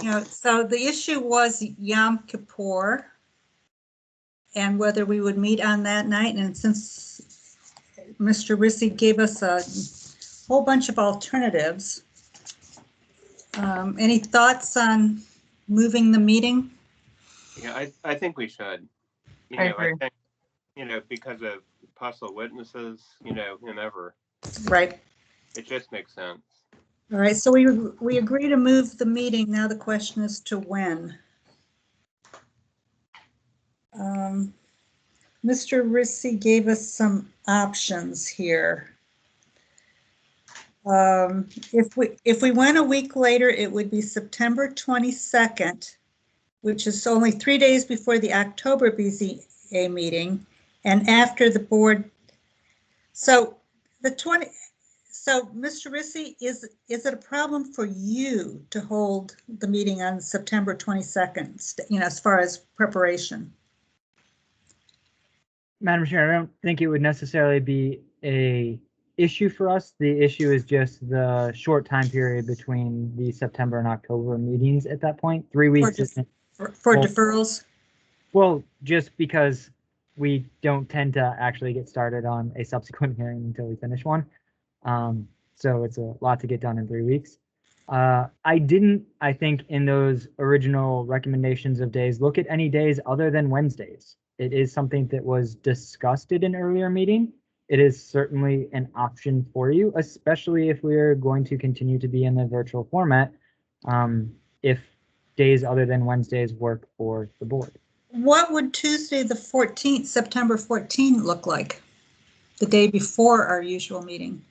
You know, so the issue was Yom Kippur and whether we would meet on that night. And since Mr. Rissy gave us a whole bunch of alternatives, any thoughts on moving the meeting? Yeah, I think we should. I agree. I think, because of possible witnesses, whomever, Right. it just makes sense. All right, so we agree to move the meeting. Now the question is to when. Mr. Rissy gave us some options here. If we went a week later, it would be September 22nd, which is only 3 days before the October BZA meeting, and after the board. So Mr. Rissy, is it a problem for you to hold the meeting on September 22nd, as far as preparation? Madam Chair, I don't think it would necessarily be a issue for us. The issue is just the short time period between the September and October meetings at that point. 3 weeks. For deferrals? Well, just because we don't tend to actually get started on a subsequent hearing until we finish one. So it's a lot to get done in 3 weeks. I think in those original recommendations of days, look at any days other than Wednesdays. It is something that was discussed at an earlier meeting. It is certainly an option for you, especially if we're going to continue to be in the virtual format, if days other than Wednesdays work for the board. What would Tuesday the 14th, September 14th look like? The day before our usual meeting?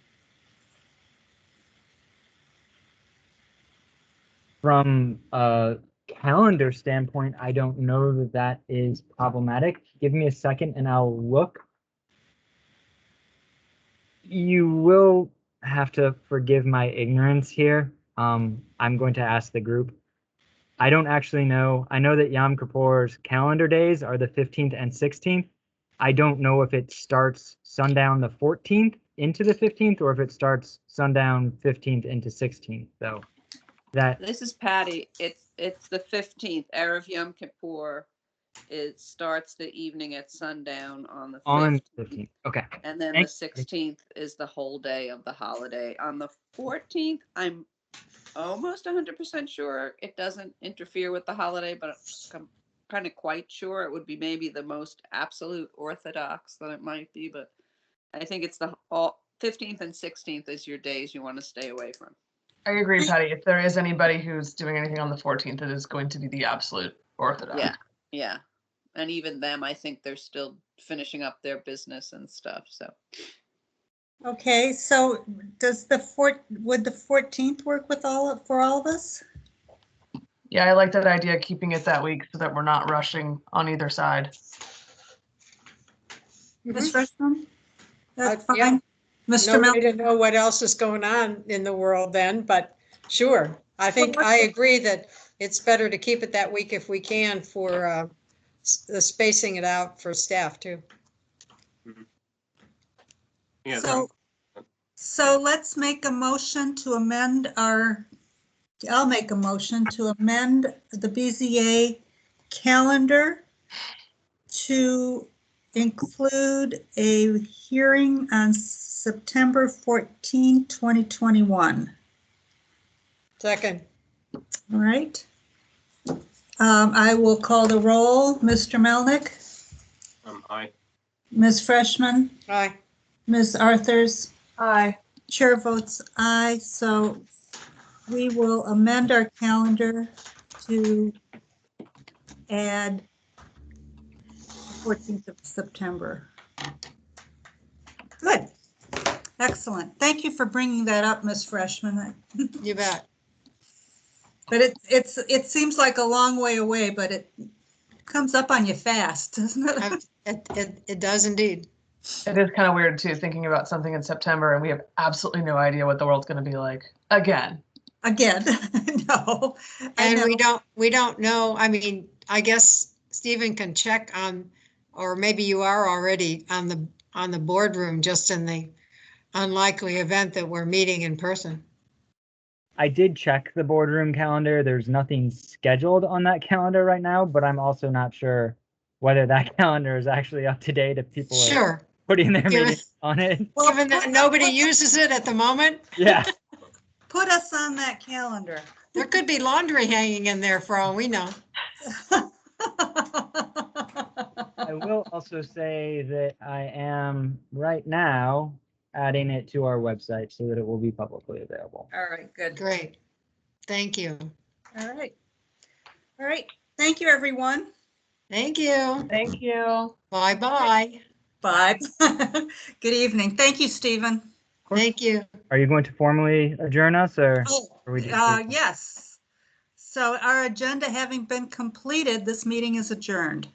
From a calendar standpoint, I don't know that that is problematic. Give me a second and I'll look. You will have to forgive my ignorance here. I'm going to ask the group. I don't actually know. I know that Yom Kippur's calendar days are the 15th and 16th. I don't know if it starts sundown the 14th into the 15th or if it starts sundown 15th into 16th, though. This is Patty. It's the 15th, Erev Yom Kippur. It starts the evening at sundown on the 15th. Okay. And then the 16th is the whole day of the holiday. On the 14th, I'm almost 100% sure it doesn't interfere with the holiday, but I'm kind of quite sure it would be maybe the most absolute orthodox that it might be, but I think it's the 15th and 16th is your days you want to stay away from. I agree, Patty. If there is anybody who's doing anything on the 14th, it is going to be the absolute orthodox. Yeah. And even them, I think they're still finishing up their business and stuff, so. Okay, so would the 14th work for all of us? Yeah, I like that idea, keeping it that week so that we're not rushing on either side. Ms. Freshman? That's fine. Yeah. Mr. No way to know what else is going on in the world then, but sure. I think I agree that it's better to keep it that week if we can for spacing it out for staff too. Yeah, So let's make a motion to amend I'll make a motion to amend the BZA calendar to include a hearing on September 14, 2021. Second. All right. I will call the roll. Mr. Melnick, aye. Ms. Freshman, Aye. Ms. Arthurs, Aye. chair votes aye. So we will amend our calendar to add 14th of September. Good. Excellent. Thank you for bringing that up, Ms. Freshman. You bet. But it seems like a long way away, but it comes up on you fast, doesn't it? It does indeed. It is kind of weird too, thinking about something in September and we have absolutely no idea what the world's going to be like again. Again, no. And we don't know. I mean, I guess Stephen can check on, or maybe you are already on the boardroom, just in the unlikely event that we're meeting in person. I did check the boardroom calendar. There's nothing scheduled on that calendar right now, but I'm also not sure whether that calendar is actually up to date if people are putting their meetings on it. Well, given that nobody uses it at the moment. Yeah. Put us on that calendar. There could be laundry hanging in there for all we know. I will also say that I am right now adding it to our website so that it will be publicly available. All right, good. Great. Thank you. All right. All right. Thank you, everyone. Thank you. Thank you. Bye-bye. Bye. Good evening. Thank you, Stephen. Thank you. Are you going to formally adjourn us or? Are we Yes. So our agenda having been completed, this meeting is adjourned.